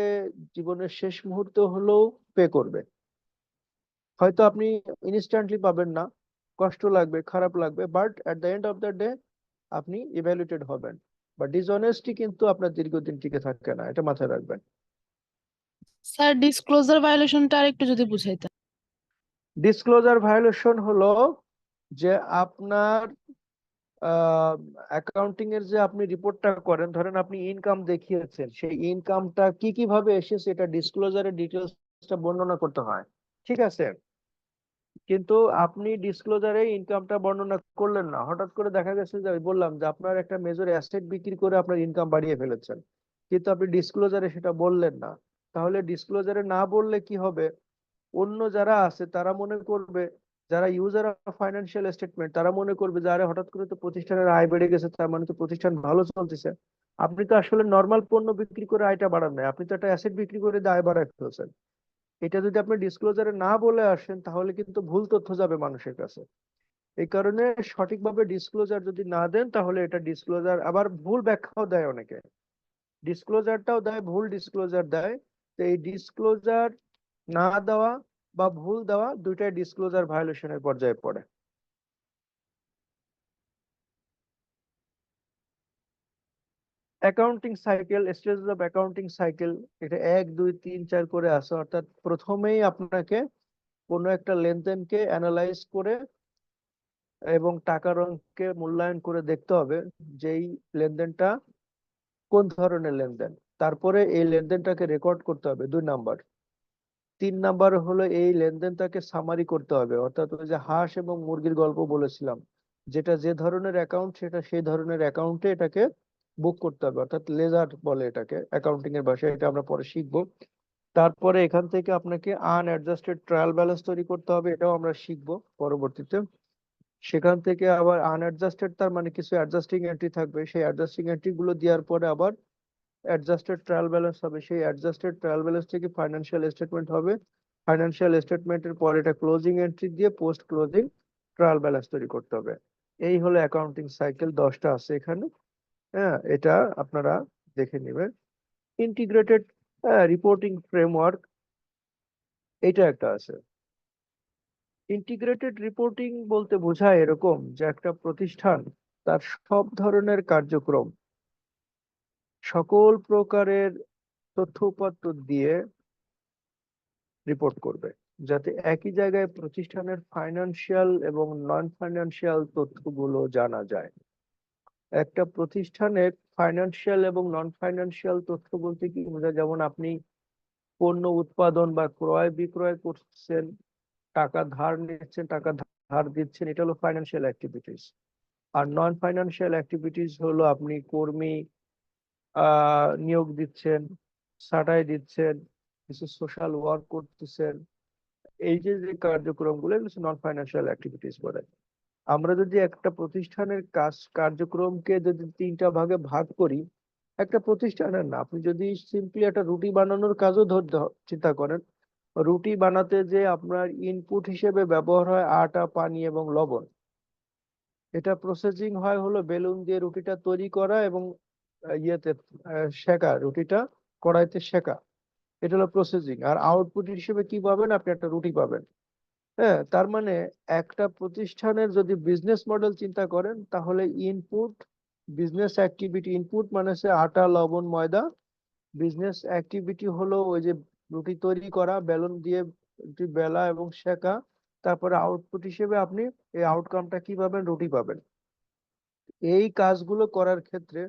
জীবনের শেষ মুহূর্তে হলেও পে করবে। হয়তো আপনি ইনস্ট্যান্টলি পাবেন না, কষ্ট লাগবে, খারাপ লাগবে, but at the end of the day আপনি ইভ্যালুয়েটেড হবেন। বা ডিসঅনেস্টি কিন্তু আপনার দীর্ঘদিন টিকে থাকে না, এটা মাথায় রাখবেন। স্যার ডিসক্লোজার ভায়োলেশনটা আরেকটু যদি বুঝাইতেন। ডিসক্লোজার ভায়োলেশন হলো যে আপনার অ্যাকাউন্টিং এর যে আপনি রিপোর্টটা করেন, ধরেন আপনি ইনকাম দেখিয়েছেন, সেই ইনকামটা কি কিভাবে এসেছে এটা ডিসক্লোজারের ডিটেলসটা বর্ণনা করতে হয়, ঠিক আছে? কিন্তু আপনি ডিসক্লোজারে ইনকামটা বর্ণনা করলেন না, হঠাৎ করে দেখা গেছে যে আমি বললাম যে আপনার একটা মেজর অ্যাসেট বিক্রি করে আপনার ইনকাম বাড়িয়ে ফেলেছেন, কিন্তু আপনি ডিসক্লোজারে সেটা বললেন না। তাহলে ডিসক্লোজারে না বললে কি হবে? অন্য যারা আছে তারা মনে করবে, যারা ইউজার অফ ফাইন্যান্সিয়াল স্টেটমেন্ট, তারা মনে করবে যে আরে হঠাৎ করে তো প্রতিষ্ঠানের আয় বেড়ে গেছে, তার মানে তো প্রতিষ্ঠান ভালো চলতেছে। আপনি তো আসলে নর্মাল পণ্য বিক্রি করে আয়টা বাড়ান নাই, আপনি তো একটা অ্যাসেট বিক্রি করে দিয়ে আয় বাড়ায় ফেলছেন। এটা যদি আপনি ডিসক্লোজারে না বলে আসেন তাহলে কিন্তু ভুল তথ্য যাবে মানুষের কাছে। এই কারণে সঠিকভাবে ডিসক্লোজার যদি না দেন তাহলে এটা ডিসক্লোজার, আবার ভুল ব্যাখ্যাও দেয় অনেকে, ডিসক্লোজারটাও দেয়, ভুল ডিসক্লোজার দেয়। তো এই ডিসক্লোজার না দেওয়া বা ভুল দেওয়া দুইটাই ডিসক্লোজার ভায়োলেশনের পর্যায়ে পড়ে। Accounting cycle, stages of accounting cycle, এটা 1 2 3 4 করে আছে। অর্থাৎ প্রথমেই আপনাকে কোনো একটা লেনদেনকে অ্যানালাইজ করে এবং টাকার অঙ্কে মূল্যায়ন করে দেখতে হবে যে এই লেনদেনটা কোন ধরনের লেনদেন। তারপরে এই লেনদেনটাকে রেকর্ড করতে হবে, 2 নাম্বার। 3 নাম্বার হলো এই লেনদেনটাকে সামারি করতে হবে, অর্থাৎ ওই যে হাঁস এবং মুরগির গল্প বলেছিলাম, যেটা যে ধরনের অ্যাকাউন্ট সেটা সেই ধরনের অ্যাকাউন্টে এটাকে বুক করতে হবে, অর্থাৎ লেজার বলে এটাকে অ্যাকাউন্টিং এর ভাষায়, এটা আমরা পরে শিখবো। তারপরে এখান থেকে আপনাকে আনঅ্যাডজাস্টেড ট্রায়াল ব্যালেন্স তৈরি করতে হবে, এটাও আমরা শিখবো পরবর্তীতে। সেখান থেকে আবার আনঅ্যাডজাস্টেড, তার মানে কিছু অ্যাডজাস্টিং এন্ট্রি থাকবে, সেই অ্যাডজাস্টিং এন্ট্রি গুলো দেওয়ার পরে আবার অ্যাডজাস্টেড ট্রায়াল ব্যালেন্স হবে, সেই অ্যাডজাস্টেড ট্রায়াল ব্যালেন্স থেকে ফাইন্যান্সিয়াল স্টেটমেন্ট হবে, ফাইন্যান্সিয়াল স্টেটমেন্টের পরে এটা ক্লোজিং এন্ট্রি দিয়ে পোস্ট ক্লোজিং ট্রায়াল ব্যালেন্স তৈরি করতে হবে। এই হলো অ্যাকাউন্টিং সাইকেল, 10টা আছে এখানে। হ্যাঁ, এটা আপনারা দেখে নেবেন। ইন্টিগ্রেটেড রিপোর্টিং ফ্রেমওয়ার্ক, এটা একটা আছে। ইন্টিগ্রেটেড রিপোর্টিং বলতে বোঝায় এরকম যে একটা প্রতিষ্ঠান তার সব ধরনের কার্যক্রম সকল প্রকারের তথ্য উপাত্ত দিয়ে রিপোর্ট করবে, যাতে একই জায়গায় প্রতিষ্ঠানের ফাইনান্সিয়াল এবং নন ফাইনান্সিয়াল তথ্যগুলো জানা যায়। একটা প্রতিষ্ঠানের ফাইনান্সিয়াল এবং নন ফাইনান্সিয়াল তথ্য বলতে কি বোঝায়, যেমন আপনি পণ্য উৎপাদন বা ক্রয় বিক্রয় করছেন, টাকা ধার নিচ্ছেন, টাকা ধার দিচ্ছেন, এটা হলো ফাইনান্সিয়াল অ্যাক্টিভিটিস। আর নন ফাইনান্সিয়াল অ্যাক্টিভিটিস হলো আপনি কর্মী নিয়োগ দিচ্ছেন, ছাঁটাই দিচ্ছেন, কিছু সোশ্যাল ওয়ার্ক করতেছেন, এই যে যে কার্যক্রমগুলো এগুলো নন ফাইন্যান্সিয়াল অ্যাক্টিভিটিস বলে। আমরা যদি একটা প্রতিষ্ঠানের কার্যক্রমকে যদি 3টা ভাগে ভাগ করি, একটা প্রতিষ্ঠানের না, আপনি যদি সিম্পলি একটা রুটি বানানোর কাজও চিন্তা করেন, রুটি বানাতে যে আপনার ইনপুট হিসেবে ব্যবহার হয় আটা, পানি এবং লবণ। এটা প্রসেসিং হয় হলো বেলুন দিয়ে রুটিটা তৈরি করা এবং ইয়েতে সেকা, রুটিটা কড়াইতে সেকা, এটা হলো প্রসেসিং। আর আউটপুট হিসেবে কি পাবেন, আপনি একটা রুটি পাবেন। হ্যাঁ, তার মানে একটা প্রতিষ্ঠানের যদি বিজনেস মডেল চিন্তা করেন, তাহলে ইনপুট বিজনেস অ্যাক্টিভিটি, ইনপুট মানে হচ্ছে আটা, লবণ, ময়দা, বিজনেস অ্যাক্টিভিটি হলো ওই যে রুটি তৈরি করা, বেলুন দিয়ে রুটি বেলা এবং সেকা, তারপরে আউটপুট হিসেবে আপনি এই আউটকামটা কি পাবেন, রুটি পাবেন। এই কাজগুলো করার ক্ষেত্রে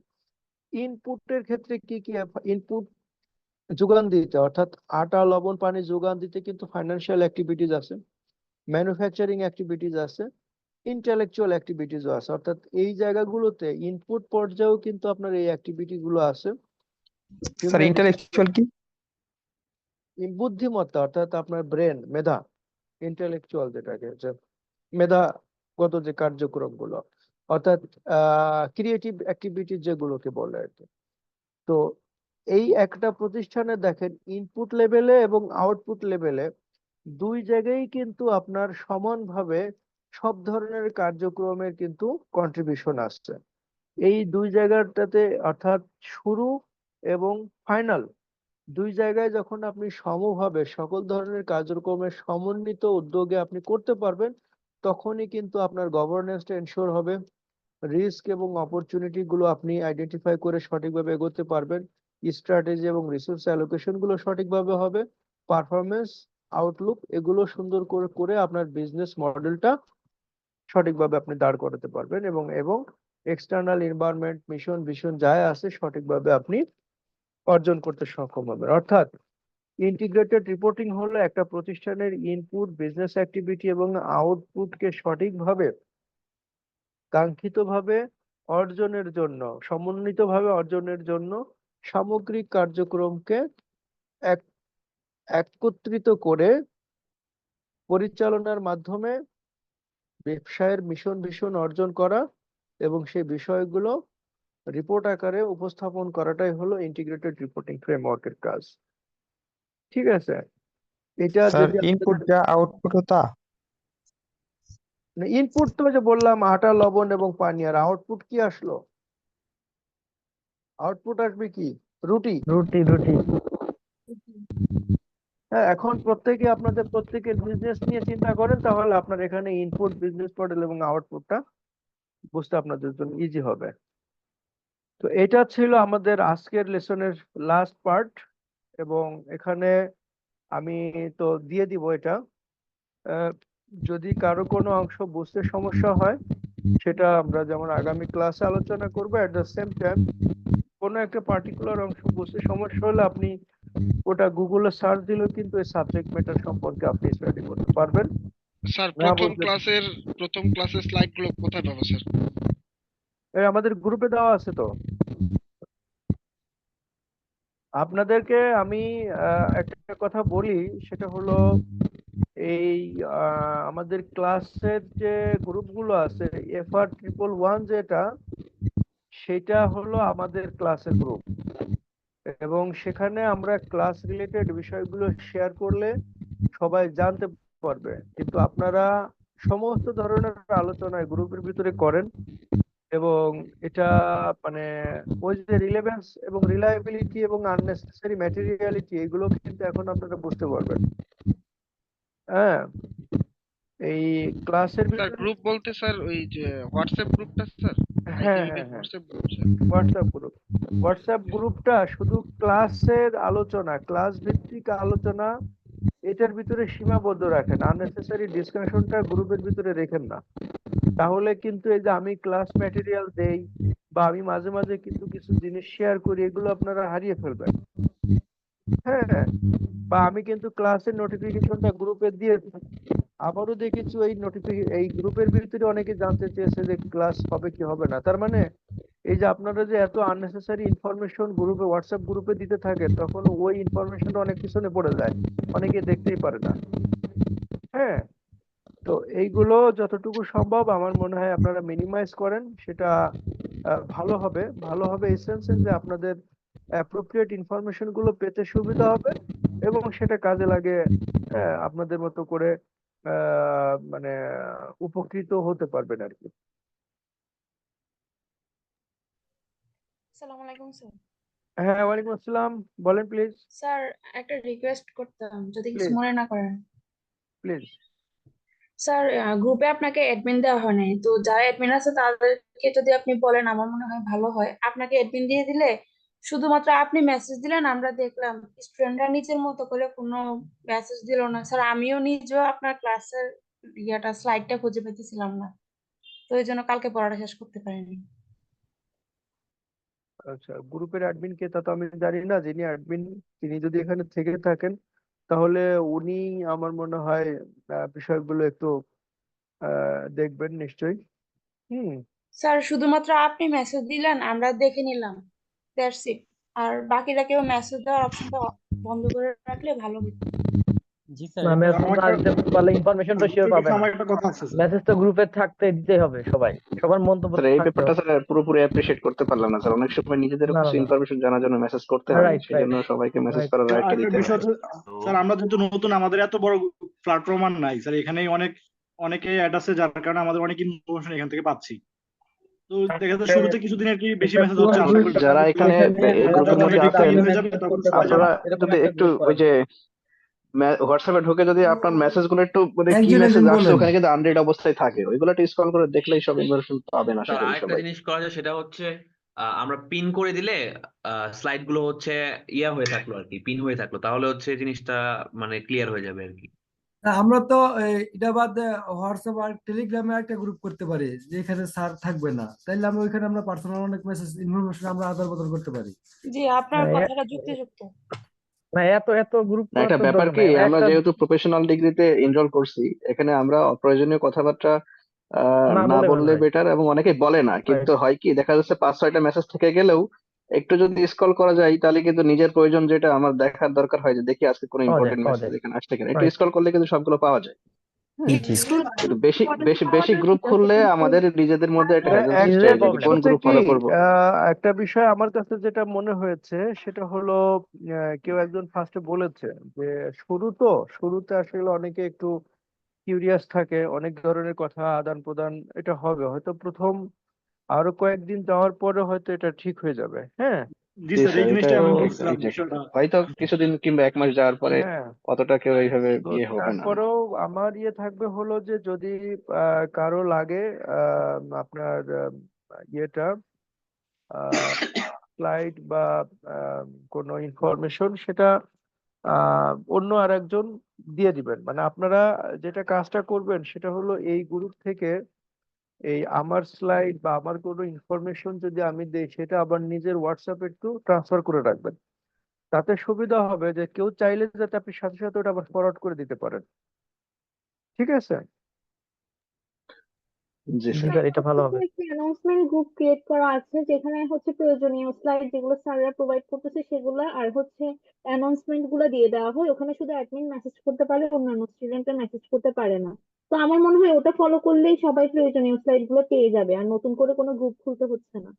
ইনপুটের ক্ষেত্রে কি কি ইনপুট যোগান দিতে, অর্থাৎ আটা, লবণ, পানি যোগান দিতে কিন্তু ফাইন্যান্সিয়াল অ্যাক্টিভিটিস আছে, ম্যানুফ্যাকচারিং অ্যাক্টিভিটিস আছে, ইন্টেলেকচুয়াল অ্যাক্টিভিটিসও আছে। অর্থাৎ এই জায়গাগুলোতে ইনপুট পর্যায়েও কিন্তু আপনার এই অ্যাক্টিভিটি গুলো আছে। স্যার ইন্টালেকচুয়াল কি? বুদ্ধিমত্তা, অর্থাৎ আপনার ব্রেন, মেধা, ইন্টেলেকচুয়াল যেটাকে, যে মেধাগত যে কার্যক্রমগুলো, অর্থাৎ ক্রিয়েটিভ অ্যাক্টিভিটি যেগুলোকে বলে আর কি। তো এই একটা প্রতিষ্ঠানে দেখেন ইনপুট লেভেলে এবং আউটপুট লেভেলে দুই জায়গায় কিন্তু আপনার সমানভাবে সব ধরনের কার্যক্রমের কিন্তু কন্ট্রিবিউশন আসছে। এই দুই জায়গাটাতে অর্থাৎ শুরু এবং ফাইনাল দুই জায়গায় যখন আপনি সমভাবে সকল ধরনের কার্যক্রমের সমন্বিত উদ্যোগে আপনি করতে পারবেন, তখনই কিন্তু আপনার গভর্নেন্সটা এনশিওর হবে, রিস্ক এবং অপরচুনিটি গুলো আপনি আইডেন্টিফাই করে সঠিকভাবে এগোতে পারবেন, স্ট্র্যাটেজি এবং রিসোর্স অ্যালোকেশন গুলো সঠিকভাবে হবে, পারফরমেন্স আউটলুক এগুলো সুন্দর করে করে আপনার বিজনেস মডেলটা সঠিকভাবে আপনি দাঁড় করাতে পারবেন, এবং এবং এক্সটার্নাল এনভায়রনমেন্ট, মিশন, ভিশন যা আছে সঠিকভাবে আপনি অর্জন করতে সক্ষম হবেন। অর্থাৎ ইন্টিগ্রেটেড রিপোর্টিং হলো একটা প্রতিষ্ঠানের ইনপুট, বিজনেস অ্যাক্টিভিটি এবং আউটপুটকে সঠিকভাবে কাঙ্ক্ষিতভাবে অর্জনের জন্য, সমন্বিতভাবে অর্জনের জন্য সামগ্রিক কার্যক্রমকে একত্রিত করে পরিচালনার মাধ্যমে ব্যবসায়ের মিশন ভিশন অর্জন করা এবং সেই বিষয়গুলো রিপোর্ট আকারে উপস্থাপন করাটাই হলো ইন্টিগ্রেটেড রিপোর্টিং ফ্রেমওয়ার্কের কাজ। ঠিক আছে, এটা স্যার যদি ইনপুট যা আউটপুট তা? ইনপুট তো যে বললাম আটা, লবণ এবং পানি, আর আউটপুট কি আসলো, আউটপুট আসবে কি, রুটি। রুটি রুটি। হ্যাঁ, এখন প্রত্যেকে আপনাদের প্রত্যেকের বিজনেস নিয়ে চিন্তা করেন, তাহলে আপনার এখানে ইনপুট, বিজনেস মডেল এবং আউটপুটটা বুঝতে আপনাদের জন্য ইজি হবে। তো এটা ছিল আমাদের আজকের লেসনের লাস্ট পার্ট, এবং এখানে আমি তো দিয়ে দিব এটা। যদি কারো কোনো অংশ বুঝতে সমস্যা হয়, সেটা আমরা যেমন আগামী ক্লাসে আলোচনা করব। এট দ্য সেম টাইম কোনো একটা পার্টিকুলার অংশ বুঝতে সমস্যা হলে আপনি ওটা গুগলে সার্চ দিলেও কিন্তু এই সাবজেক্ট ম্যাটার সম্পর্কে আপনি স্টাডি করতে পারবেন। স্যার না প্রথম ক্লাসের স্লাইড গুলো কোথায় পাবো স্যার? আমাদের গ্রুপে দেওয়া আছে তো, আপনাদেরকে আমি একটা কথা বলি, সেটা হলো এই আমাদের ক্লাসের যে গ্রুপগুলো আছে, FR111 যেটা, সেটা হলো আমাদের ক্লাসের গ্রুপ, এবং সেখানে আমরা ক্লাস রিলেটেড বিষয়গুলো শেয়ার করলে সবাই জানতে পারবে। কিন্তু আপনারা সমস্ত ধরনের আলোচনায় গ্রুপের ভিতরে করেন, এবং এটা মানে ওই যে রিলেভেন্স এবং রিলায়েবিলিটি এবং আননেসেসারি ম্যাটেরিয়ালিটি, এগুলো কিন্তু এখন আপনারা বুঝতে পারবেন। হ্যাঁ, এই ক্লাসের স্যার ভিতরে, গ্রুপ বলতে স্যার ওই যে হোয়াটসঅ্যাপ গ্রুপটা স্যার, হ্যাঁ আইটি হ্যাঁ হ্যাঁ, হোয়াটসঅ্যাপ গ্রুপ স্যার। হোয়াটসঅ্যাপ গ্রুপটা শুধু ক্লাসের আলোচনা, ক্লাস ভিত্তিক আলোচনা, এটার ভিতরে সীমাবদ্ধ রাখেন, আননেসেসারি ডিসকাশনটা গ্রুপের ভিতরে রেখেন না। তাহলে কিন্তু এই যে আমি ক্লাস ম্যাটেরিয়াল দেই বা আমি মাঝে মাঝে কিন্তু কিছু জিনিস শেয়ার করি, এগুলো আপনারা হারিয়ে ফেলবেন। হ্যাঁ, বা আমি কিন্তু ক্লাসের নোটিফিকেশনটা গ্রুপে দিয়ে দিই। আবারও দেখেছি এই গ্রুপের ভিতরে অনেকে জানতে চেয়েছে যে ক্লাস হবে কি হবে না। তার মানে এই যে আপনারা যে এত আননেসেসারি ইনফরমেশন গ্রুপে, হোয়াটসঅ্যাপ গ্রুপে দিতে থাকেন, তখন ওই ইনফরমেশনটা অনেক পিছনে পড়ে যায়, অনেকে দেখতেই পারে না। হ্যাঁ, তো এইগুলো যতটুকু সম্ভব আমার মনে হয় আপনারা মিনিমাইজ করেন, সেটা ভালো হবে এই সেন্সে যে আপনাদের অ্যাপ্রোপ্রিয়েট ইনফরমেশন গুলো পেতে সুবিধা হবে, এবং সেটা কাজে লাগে আপনাদের মতো করে মানে উপকৃত হতে পারবেন আর কি। আসসালামু আলাইকুম স্যার। হ্যাঁ, ওয়ালাইকুম আসসালাম, বলেন প্লিজ। স্যার, একটা রিকোয়েস্ট করতাম যদি কিছু প্লিজ মনে না করেন। প্লিজ। স্যার, গ্রুপে আপনাকে অ্যাডমিন দেওয়া হয় নাই, তো যারা অ্যাডমিন আছে তাদেরকে যদি আপনি বলেন আমার মনে হয় ভালো হয়। আপনাকে অ্যাডমিন দিয়ে দিলে শুধুমাত্র আপনি মেসেজ দিলেন, আমরা দেখলাম স্টুডেন্টরা নিজের মতো করে কোনো মেসেজ দিল না। স্যার, আমিও নিজেও আপনার ক্লাসের স্লাইডটা খুঁজে পেতেছিলাম না, তো এই জন্য কালকে পড়াটা শেষ করতে পারিনি। আচ্ছা, গ্রুপের অ্যাডমিন কে তা তো আমি জানি না। যিনি অ্যাডমিন, তিনি যদি এখানে থেকে থাকেন, তাহলে উনি আমার মনে হয় বিষয়গুলো একটু দেখবেন নিশ্চয়ই। হুম। স্যার, শুধুমাত্র আপনি মেসেজ দিলেন, আমরা দেখে নিলাম, দ্যাটস ইট। আর বাকিরা কেউ মেসেজ দেওয়ার অপশনটা বন্ধ করে রাখলে ভালো হতো। জি স্যার, মেসেজ না দিতে পারলে ইনফরমেশন তো শিওর পাবে না। মেসেজ তো গ্রুপে থাকতে দিতেই হবে, সবার মন্তব্য স্যার এই থাকতে ব্যাপারটা হবে। স্যার পুরোপুরি অ্যাপ্রিশিয়েট করতে পারলাম না স্যার। অনেক সময় নিজেদেরও না না কিছু না, ইনফরমেশন জানার জন্য মেসেজ করতে হয়, রাইট সেই রাইট জন্য সবাইকে মেসেজ রাইট। করার রাইটটা আরেকটা দিতে বিষয় হয়। হচ্ছে, স্যার আমরা যেহেতু নতুন, আমাদের এত বড় প্ল্যাটফর্ম আর নাই স্যার, এখানেই অনেকে অ্যাড আছে, যার কারণে আমাদের অনেক ইনফরমেশন এখান থেকে পাচ্ছি। তো দেখা যাচ্ছে শুরুতে কিছুদিন আর কি বেশি মেসেজ হচ্ছে, আশা করি যারা এখানে এই গ্রুপের মধ্যে আছেন, হয়ে যাবে, তখন সবাই আপনারা এরকম যদি একটা একটু গ্রুপ করা ওই যে হোয়াটসঅ্যাপে ঢুকে যদি আপনার মেসেজ গুলো একটু মানে কি একজন মেসেজ একজন আসছে বলেন। ওখানে কিন্তু আনরিড অবস্থায় থাকে, ওইগুলো একটু স্ক্রল করে দেখলেই সব ইনফরমেশন পাবেন আশা স্যার করি আরেকটা সবাই। জিনিস করা যায়, সেটা হচ্ছে আমরা পিন করে দিলে স্লাইড গুলো হচ্ছে ইয়া হয়ে থাকলো আর কি, পিন হয়ে থাকলো, তাহলে হচ্ছে জিনিসটা মানে ক্লিয়ার হয়ে যাবে আর কি। আমরা তো এটা বাদ হোয়াটসঅ্যাপ আর টেলিগ্রামে একটা গ্রুপ করতে পারি, যেখানে স্যার থাকবে না, তাইলে আমরা ওইখানে আমরা পার্সোনাল অনেক মেসেজ ইনফরমেশন আমরা আদান প্রদান করতে পারি। জি, আপনার না কথাটা যুক্তিযুক্ত। না, এত এত গ্রুপ না, করার একটা তো ব্যাপার দরকার কি, নাই, আমরা একটা যেহেতু প্রফেশনাল ডিগ্রিতে এনরোল করছি, এখানে আমরা অপ্রয়োজনীয় কথাবার্তা না না বলে ভালো বললে হয়। বেটার, এবং অনেকে বলে না, রাইট। কিন্তু হয় কি দেখা যাচ্ছে 5-6টা মেসেজ থেকে গেলেও একটু যদি স্ক্রল করা যায়, তাহলে কিন্তু নিজের প্রয়োজন যেটা আমার দেখার দরকার হয়, যে দেখি আজকে কোনো ইম্পর্টেন্ট পাওয়া মেসেজ যায়। এখানে আসছে কিনা, একটু রাইট। স্ক্রল করলে কিন্তু সবগুলো পাওয়া যায়। হ্যাঁ, জি। কিন্তু বেশি বেশি বেশি গ্রুপ খুললে আমাদের নিজেদের মধ্যে একটা হ্যাজাল সৃষ্টি নিজের হয় যে প্রবলেম। কোন একসাথে গ্রুপ কি ফলো করবো। একটা বিষয় আমার কাছে যেটা মনে হয়েছে, সেটা হলো কেউ একজন ফার্স্টে বলেছে যে শুরুতে আসলে অনেকে একটু কিউরিয়াস থাকে, অনেক ধরনের কথা আদান প্রদান এটা হবে হয়তো প্রথম, আরো কয়েকদিন যাওয়ার পরে হয়তো এটা ঠিক হয়ে যাবে। হ্যাঁ। জি জি স্যার, এই স্যার, এটা জিনিসটা আমি তো বুঝছিলাম এইটা বিষয়টা। হয়তো কিছুদিন কিংবা 1 মাস যাওয়ার পরে হ্যাঁ, অতটা কেউ এইভাবে তো ইয়ে হবে না। তারপরেও আমার থাকবে হলো যে যদি কারো লাগে আপনার ইয়েটা স্লাইড বা আহ, কোনো ইনফরমেশন, সেটা অন্য আরেকজন দিয়ে দিবেন। মানে আপনারা যেটা কাজটা করবেন সেটা হলো এই গ্রুপ থেকে এই আমার স্লাইড বা আমার কোনো ইনফরমেশন যদি আমি দেই, সেটা আবার নিজের হোয়াটসঅ্যাপে একটু ট্রান্সফার করে রাখবেন। তাতে সুবিধা হবে যে কেউ চাইলে যাতে আপনি সাথে সাথে ওটা আবার ফরওয়ার্ড করে দিতে পারেন। ঠিক আছে? জি স্যার। স্যার এটা ভালো হবে। একটা অ্যানাউন্সমেন্ট গ্রুপ ক্রিয়েট করা আছে যেখানে হচ্ছে প্রয়োজনীয় স্লাইড যেগুলো স্যাররা প্রোভাইড করতেছে সেগুলো আর হচ্ছে অ্যানাউন্সমেন্ট গুলো দিয়ে দেওয়া হয়, ওখানে শুধু অ্যাডমিন মেসেজ করতে পারে, অন্যান্য স্টুডেন্টরা মেসেজ করতে পারে না। তো আমার মনে হয় ওটা ফলো করলেই সবাই প্রয়োজনীয় স্লাইড গুলো পেয়ে যাবে, আর নতুন করে কোনো গ্রুপ খুলতে হচ্ছে না।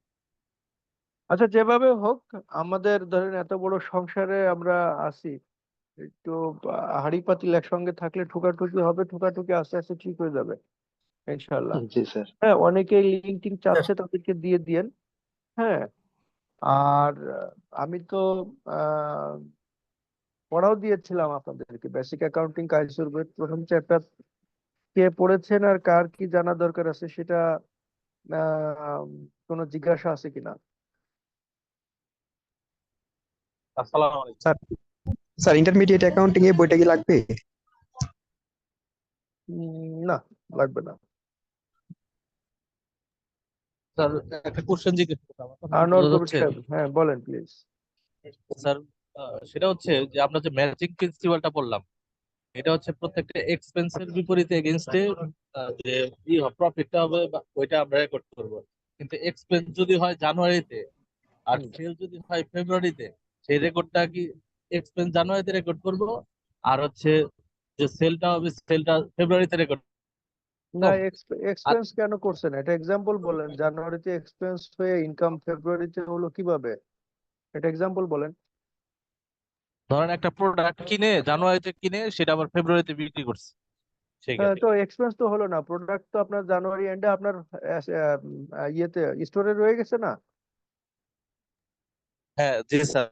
আচ্ছা, যেভাবে হোক, আমাদের ধরেন এত বড় সংসারে আমরা আছি, একটু হাঁড়ি পাতিল একসঙ্গে থাকলে ঠোকাঠুকি হবে, ঠোকাঠুকি আস্তে আস্তে ঠিক হয়ে যাবে ইনশাল্লাহ। জি স্যার। হ্যাঁ, অনেকেই লিঙ্ক টিঙ্ক চাচ্ছে, তাদেরকে দিয়ে দিয়েন। হ্যাঁ, আর আমি তো আহ পড়াও দিয়েছিলাম আপনাদেরকে, বেসিক অ্যাকাউন্টিং কাইসুর বই প্রথম চ্যাপ্টার কে পড়েছেন আর কার কি জানা দরকার আছে সেটা আহ কোনো জিজ্ঞাসা আছে কিনা? আসসালামু আলাইকুম। স্যার স্যার ইন্টারমিডিয়েট অ্যাকাউন্টিং এ বইটা কি লাগবে? না, লাগবে না। স্যার একটা কোশ্চেন জিজ্ঞেস করতে আমার কথা কি আনোয়ার বোঝা কবির যাচ্ছে? সাহেব, হ্যাঁ বলেন প্লিজ। স্যার সেটা হচ্ছে যে আমরা যে ম্যাচিং প্রিন্সিপালটা পড়লাম, এটা হচ্ছে প্রত্যেকটা এক্সপেন্সের বিপরীতে এগেইনস্টে যে প্রফিটটা হবে বা ওইটা আমরা রেকর্ড করব। কিন্তু এক্সপেন্স যদি হয় জানুয়ারিতে আর সেল যদি হয় ফেব্রুয়ারিতে, সেই রেকর্ডটা কি এক্সপেন্স জানুয়ারিতে রেকর্ড করব, আর হচ্ছে যে সেলটা হবে সেলটা ফেব্রুয়ারিতে রেকর্ড না, তো। আর এক্সপেন্স কেন করছেন? এটা এক্সাম্পল বলেন, জানুয়ারিতে এক্সপেন্স হয়ে ইনকাম ফেব্রুয়ারিতে হলো কিভাবে? এটা এক্সাম্পল বলেন। ধরেন একটা প্রোডাক্ট কিনে জানুয়ারিতে কিনে সেটা আবার ফেব্রুয়ারিতে বিক্রি করছে, সেই হ্যাঁ, ক্ষেত্রে। তো এক্সপেন্স তো হলো না, প্রোডাক্ট তো আপনার জানুয়ারি এন্ডে আপনার ইয়েতে স্টোরে রয়ে গেছে না? হ্যাঁ জি স্যার।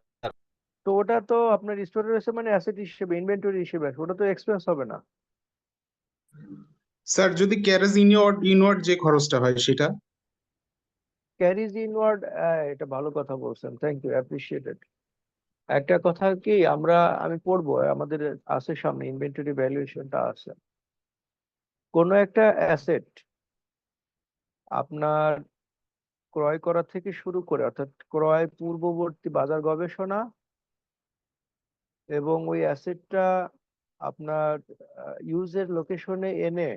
তো ওটা তো আপনার স্টোরে রয়েছে মানে অ্যাসেট হিসেবে, ইনভেন্টরি হিসেবে আসে, ওটা তো এক্সপেন্স হবে না। স্যার যদি ক্যারেজ ইনওয়ার্ড ইনওয়ার্ড যে খরচটা হয় সেটা? ক্যারিজ ইনওয়ার্ড, এটা ভালো কথা বলছেন, থ্যাংক ইউ, অ্যাপ্রিসিয়েটেড। একটা কথা কি, আমি পড়বো, আমাদের আছে সামনে ইনভেন্টরি ভ্যালুয়েশনটা আছে। কোনো একটা অ্যাসেট আপনার ক্রয় করা থেকে শুরু করে, অর্থাৎ ক্রয় পূর্ববর্তী বাজার গবেষণা এবং ওই অ্যাসেটটা আপনার ইউজের লোকেশনে এনে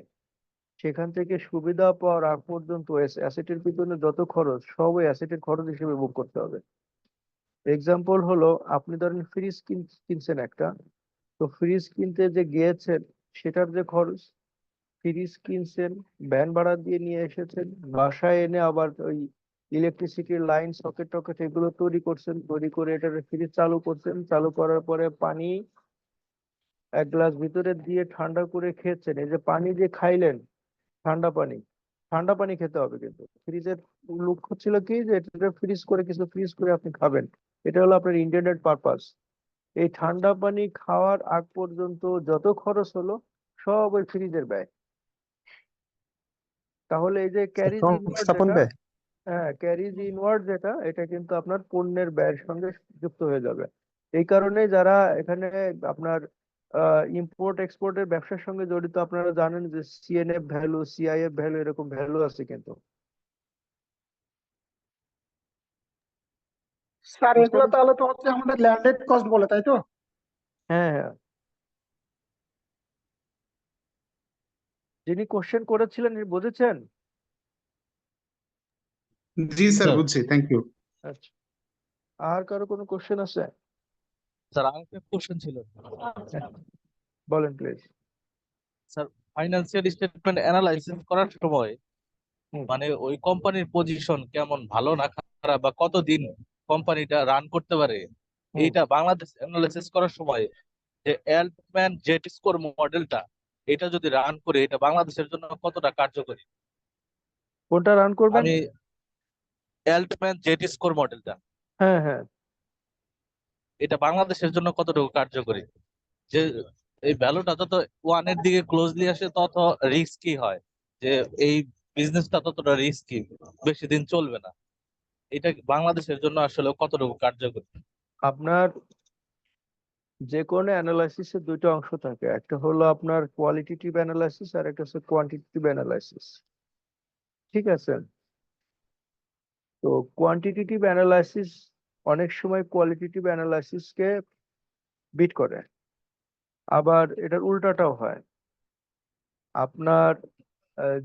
সেখান থেকে সুবিধা পাওয়ার আগ পর্যন্ত অ্যাসেটের পিছনে যত খরচ, সব ওই অ্যাসেটের খরচ হিসেবে বুক করতে হবে। এক্সাম্পল হলো, আপনি ধরেন ফ্রিজ কিনছেন একটা, তো ফ্রিজ কিনতে যে গিয়েছেন সেটার যে খরচ, ফ্রিজ কিনছেন, ভ্যান ভাড়া দিয়ে নিয়ে এসেছেন, বাসায় এনে আবার ওই ইলেকট্রিসিটির লাইন সকেট টকেট এগুলো তৈরি করছেন, তৈরি করে এটার ফ্রিজ চালু করছেন, চালু করার পরে পানি এক গ্লাস ভিতরে দিয়ে ঠান্ডা করে খেয়েছেন। এই যে পানি যে খাইলেন, ঠান্ডা পানি, ঠান্ডা পানি খেতে হবে, কিন্তু ফ্রিজের লক্ষ্য ছিল কি যে এটা ফ্রিজ করে কিছু ফ্রিজ করে আপনি খাবেন, এটা হলো আপনার ইন্টারনেট পারপাস। এই ঠান্ডা পানি খাওয়ার আগ পর্যন্ত যত খরচ হলো সব ওই ফ্রিজের ব্যয়। তাহলে এই যে ক্যারিজ ইনওয়ার্ড সংস্থাপন যেটা, ব্যয়। হ্যাঁ ক্যারিজ ইনওয়ার্ড যেটা, এটা কিন্তু আপনার পণ্যের ব্যয়ের সঙ্গে যুক্ত হয়ে যাবে। এই কারণে যারা এখানে আপনার ইম্পোর্ট এক্সপোর্টের ব্যবসার সঙ্গে জড়িত, আপনারা জানেন যে সিএনএফ ভ্যালু, সিআইএফ ভ্যালু, এরকম ভ্যালু আছে কিন্তু। স্যার বুঝতে এগুলো পারছেন? তাহলে তো হচ্ছে আমাদের ল্যান্ডেড কস্ট বলে, তাই তো? হ্যাঁ হ্যাঁ, যিনি কোশ্চেন করেছিলেন তিনি বুঝেছেন? জি স্যার, স্যার বুঝছি, থ্যাংক ইউ। আচ্ছা, আর কারো কোনো কোশ্চেন আছে? স্যার আরেকটা কোশ্চেন ছিল। হ্যাঁ, বলেন please. Sir financial statement analysis করার সময় হুম মানে ওই কোম্পানির পজিশন কেমন, ভালো না খারাপ, বা কতদিন কোম্পানিটা রান করতে পারে, হুম এইটা বাংলাদেশ অ্যানালাইসিস করার সময় যে এল্টম্যান জেট স্কোর মডেলটা, এটা যদি রান করে এটা বাংলাদেশের জন্য কতটা কার্যকরী? কোনটা রান করবেন? আমি এল্টম্যান জেট স্কোর মডেলটা, হ্যাঁ হ্যাঁ, এটা বাংলাদেশের জন্য কতটুকু কার্যকরী? যে এই ভ্যালুটা যত ওয়ানের দিকে ক্লোজলি আসে তত রিস্কি হয়, যে এই বিজনেসটা ততটা রিস্কি, বেশি দিন চলবে না, এটা বাংলাদেশের জন্য আসলে কতটুকু কার্যকরী? আপনার যে কোনো অ্যানালাইসিসের দুইটা অংশ থাকে, একটা হলো আপনার কোয়ালিটেটিভ অ্যানালাইসিস আর একটা হচ্ছে কোয়ান্টিটেটিভ অ্যানালাইসিস। ঠিক আছে? তো কোয়ান্টিটেটিভ অ্যানালাইসিস অনেক সময় কোয়ালিটেটিভ অ্যানালাইসিসকে বিট করে, আবার এটার উল্টাটাও হয়। আপনার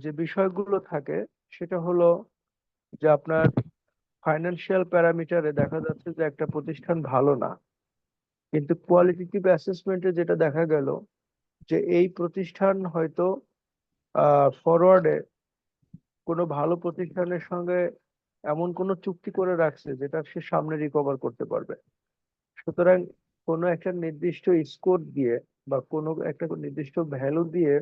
যে বিষয়গুলো থাকে সেটা হলো যে আপনার ফাইন্যান্সিয়াল প্যারামিটারে দেখা যাচ্ছে যে একটা প্রতিষ্ঠান ভালো না, কিন্তু কোয়ালিটেটিভ অ্যাসেসমেন্টে যেটা দেখা গেল যে এই প্রতিষ্ঠান হয়তো ফরওয়ার্ডে কোনো ভালো প্রতিষ্ঠানের সঙ্গে এমন কোনো চুক্তি করে রাখছে যেটা সে সামনে রিকভার করতে পারবে। সুতরাং কোনো একটা নির্দিষ্ট স্কোর দিয়ে বা কোনো একটা নির্দিষ্ট ভ্যালু দিয়ে